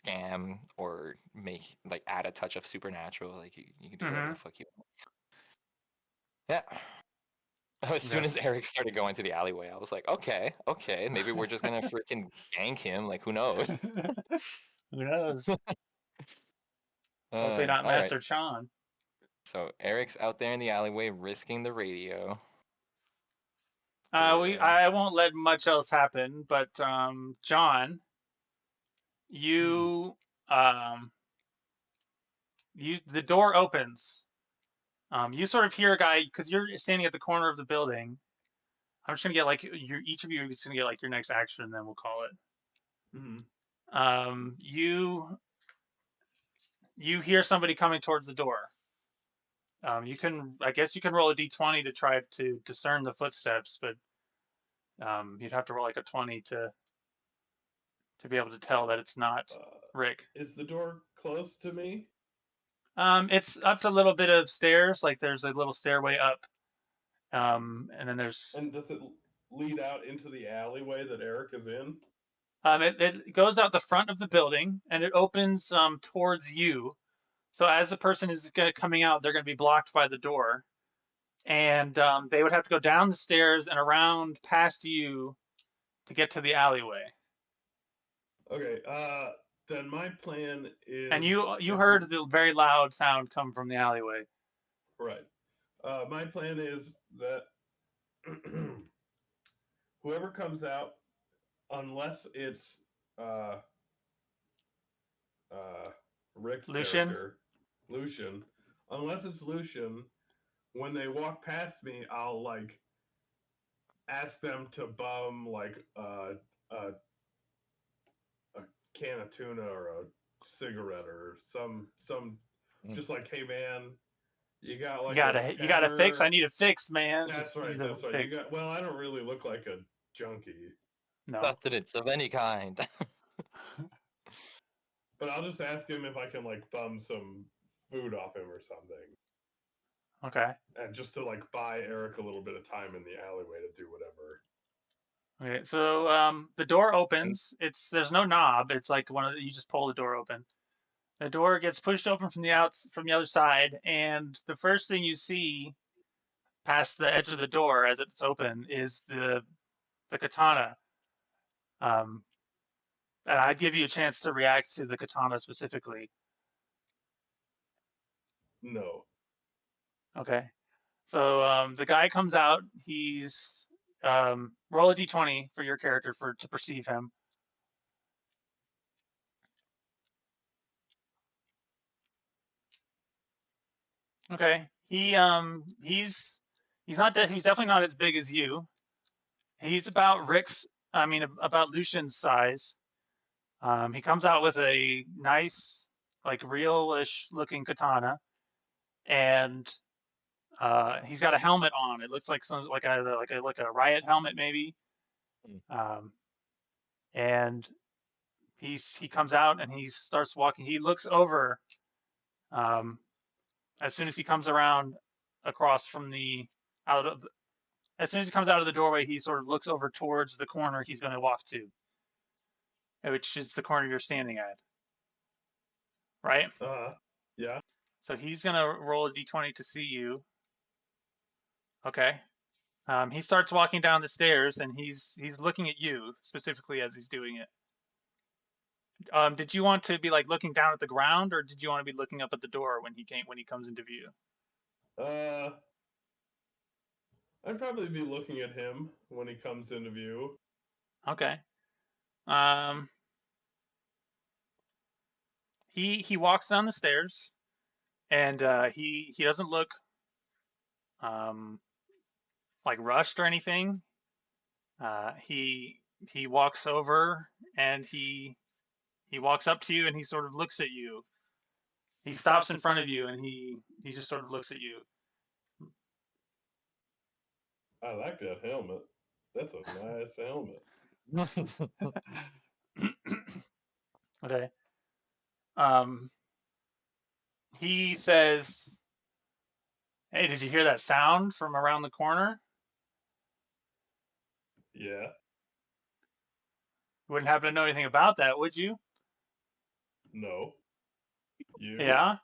scam or make like add a touch of supernatural. Like you can do whatever Mm-hmm. the fuck you want. Yeah. As soon Yeah. as Eric started going to the alleyway, I was like, okay, maybe we're just gonna freaking gank him. Like, who knows? Who knows? Hopefully not All right. Master Chan. So Eric's out there in the alleyway risking the radio. I won't let much else happen, but John, you um the door opens. You sort of hear a guy because you're standing at the corner of the building. I'm just gonna get like each of you is gonna get like your next action, and then we'll call it. You hear somebody coming towards the door. I guess you can roll a d20 to try to discern the footsteps, but you'd have to roll like a 20 to be able to tell that it's not Rick. Is the door close to me? It's up to a little bit of stairs, like there's a little stairway up, and then there's. And does it lead out into the alleyway that Eric is in? It goes out the front of the building and it opens towards you. So as the person is coming out, they're going to be blocked by the door, and they would have to go down the stairs and around past you to get to the alleyway. Okay. Then my plan is. And you heard the very loud sound come from the alleyway. Right. My plan is that whoever comes out, unless it's uh, Rick's Lucian? character, Lucian, unless it's Lucian, when they walk past me, I'll like ask them to bum like a can of tuna or a cigarette or some just like, hey man, you got like You gotta fix. I shatter. need a fix, man. That's Just right. need a That's right. fix. You got. Well, I don't really look like a junkie, No. Sustenance of any kind. but I'll just ask him if I can like bum some food off him or something, Okay. and just to like buy Eric a little bit of time in the alleyway to do whatever. Okay. So the door opens. There's no knob. It's like you just pull the door open. The door gets pushed open from the other side, and the first thing you see past the edge of the door as it's open is the katana. And I'd give you a chance to react to the katana specifically. No. Okay. So the guy comes out. He's roll a d20 for your character to perceive him. Okay. He's definitely not as big as you. He's about about Lucian's size. He comes out with a nice, like real-ish looking katana, and he's got a helmet on. It looks like like a riot helmet maybe. Um, and he comes out and he starts walking. He looks over. As soon as he comes around across from the out of the, as soon as he comes out of the doorway, he sort of looks over towards the corner he's going to walk to, which is the corner you're standing at, right? Yeah. So he's gonna roll a d20 to see you. Okay. He starts walking down the stairs, and he's looking at you specifically as he's doing it. Did you want to be like looking down at the ground, or did you want to be looking up at the door when he comes into view? I'd probably be looking at him when he comes into view. Okay. He walks down the stairs, and he doesn't look um like rushed or anything. He walks over, and he walks up to you, and he sort of looks at you. He stops in front of you, and he just sort of looks at you. I like that helmet. That's a nice helmet. Okay. He says, "Hey, did you hear that sound from around the corner? Yeah. You wouldn't happen to know anything about that, would you?" No. You? Yeah,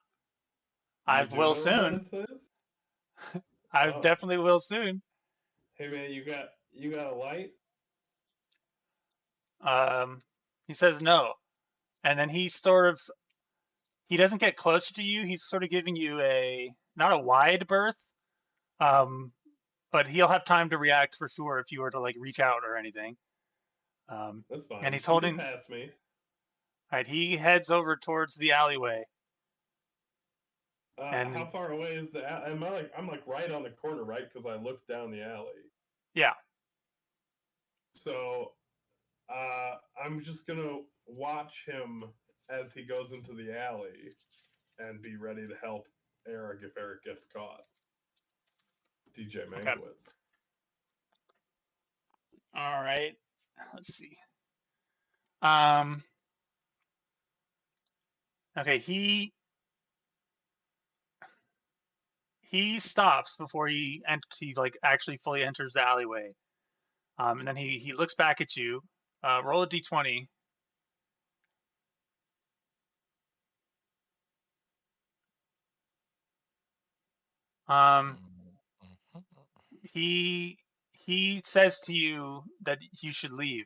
I You do will know what soon. that is? I Oh. definitely will soon. Hey man, you got a light? He says no, and then he doesn't get closer to you. He's sort of giving you not a wide berth, um, but he'll have time to react for sure if you were to like reach out or anything. That's fine. And he's You can holding. pass me. Right, he heads over towards the alleyway. And How far away is the alley? I'm like right on the corner, right? Because I looked down the alley. yeah, So I'm just gonna watch him as he goes into the alley and be ready to help Eric if Eric gets caught. DJ okay. Mankiewicz. All right. Let's see. Okay, he stops before he like actually fully enters the alleyway. And then he looks back at you. Roll a d20. He he says to you that you should leave.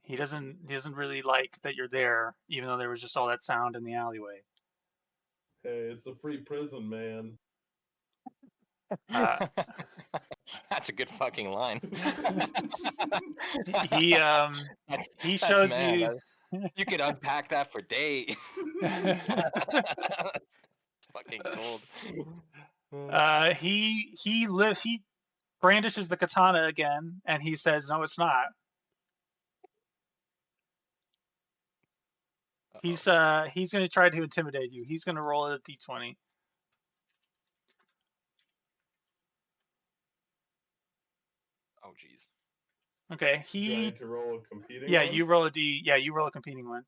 He doesn't really like that you're there, even though there was just all that sound in the alleyway. Hey, it's a free prison, man. That's a good fucking line. he That's shows mad. you. You could unpack that for days. It's fucking gold. He brandishes the katana again, and he says, "No, it's not." Uh-oh. He's going to try to intimidate you. He's going to roll a d20. Oh jeez. Okay, Do I need to roll a competing yeah, one? you roll a d. Yeah, you roll a competing one.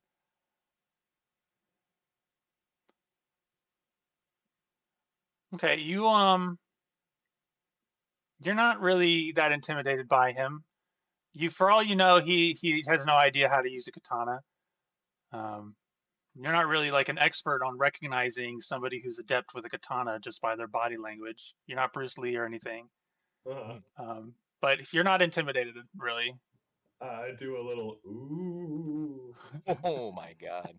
Okay, you're not really that intimidated by him. For all you know, he has no idea how to use a katana. You're not really like an expert on recognizing somebody who's adept with a katana just by their body language. You're not Bruce Lee or anything. But if you're not intimidated, really. I do a little ooh. Oh my god.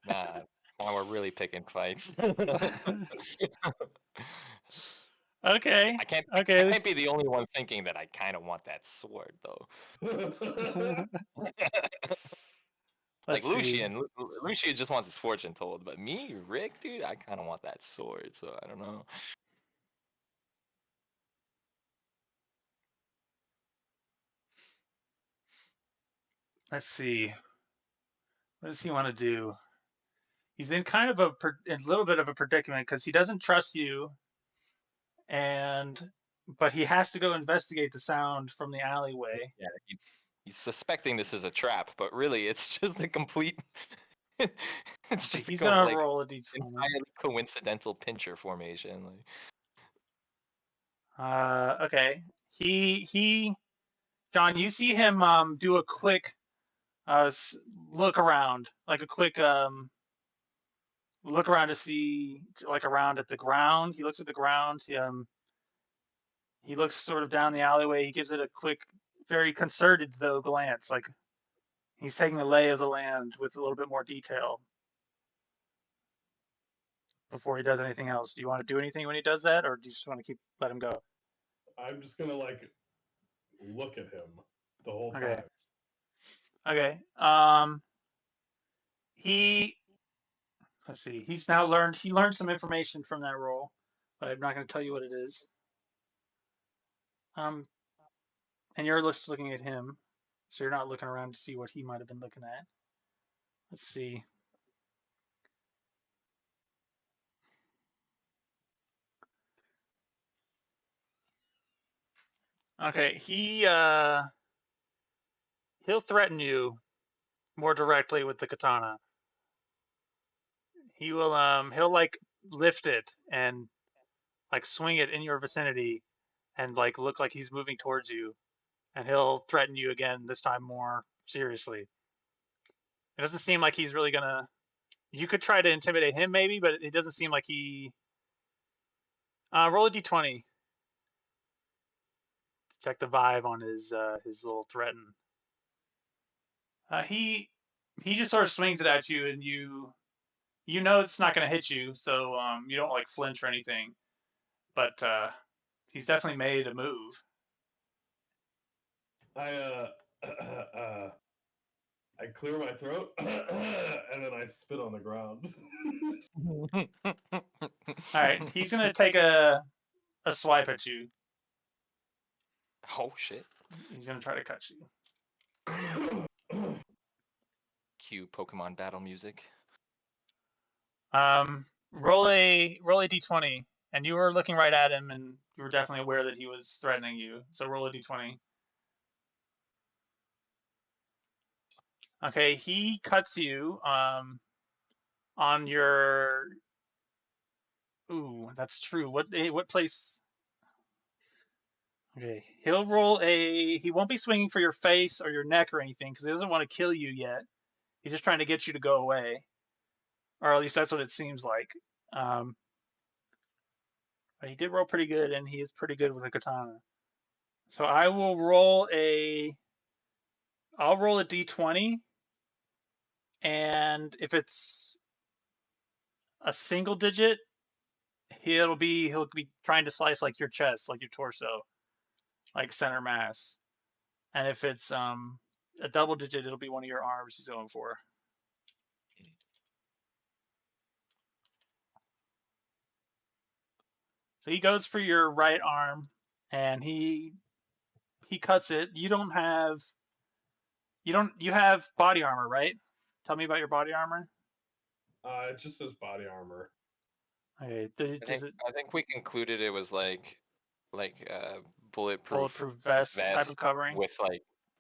Nah. Now we're really picking fights. Okay. I can't be the only one thinking that I kind of want that sword though. Like Lucian just wants his fortune told, but me, Rick, dude, I kind of want that sword, so I don't know. Let's see. What does he want to do? He's in kind of a little bit of a predicament because he doesn't trust you, but he has to go investigate the sound from the alleyway. Yeah, he's suspecting this is a trap, but really it's just a complete. It's just he's gonna like roll a d20. entirely coincidental pincher formation. Like. Okay. John, you see him do a quick look around, like a quick look around to see, like, around at the ground. He looks at the ground. He looks sort of down the alleyway. He gives it a quick, very concerted though glance, like he's taking the lay of the land with a little bit more detail before he does anything else. Do you want to do anything when he does that, or do you just want to let him go? I'm just gonna like look at him the whole Okay. time. Okay. He let's see. He learned some information from that role, but I'm not going to tell you what it is. Um, and you're just looking at him, so you're not looking around to see what he might have been looking at. Let's see. Okay, he'll threaten you more directly with the katana. He'll like lift it and like swing it in your vicinity and like look like he's moving towards you, and he'll threaten you again, this time more seriously. It doesn't seem like he's really gonna. You could try to intimidate him maybe, but it doesn't seem like he. Roll a d20. Check the vibe on his little threaten. He just sort of swings it at you, and you know it's not going to hit you, so you don't like flinch or anything. But he's definitely made a move. I I clear my throat and then I spit on the ground. All right, he's going to take a swipe at you. Oh shit. He's going to try to cut you. Cue Pokemon battle music. Roll a d20, and you were looking right at him, and you were definitely aware that he was threatening you. So roll a d20. Okay, he cuts you on your. Ooh, that's true. What place? Okay, he'll roll a. He won't be swinging for your face or your neck or anything because he doesn't want to kill you yet. He's just trying to get you to go away, or at least that's what it seems like. Um, but he did roll pretty good, and he is pretty good with a katana. So I will roll a. I'll roll a d20, and if it's a single digit, he'll be trying to slice like your chest, like your torso, like center mass. And if it's a double digit, it'll be one of your arms he's going for. So he goes for your right arm, and he cuts it. You have body armor, right? Tell me about your body armor. It just says body armor. Okay, I think we concluded it was like bulletproof bulletproof vest type vest of covering?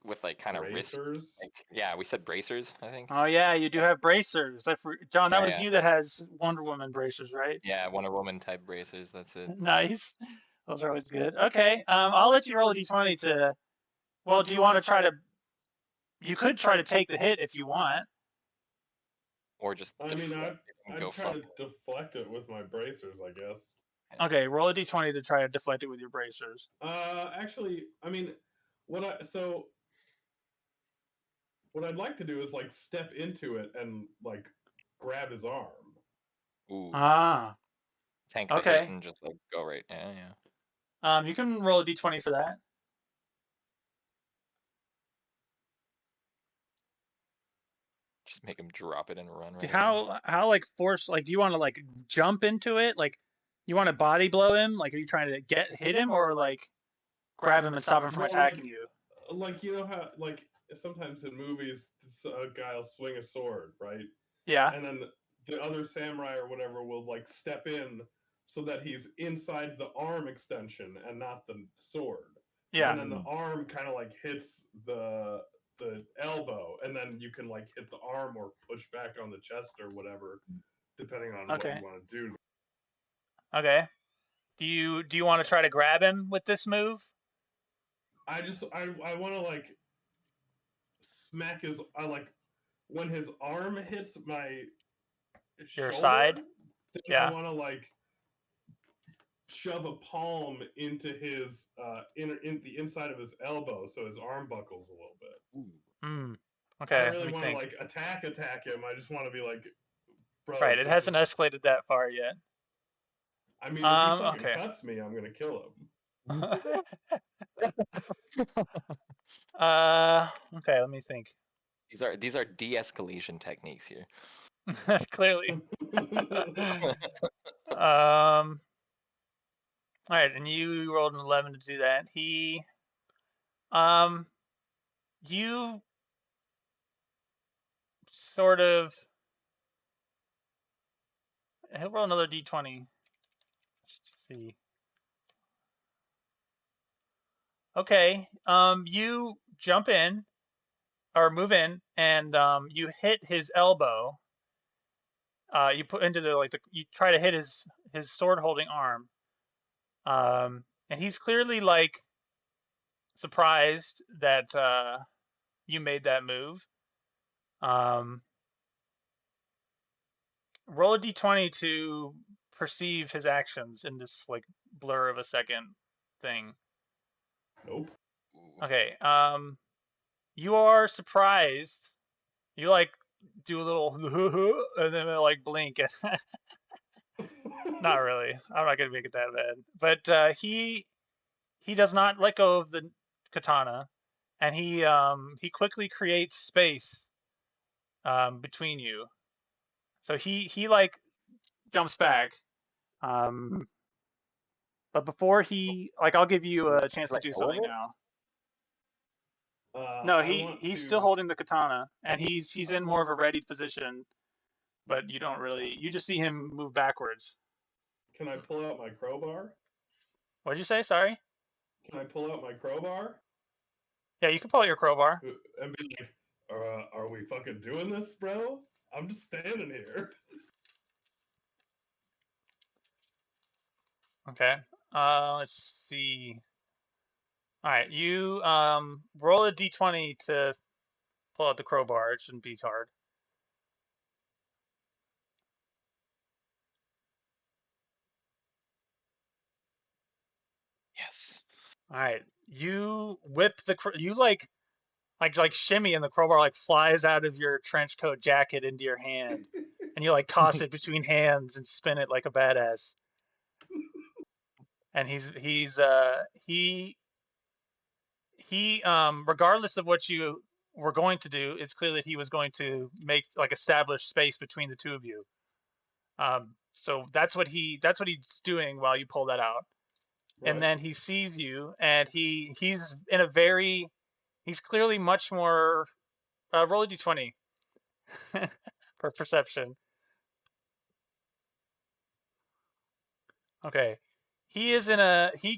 with like kind of wrist. Bracers. Like yeah, we said bracers. I think. Oh yeah, you do have bracers. John, that Yeah, was yeah, you that has Wonder Woman bracers, right? yeah. Wonder Woman type bracers. That's it. Nice. Those are always good. Okay, I'll let you roll a d20 to. Well, do you want to try to? You could try to take the hit if you want. Or just I mean, deflect it and I'd go try fuck. to deflect it with my bracers, I guess. Okay, roll a d20 to try to deflect it with your bracers. Actually, I mean, what I'd like to do is like step into it and like grab his arm. Ooh, Ah, tank the hit okay. and just like go right. Yeah, yeah. You can roll a d20 for that. Just make him drop it and run right away. How like force like do you want to like jump into it? Like you want to body blow him? Like are you trying to hit him or like grab him and stop him from No, attacking you? like you know how like sometimes in movies a guy will swing a sword, right? Yeah. And then the other samurai or whatever will like step in so that he's inside the arm extension and not the sword. Yeah. And then the arm kind of like hits the elbow, and then you can like hit the arm or push back on the chest or whatever, depending on what Okay. you want to do. Okay. Do you want to try to grab him with this move? I want to like smack his I like when his arm hits my Your shoulder, side? then I Yeah. want to like shove a palm into his in the inside of his elbow, so his arm buckles a little bit. Ooh. Hmm. I don't Okay, let really me want to think. like attack him. I just want to be like, bro, Right, it this hasn't is. escalated that far yet. I mean, if he fucking Okay. cuts me, I'm gonna kill him. Okay, let me think. These are de-escalation techniques here. Clearly. All right, and you rolled an 11 to do that. Um, you sort of, he'll roll another d20. Let's see. Okay, you jump in or move in, and you hit his elbow. You put into you try to hit his sword holding arm. And he's clearly like surprised that you made that move. Um, roll a d20 to perceive his actions in this like blur of a second thing. Nope. Ooh. Okay. You are surprised. You like do a little and then like blink. Not really. I'm not gonna make it that bad. But he does not let go of the katana, and he quickly creates space between you. So he like jumps back. Um, but before he like, I'll give you a chance to Let do go of something it? now. No, I want he's still to. holding the katana, and he's in more of a ready position. But you don't really. You just see him move backwards. Can I pull out my crowbar? What'd you say? Sorry. Can I pull out my crowbar Yeah, you can pull out your crowbar. and be like, "Are we fucking doing this, bro? I'm just standing here." Okay. Let's see. All right, you roll a d20 to pull out the crowbar. It shouldn't be hard. Yes. All right, you whip you like shimmy, and the crowbar like flies out of your trench coat jacket into your hand, and you like toss it between hands and spin it like a badass. And he regardless of what you were going to do, it's clear that he was going to make like establish space between the two of you. So that's what he's doing while you pull that out. And Right. then he sees you, and he's in a very he's clearly much more roll a d20 for perception. Okay. He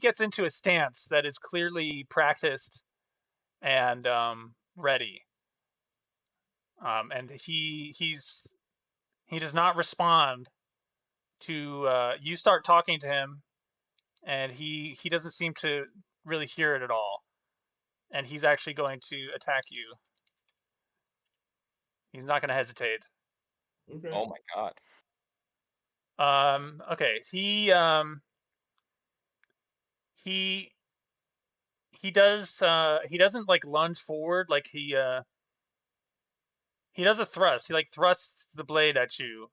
gets into a stance that is clearly practiced and ready. And he does not respond to you start talking to him, and he doesn't seem to really hear it at all. And he's actually going to attack you. He's not going to hesitate. Okay. Oh my god. Okay. He he doesn't like lunge forward like he does a thrust. He like thrusts the blade at you.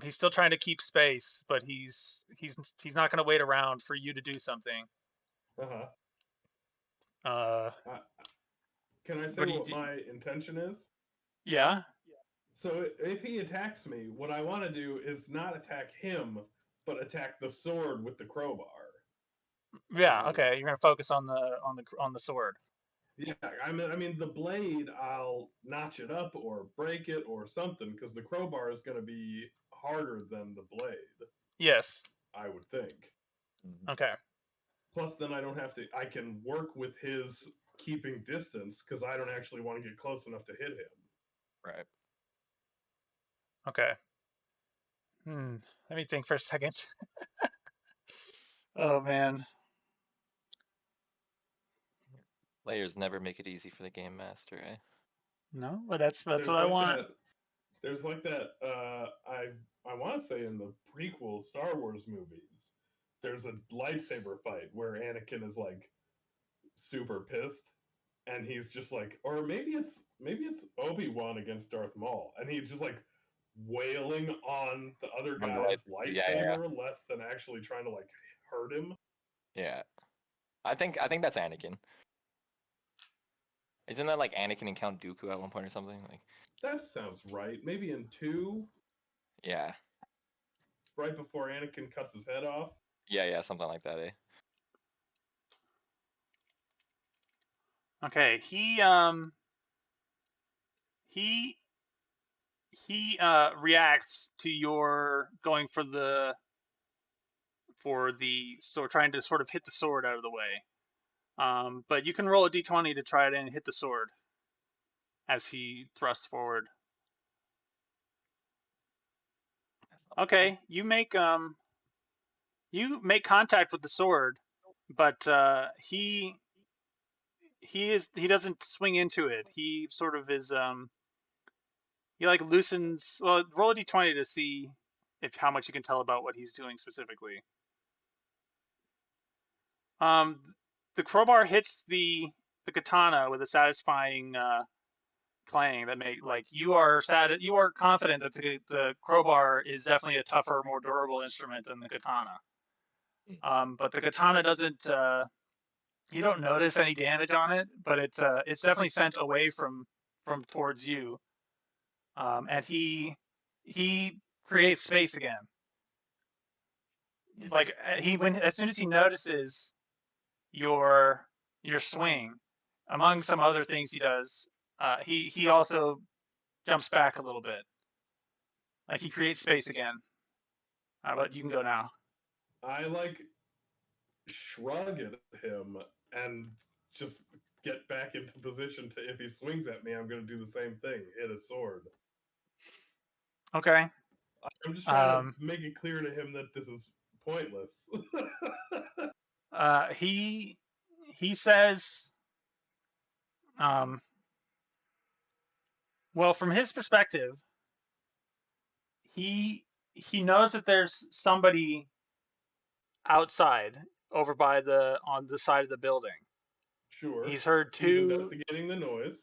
He's still trying to keep space, but he's not going to wait around for you to do something. Uh-huh. Uh, Can I say what do you what do? my intention is? Yeah. So if he attacks me, what I want to do is not attack him, but attack the sword with the crowbar. Yeah. So, Okay. You're going to focus on the sword. yeah, I mean the blade, I'll notch it up or break it or something because the crowbar is going to be harder than the blade, Yes. I would think. Okay. Plus, then I don't have to. I can work with his keeping distance because I don't actually want to get close enough to hit him. Right. Okay. Let me think for a second. Oh man. Players never make it easy for the game master, eh? No, but that's There's what I like want. There's like that. I want to say in the prequel Star Wars movies, there's a lightsaber fight where Anakin is like super pissed, and he's just like, or maybe it's Obi-Wan against Darth Maul, and he's just like wailing on the other On the guy's yeah, yeah, lightsaber less than actually trying to like hurt him. yeah. I think that's Anakin. Isn't that like Anakin and Count Dooku at one point or something? Like, That sounds right. Maybe in 2, yeah, right before Anakin cuts his head off. yeah, something like that. Eh? Okay, he reacts to your going for the so trying to sort of hit the sword out of the way. But you can roll a d20 to try it and hit the sword as he thrusts forward. Okay, you make contact with the sword, but he doesn't swing into it. He sort of is he like loosens. Well, roll a d20 to see if how much you can tell about what he's doing specifically. The crowbar hits the katana with a satisfying clang that make like you are confident that the crowbar is definitely a tougher, more durable instrument than the katana. But the katana doesn't. You don't notice any damage on it, but it's definitely sent away from towards you. And he creates space again. Like as soon as he notices your swing, among some other things he does, he also jumps back a little bit. Like he creates space again. But you can go now. I like shrug at him and just get back into position to if he swings at me, I'm going to do the same thing, hit a sword. Okay. I'm just trying to make it clear to him that this is pointless. He says, well, from his perspective, he knows that there's somebody outside over by on the side of the building. Sure. He's heard two. He's investigating the noise.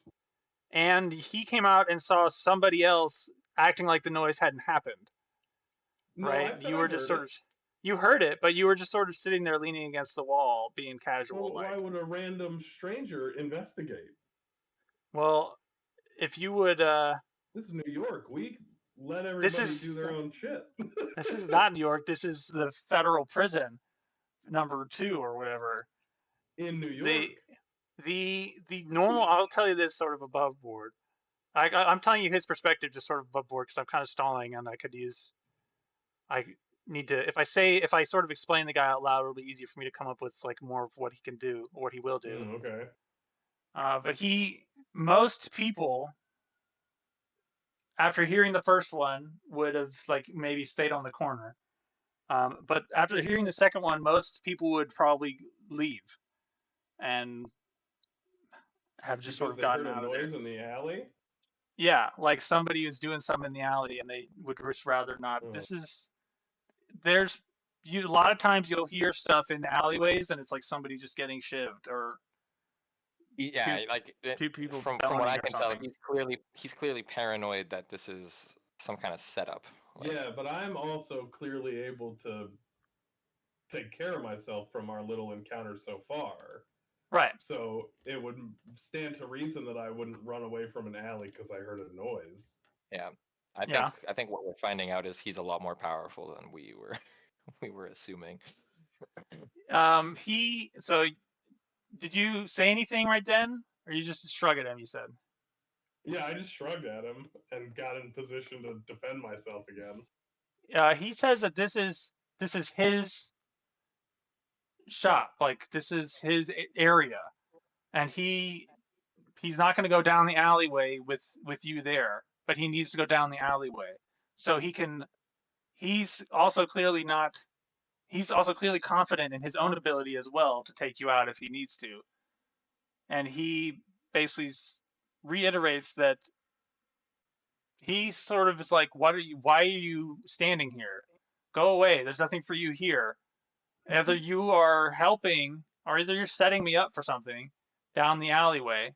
And he came out and saw somebody else acting like the noise hadn't happened. No, right? You were just sort of you heard it, but you were just sort of sitting there leaning against the wall, being casual. Well, why would a random stranger investigate? Well, if you would. This is New York. We let everybody do their own shit. This is not New York. This is the federal prison, number 2 or whatever. In New York. The normal. I'll tell you this sort of above board. I'm telling you his perspective, just sort of above board, because I'm kind of stalling, and I need to. If I sort of explain the guy out loud, it'll be easier for me to come up with like more of what he can do or what he will do. Okay. But most people, after hearing the first one, would have like maybe stayed on the corner. But after hearing the second one, most people would probably leave and have just sort of gotten out of there. Noise in the alley. Yeah, like somebody who's doing something in the alley, and they would just rather not. Oh. A lot of times you'll hear stuff in the alleyways, and it's like somebody just getting shivved or. Yeah, two people. From what I can tell, he's clearly paranoid that this is some kind of setup. Yeah, but I'm also clearly able to take care of myself from our little encounter so far. Right. So it would stand to reason that I wouldn't run away from an alley because I heard a noise. Yeah, I think what we're finding out is he's a lot more powerful than we were assuming. So did you say anything right then, or you just shrug at him? You said. Yeah, I just shrugged at him and got in position to defend myself again. He says that this is his shop, like this is his area, and he's not going to go down the alleyway with you there, but he needs to go down the alleyway so he can. He's also clearly confident in his own ability as well to take you out if he needs to, and he basically reiterates that he sort of is like, why are you standing here? Go away. There's nothing for you here. Either you are helping or either you're setting me up for something down the alleyway,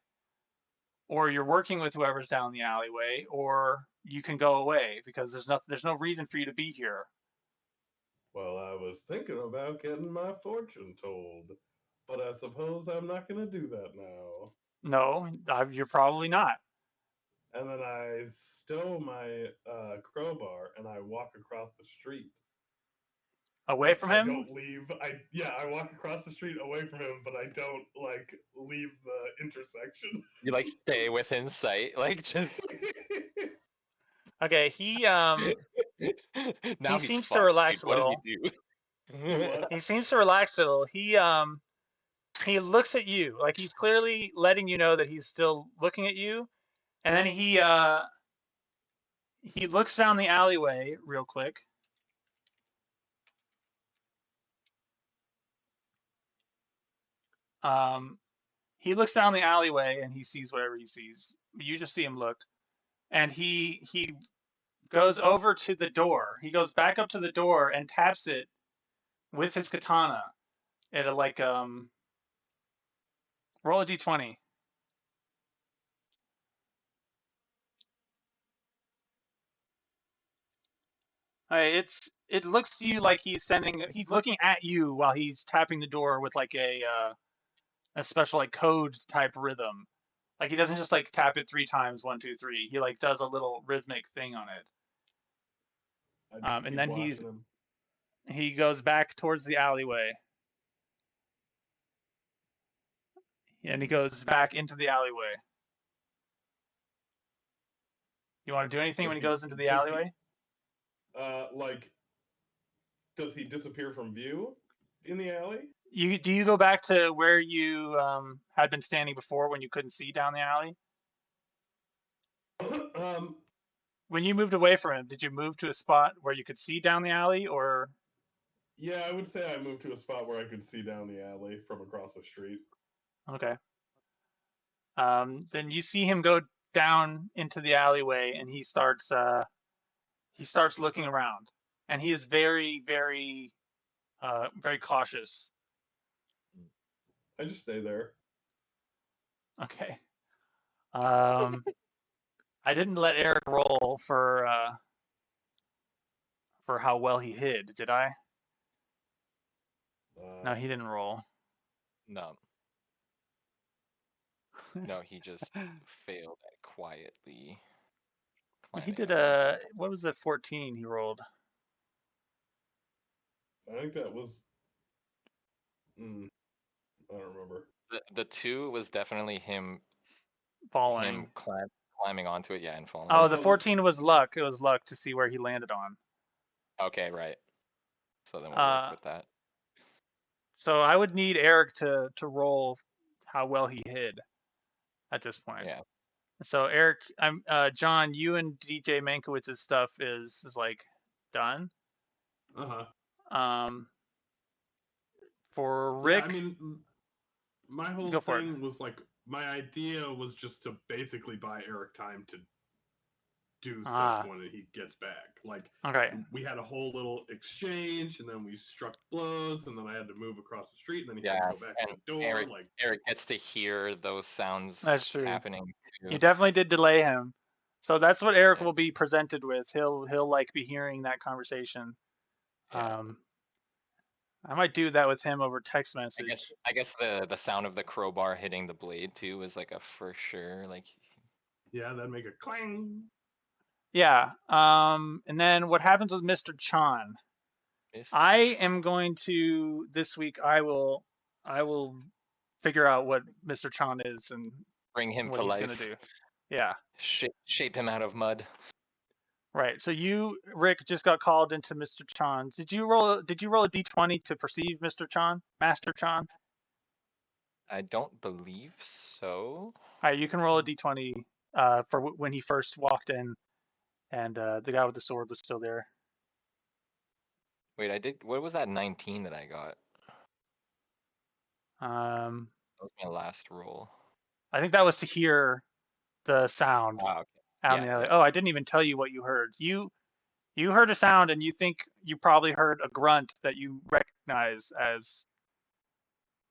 or you're working with whoever's down the alleyway, or you can go away because there's no reason for you to be here. Well, I was thinking about getting my fortune told, but I suppose I'm not going to do that now. No, you're probably not. And then I stow my crowbar and I walk across the street. Away But from I him? don't leave. I walk across the street away from him, but I don't like leave the intersection. You like stay within sight, like just. Okay, he Now he's seems to fucked, dude. relax a What does he little. do? What? He seems to relax a little. He looks at you, like he's clearly letting you know that he's still looking at you, and then he looks down the alleyway real quick. He looks down the alleyway and he sees whatever he sees. You just see him look, and he goes over to the door. He goes back up to the door and taps it with his katana at a roll a d20. It looks to you like he's looking at you while he's tapping the door with like a special like code type rhythm. Like he doesn't just like tap it 3 times, 1, 2, 3. He like does a little rhythmic thing on it. I just And keep then watching him. he goes back towards the alleyway, and he goes back into the alleyway. You want to do anything Does when he he- goes into the does he- alleyway? Like, does he disappear from view in the alley? Do you go back to where you had been standing before when you couldn't see down the alley? um, When you moved away from him, did you move to a spot where you could see down the alley, or yeah, I would say I moved to a spot where I could see down the alley from across the street. okay? Then you see him go down into the alleyway, and he starts looking around, and he is very very cautious. I just stay there. Okay. I didn't let Eric roll for how well he hid, did I? No, he didn't roll. No. No, he just failed at quietly He climbing did up. what was the 14 he rolled? I think that was. I don't remember. The 2 was definitely him Falling. climbing onto it, yeah, and falling. Oh, the No, 14 was luck. It was luck to see where he landed on. Okay, right. So then we'll work with that. So I would need Eric to roll how well he hid at this point. Yeah. So Eric, I'm John. You and DJ Mankiewicz's stuff is like done. For Rick, Yeah, I mean, my whole Go for it. thing was like, my idea was just to basically buy Eric time to do stuff when he gets back. Like, okay, we had a whole little exchange, and then we struck blows, and then I had to move across the street, and then he had Yeah, to go back to the door. Eric gets to hear those sounds That's true. happening too. You definitely did delay him. So that's what Eric Yeah. will be presented with. He'll like be hearing that conversation. Yeah. I might do that with him over text message. I guess the sound of the crowbar hitting the blade too is like a for sure, like. Yeah, that'd make a clang. Yeah. And then what happens with Mr. Chan? I am going to this week. I will figure out what Mr. Chan is and bring him what to he's life. gonna do. Yeah. Shape him out of mud. Right. So you, Rick, just got called into Mr. Chan. Did you roll a d20 to perceive Mr. Chan, Master Chan? I don't believe so. All right, you can roll a d20 for when he first walked in, and the guy with the sword was still there. Wait, I did. What was that 19 that I got? That was my last roll. I think that was to hear the sound. Ah, okay. out in Yeah, the alley. yeah. Oh, I didn't even tell you what you heard. You heard a sound, and you think you probably heard a grunt that you recognize as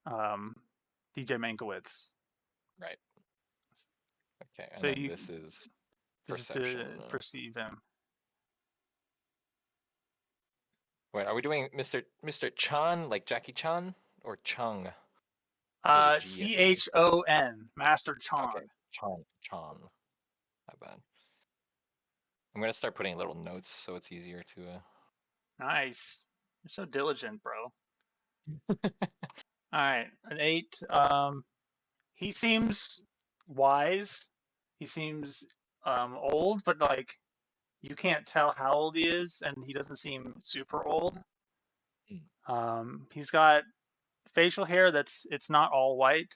um, DJ Mankiewicz. Right. Okay, and So then you this is just perception. to perceive him. Wait, are we doing Mr. Chan, like Jackie Chan, or Chung with a G at the end? Chon, Master Okay, Chon. Chan. My bad. I'm gonna start putting little notes so it's easier to. Nice. You're so diligent, bro. All right, an 8. He seems wise. He seems old, but like you can't tell how old he is, and he doesn't seem super old. He's got facial hair it's not all white.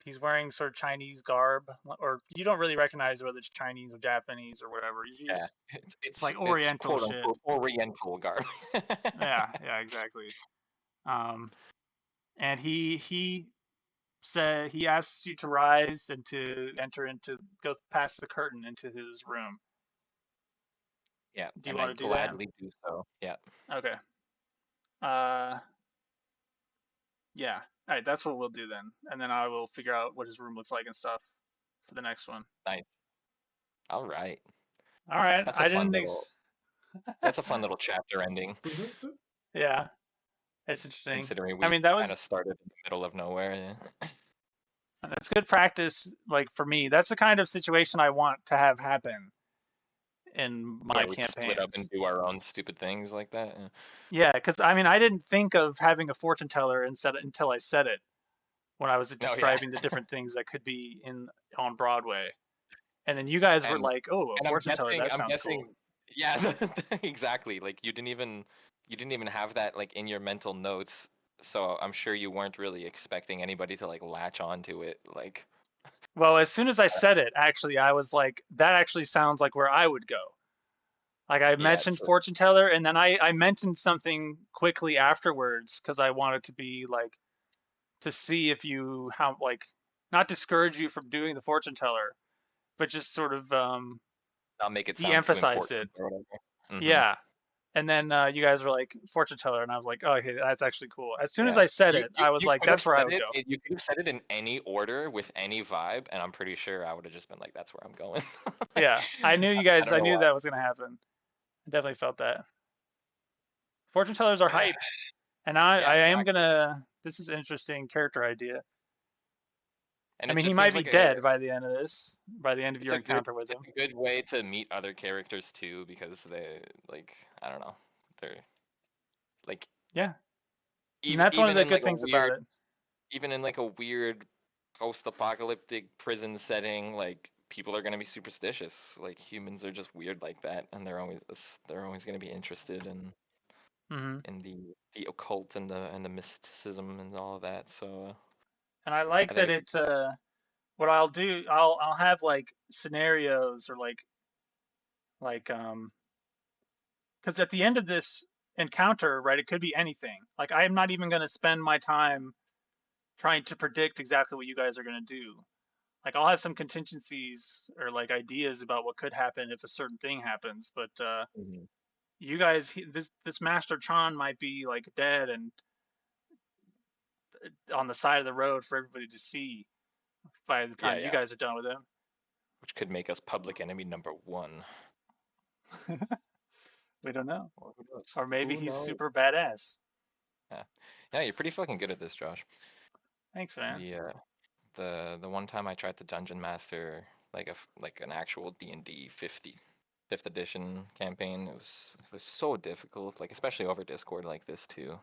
He's wearing sort of Chinese garb, or you don't really recognize whether it's Chinese or Japanese or whatever. You Yeah, just it's it's like it's Oriental quote shit. unquote Oriental garb. Yeah, exactly. Um, and he said he asks you to rise and to enter into go past the curtain into his room. Yeah, Do you and I want to do that? gladly do so. Yeah, Okay. Uh, yeah. All right, that's what we'll do then, and then I will figure out what his room looks like and stuff for the next one. nice. All right, All right, that's a I fun didn't. little. That's a fun little chapter ending, Yeah, it's interesting. considering I we mean, that kind was of started in the middle of nowhere. Yeah. that's good practice. Like for me, that's the kind of situation I want to have happen in my Where we split up campaigns. and do our own stupid things like that. Yeah. Yeah, because I mean, I didn't think of having a fortune teller until I said it when I was Oh yeah, describing the different things that could be in on Broadway. And then you guys were and like, "Oh, a and I'm fortune teller, guessing, that sounds cool." yeah, exactly. Like you didn't even have that like in your mental notes. So I'm sure you weren't really expecting anybody to like latch onto it. Like, Well, as soon as I said it, actually, I was like, "That actually sounds like where I would go." Like I yeah, mentioned it's fortune teller, and then I mentioned something quickly afterwards because I wanted to be like to see if you how like not discourage you from doing the fortune teller, but just sort of not make it sound too de-emphasize it. important or whatever. Hmm. Yeah. And then you guys were like fortune teller, and I was like, "Oh, okay, that's actually cool." As soon as Yeah. I said You it, you I was you like, could have "That's where I said would it. go." You could have said it in any order with any vibe, and I'm pretty sure I would have just been like, "That's where I'm going." Yeah, I knew you I guys. don't I know knew why. that was gonna happen. I definitely felt that. Fortune tellers are hype, and Yeah, I am exactly. gonna. This is an interesting character idea. And I it mean, he just might seems be like a dead by the end of this. By the end of it's your a good encounter with it's him. a good way to meet other characters too because they like I don't know they're like Yeah, and even that's one of even the in good like a things about weird it. even in like a weird post-apocalyptic prison setting like people are going to be superstitious like humans are just weird like that and they're always going to be interested Hmm. in the occult and the mysticism and all of that so And I I like think that it'd be it. What I'll do, I'll have like scenarios or like because at the end of this encounter, right, it could be anything. Like I am not even going to spend my time trying to predict exactly what you guys are going to do. Like I'll have some contingencies or like ideas about what could happen if a certain thing happens, but Mhm. you guys, this Master Chan might be like dead and on the side of the road for everybody to see by the Yeah, time you yeah, guys are done with which could make us public enemy number one. him. We don't know, Or who knows? or maybe Who he's knows? super badass. Yeah, yeah, you're pretty fucking good at this, Josh. Thanks, man. The the one time I tried to dungeon master like like an actual D&D 5th edition campaign, it was so difficult, like especially over Discord like this too.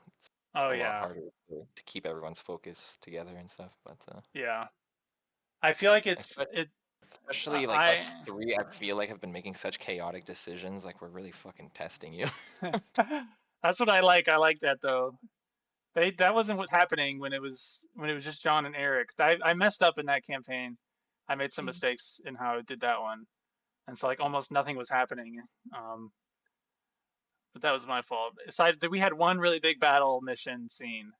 Oh A lot yeah, harder to keep everyone's focus together and stuff, but yeah. I feel like espe- it. especially like I us three, I feel like have been making such chaotic decisions, like we're really fucking testing you. that's what I like. I like that though. That wasn't what happening when it was just John and Eric. I messed up in that campaign. I made some mistakes in how I did that one, and so like almost nothing was happening. Um, but that was my fault. Aside, we had one really big battle mission scene,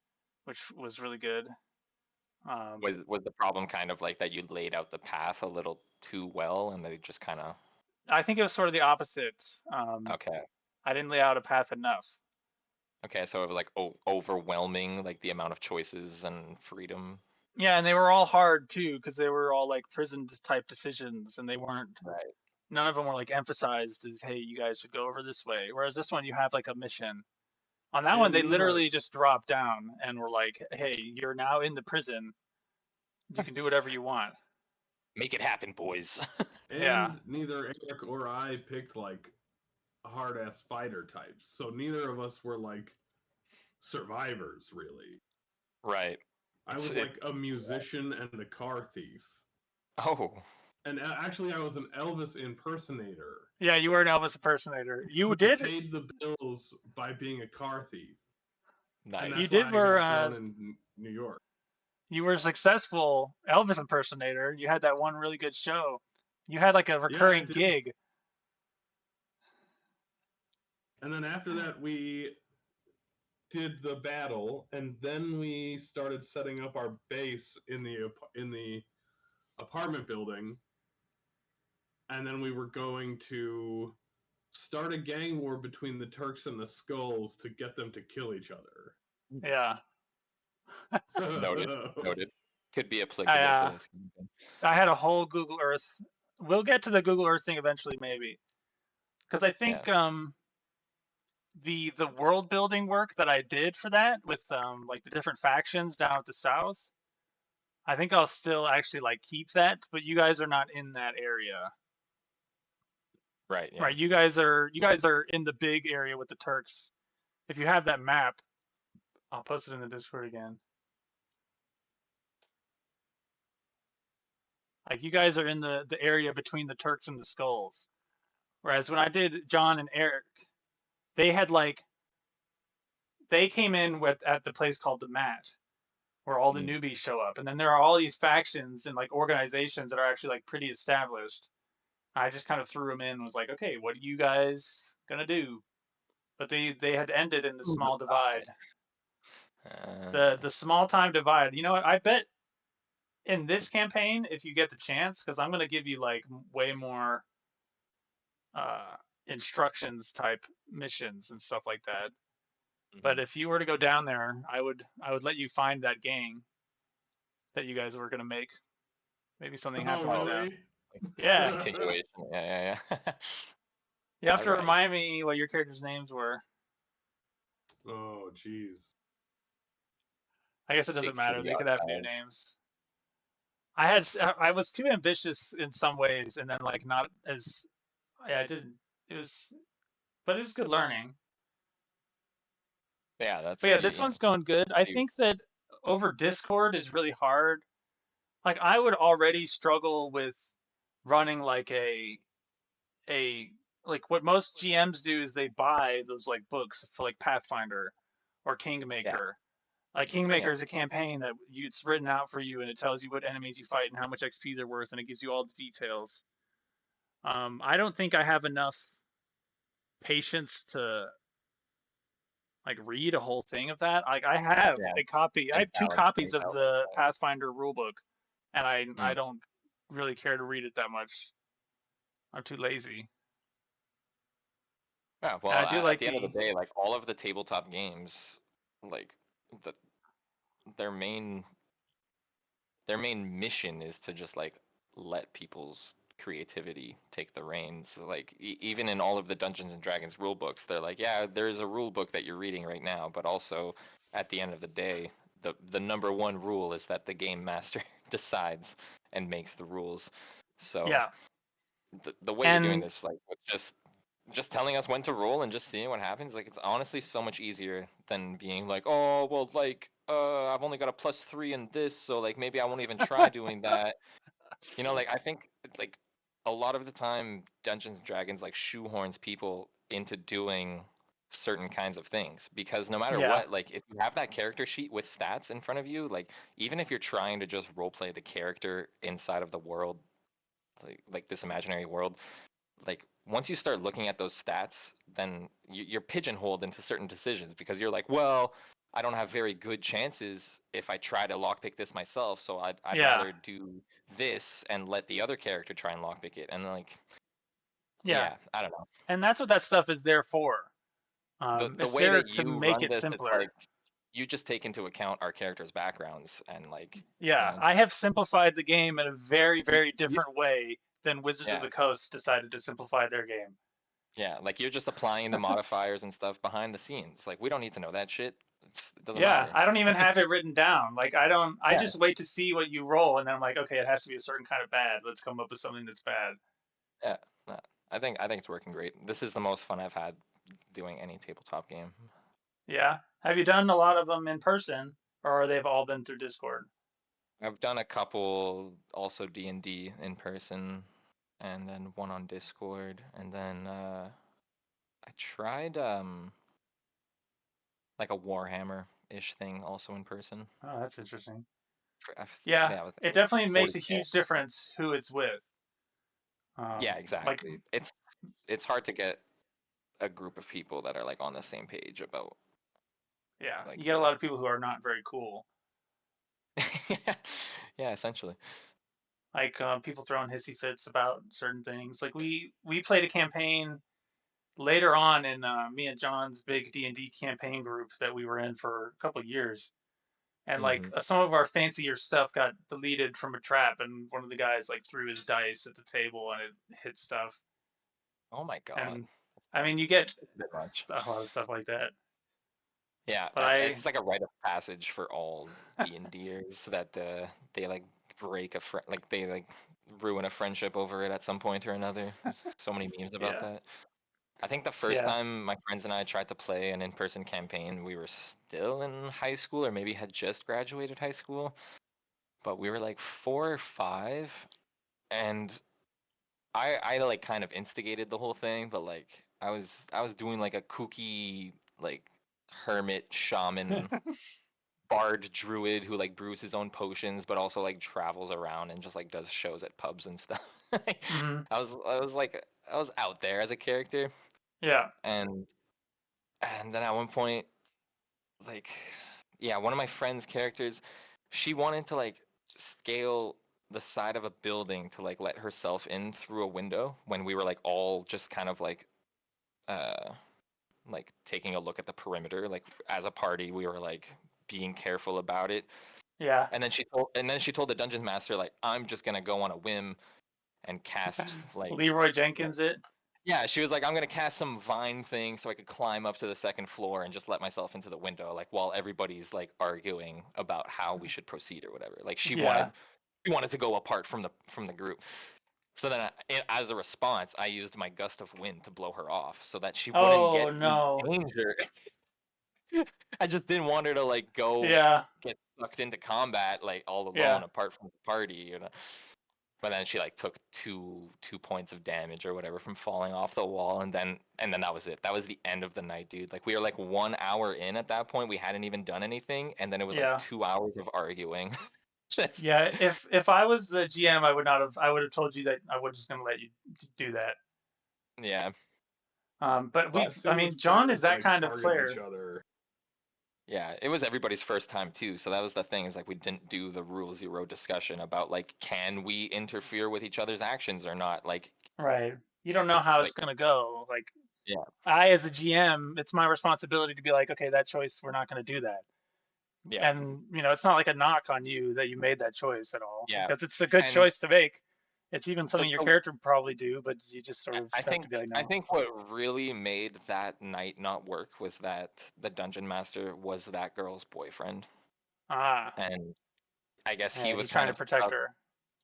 which was really good. Was the problem kind of like that you laid out the path a little too well, and they just kind of I think it was sort of the opposite. okay, I didn't lay out a path enough. okay, so it was like overwhelming, like the amount of choices and freedom. Yeah, and they were all hard too because they were all like prison type decisions, and they weren't. Right. None of them were like emphasized as, hey, you guys should go over this way. Whereas this one, you have like a mission. On that one, And they these are literally just dropped down and were like, hey, you're now in the prison. You can do whatever you want. Make it happen, boys. Yeah. and neither Eric or I picked like hard ass fighter types, so neither of us were like survivors really. Right. I It's was it. like a musician and a car thief. Oh, And actually, I was an Elvis impersonator. Yeah, you were an Elvis impersonator. You Who did. paid the bills by being a car thief, and nice. You that's why did I were. got thrown in New York. You were a successful Elvis impersonator. You had that one really good show. You had like a Yeah, I recurring did. gig. And then after that, we did the battle, and then we started setting up our base in the apartment building, and then we were going to start a gang war between the Turks and the Skulls to get them to kill each other. Yeah. Noted. Noted. Could be I applicable to this. I had a whole Google Earth. We'll get to the Google Earth thing eventually, maybe, because I Yeah. think the world building work that I did for that with like the different factions down at the south. I think I'll still actually like keep that, but you guys are not in that area. Right. Yeah. Right, you guys are in the big area with the Turks. If you have that map, I'll post it in the Discord again. Like you guys are in the area between the Turks and the Skulls. Whereas when I did John and Eric, they had like they came in with at the place called the Mat, where all the Mm. newbies show up, and then there are all these factions and like organizations that are actually like pretty established. I just kind of threw them in and was like, okay, what are you guys gonna do? But they had ended in the small divide. The small time divide. You know what? I bet in this campaign, if you get the chance, because I'm gonna give you like way more uh, instructions type missions and stuff like that. But if you were to go down there, I would let you find that gang that you guys were gonna make. Maybe something Oh, happened like that. really? Yeah. Continuation. Yeah. You have to Alright. remind me what your characters' names were. Oh, jeez. I guess it doesn't Dig through matter. the They could have new archives. names. I was too ambitious in some ways, and then like not as. Yeah, I didn't. It was, but it was good learning. Yeah, that's But yeah, this one's going good. I you- think that over Discord is really hard. Like I would already struggle with running like a like what most GMs do is they buy those like books for like Pathfinder or Kingmaker. Like Kingmaker is a campaign that it's written out for you and it tells you what enemies you fight and how much XP they're worth and it gives you all the details. I don't think I have enough patience to like read a whole thing of that. Like I have yeah, a copy. I and have two balance copies things of out. the Pathfinder rulebook, and I Mm. don't really care to read it that much. I'm too lazy. Yeah, And I well, do at like the end of the day, like all of the tabletop games, like the their main mission is to just like let people's creativity take the reins. Like even in all of the Dungeons and Dragons rule books, they're like, yeah, there's a rule book that you're reading right now, but also at the end of the day, the number one rule is that the game master decides and makes the rules. So yeah, the way you're doing and this, like with just telling us when to roll and just seeing what happens, like it's honestly so much easier than being like, oh well, like I've only got a +3 in this, so like maybe I won't even try doing that. You know, like I think like a lot of the time Dungeons and Dragons like shoehorns people into doing certain kinds of things because no matter yeah, what, like if you have that character sheet with stats in front of you, like even if you're trying to just role play the character inside of the world, like this imaginary world, like once you start looking at those stats, then you're pigeonholed into certain decisions because you're like, well, I don't have very good chances if I try to lockpick this myself. So I'd Yeah. rather do this and let the other character try and lockpick it. And like, Yeah. yeah, I don't know. And that's what that stuff is there for. The It's way there that to you make run it this, it's simpler. like you just take into account our characters' backgrounds and like, Yeah, I have simplified the game in a very, very y- different way than Wizards of yeah, the Coast decided to simplify their game. yeah, like you're just applying the modifiers and stuff behind the scenes. Like we don't need to know that shit. It doesn't Yeah, matter. I don't even have it written down. Like I Yeah, just wait to see what you roll and then I'm like, okay, it has to be a certain kind of bad. Let's come up with something that's bad. yeah. No, I think it's working great. This is the most fun I've had doing any tabletop game. Yeah. Have you done a lot of them in person or they've all been through Discord? I've done a couple also D&D in person and then one on Discord and then I tried like a Warhammer-ish thing also in person. Oh, that's interesting. I Yeah, yeah, with it definitely makes a 40K. huge difference who it's with. Yeah, Like exactly. It's hard to get a group of people that are like on the same page about yeah, you like get a lot of people who are not very cool. yeah, essentially. Like people throwing hissy fits about certain things. Like we played a campaign later on in me and John's big D&D campaign group that we were in for a couple of years, and like Hmm. some of our fancier stuff got deleted from a trap, and one of the guys like threw his dice at the table and it hit stuff. Oh my God. And I mean, you get It's a bit much. a lot of stuff like that. Yeah, But I it's like a rite of passage for all D&Ders that they like break a friend, like they like ruin a friendship over it at some point or another. There's so many memes about yeah that. I think the first yeah time my friends and I tried to play an in-person campaign, we were still in high school or maybe had just graduated high school, but we were like 4 or 5, and I like kind of instigated the whole thing, but like I was doing like a kooky like hermit shaman bard druid who like brews his own potions but also like travels around and just like does shows at pubs and stuff. hmm I was out there as a character, yeah and then at one point, like, yeah, one of my friend's characters, she wanted to like scale the side of a building to like let herself in through a window when we were like all just kind of uh like taking a look at the perimeter. Like as a party we were like being careful about it. yeah. And then she told the dungeon master like I'm just gonna go on a whim and cast Leroy like Jenkins it. yeah, she was like, I'm gonna cast some vine thing so I could climb up to the second floor and just let myself into the window, like while everybody's like arguing about how we should proceed or whatever. Like Yeah. she wanted to go apart from the group. So then, as a response, I used my gust of wind to blow her off so that she wouldn't Oh get in no. danger. I just didn't want her to like go Yeah. get sucked into combat like all Yeah. alone apart from the party, you know. But then she like took two points of damage or whatever from falling off the wall, and then that was it. That was the end of the night, dude. Like we were like 1 hour in at that point. We hadn't even done anything, and then it was like Yeah. 2 hours of arguing. Just Yeah. If I was the GM, I would not have. I would have told you that I was just going to let you do that. yeah. But I Well, guess I it was mean, John better is to that like kind of target each player. other. yeah, it was everybody's first time too, so that was the thing, is like we didn't do the rule zero discussion about like can we interfere with each other's actions or not? Right. You don't know how Like it's going to go. Like yeah, I, as a GM, it's my responsibility to be like, okay, that choice, we're not going to do that. yeah, And it's not like a knock on you that you made that choice at all, yeah. because it's a good And choice to make. It's even something your the character would probably do, but you just sort of I have to think be like, I no. think what really made that night not work was that the dungeon master was that girl's boyfriend, Ah, and I guess he yeah, was he's trying kind to of protect stuck. her.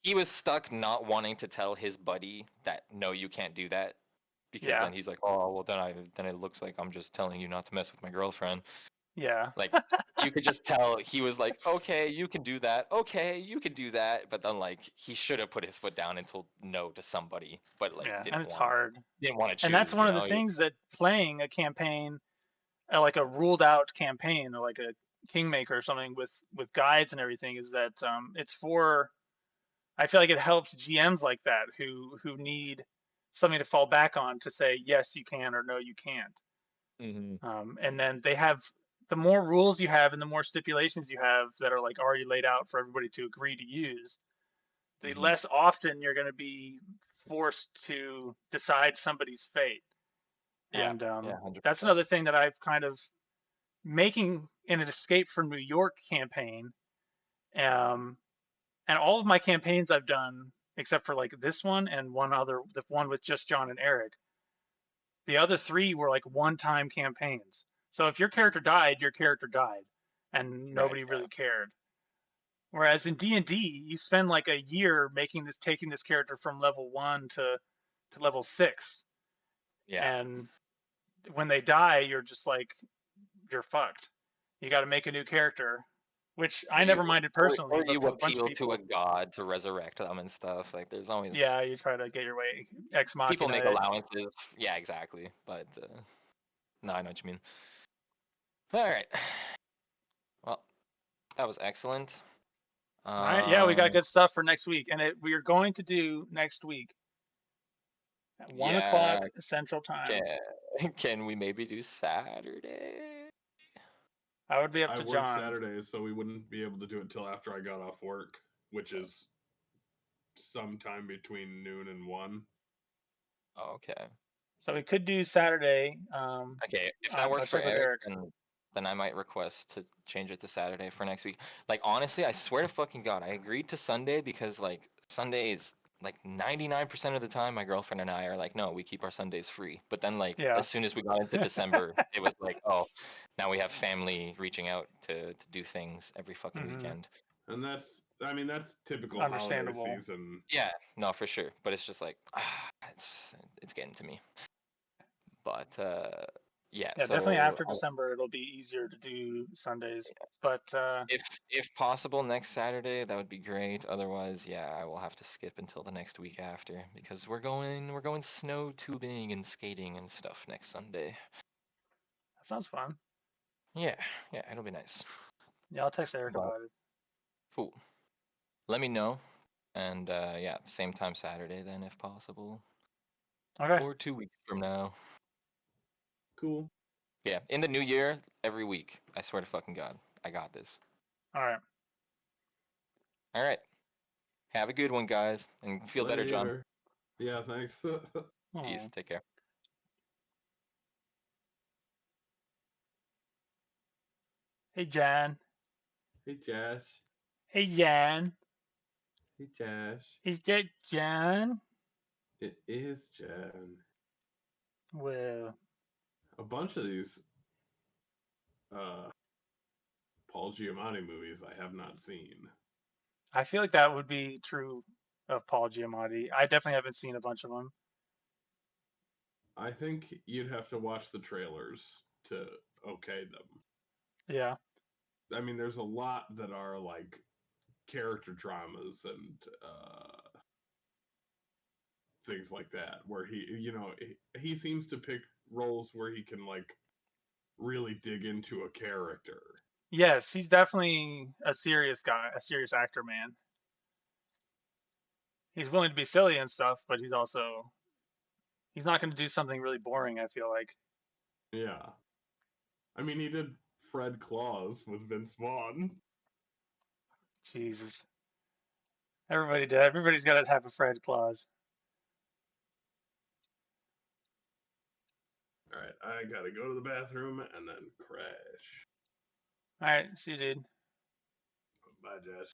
He was stuck not wanting to tell his buddy that no, you can't do that, because Yeah, then he's like, oh well, then it looks like I'm just telling you not to mess with my girlfriend. yeah, Like you could just tell he was like, okay, you can do that. Okay, you can do that. But then like he should have put his foot down and told no to somebody, but like yeah, and it's hard. didn't want to And that's choose, one you of the know? things that playing a campaign, like a ruled out campaign, or like a Kingmaker or something with guides and everything, is that it's for. I feel like it helps GMs like that who need something to fall back on to say yes you can or no you can't. Hmm. And then they have the more rules you have and the more stipulations you have that are like already laid out for everybody to agree to use, the Mhm. less often you're going to be forced to decide somebody's fate. Yeah, And yeah, that's 100%. another thing that I've kind of making in an Escape from New York campaign. Um, and all of my campaigns I've done, except for like this one and one other, the one with just John and Eric, the other three were like one-time campaigns. So if your character died, your character died, and Right. nobody really cared. Whereas in D&D, you spend like a year taking this character from level 1 to level 6, Yeah. and when they die, you're just like you're fucked. You got to make a new character, which Or I you never minded or personally, or but you for a bunch of appeal to a people, god to resurrect them and stuff. Like there's always yeah, you try to get your way ex people machina make it. allowances. Yeah, exactly. But no, I know what you mean. All right. Well, that was excellent. All right, yeah, we got Um, good stuff for next week, and we are going to do next week at 1 o'clock yeah, Central Time. can we maybe do Saturday? I would be up I to work John. Saturdays, so we wouldn't be able to do it till after I got off work, which is sometime between noon and 1. Oh, okay. So we could do Saturday. Okay, if that I'll works for check with Eric, Eric. then I might request to change it to Saturday for next week. Like honestly, I swear to fucking God, I agreed to Sunday because like Sunday is like 99% of the time my girlfriend and I are like, no, we keep our Sundays free. But then like Yeah. as soon as we got into December, it was like, oh, now we have family reaching out to do things every fucking Hmm. weekend. And that's typical holiday Understandable. season. Yeah, no, for sure. But it's just like it's getting to me. But yeah, Yeah, definitely so after December it'll be easier to do Sundays. But if possible next Saturday, that would be great. Otherwise, yeah, I will have to skip until the next week after because we're going snow tubing and skating and stuff next Sunday. that sounds fun. Yeah, yeah, it'll be nice. Yeah, I'll text Eric But about it. cool. Let me know. And yeah, same time Saturday then if possible. Okay. Or 2 weeks from now. Cool. Yeah, in the new year, every week. I swear to fucking God. I got this. All right. All right. Have a good one, guys. And feel better, John. Later. Yeah, thanks. Peace. Oh. Take care. Hey Jan. Hey, Josh. Hey Jan. Hey, Josh. Is that Jan? It is Jan. Well, A bunch of these uh, Paul Giamatti movies I have not seen. I feel like that would be true of Paul Giamatti. I definitely haven't seen a bunch of them. I think you'd have to watch the trailers to okay them. Yeah. I mean, there's a lot that are like character dramas and things like that, where he seems to pick roles where he can like really dig into a character. Yes, he's definitely a serious guy, a serious actor, man. He's willing to be silly and stuff, but he's not going to do something really boring, I feel like. Yeah, I mean, he did Fred Claus with Vince Vaughn. Jesus. Everybody did. Everybody's got to have a Fred Claus. All right, I gotta go to the bathroom and then crash. All right, see you, dude. Bye, Josh.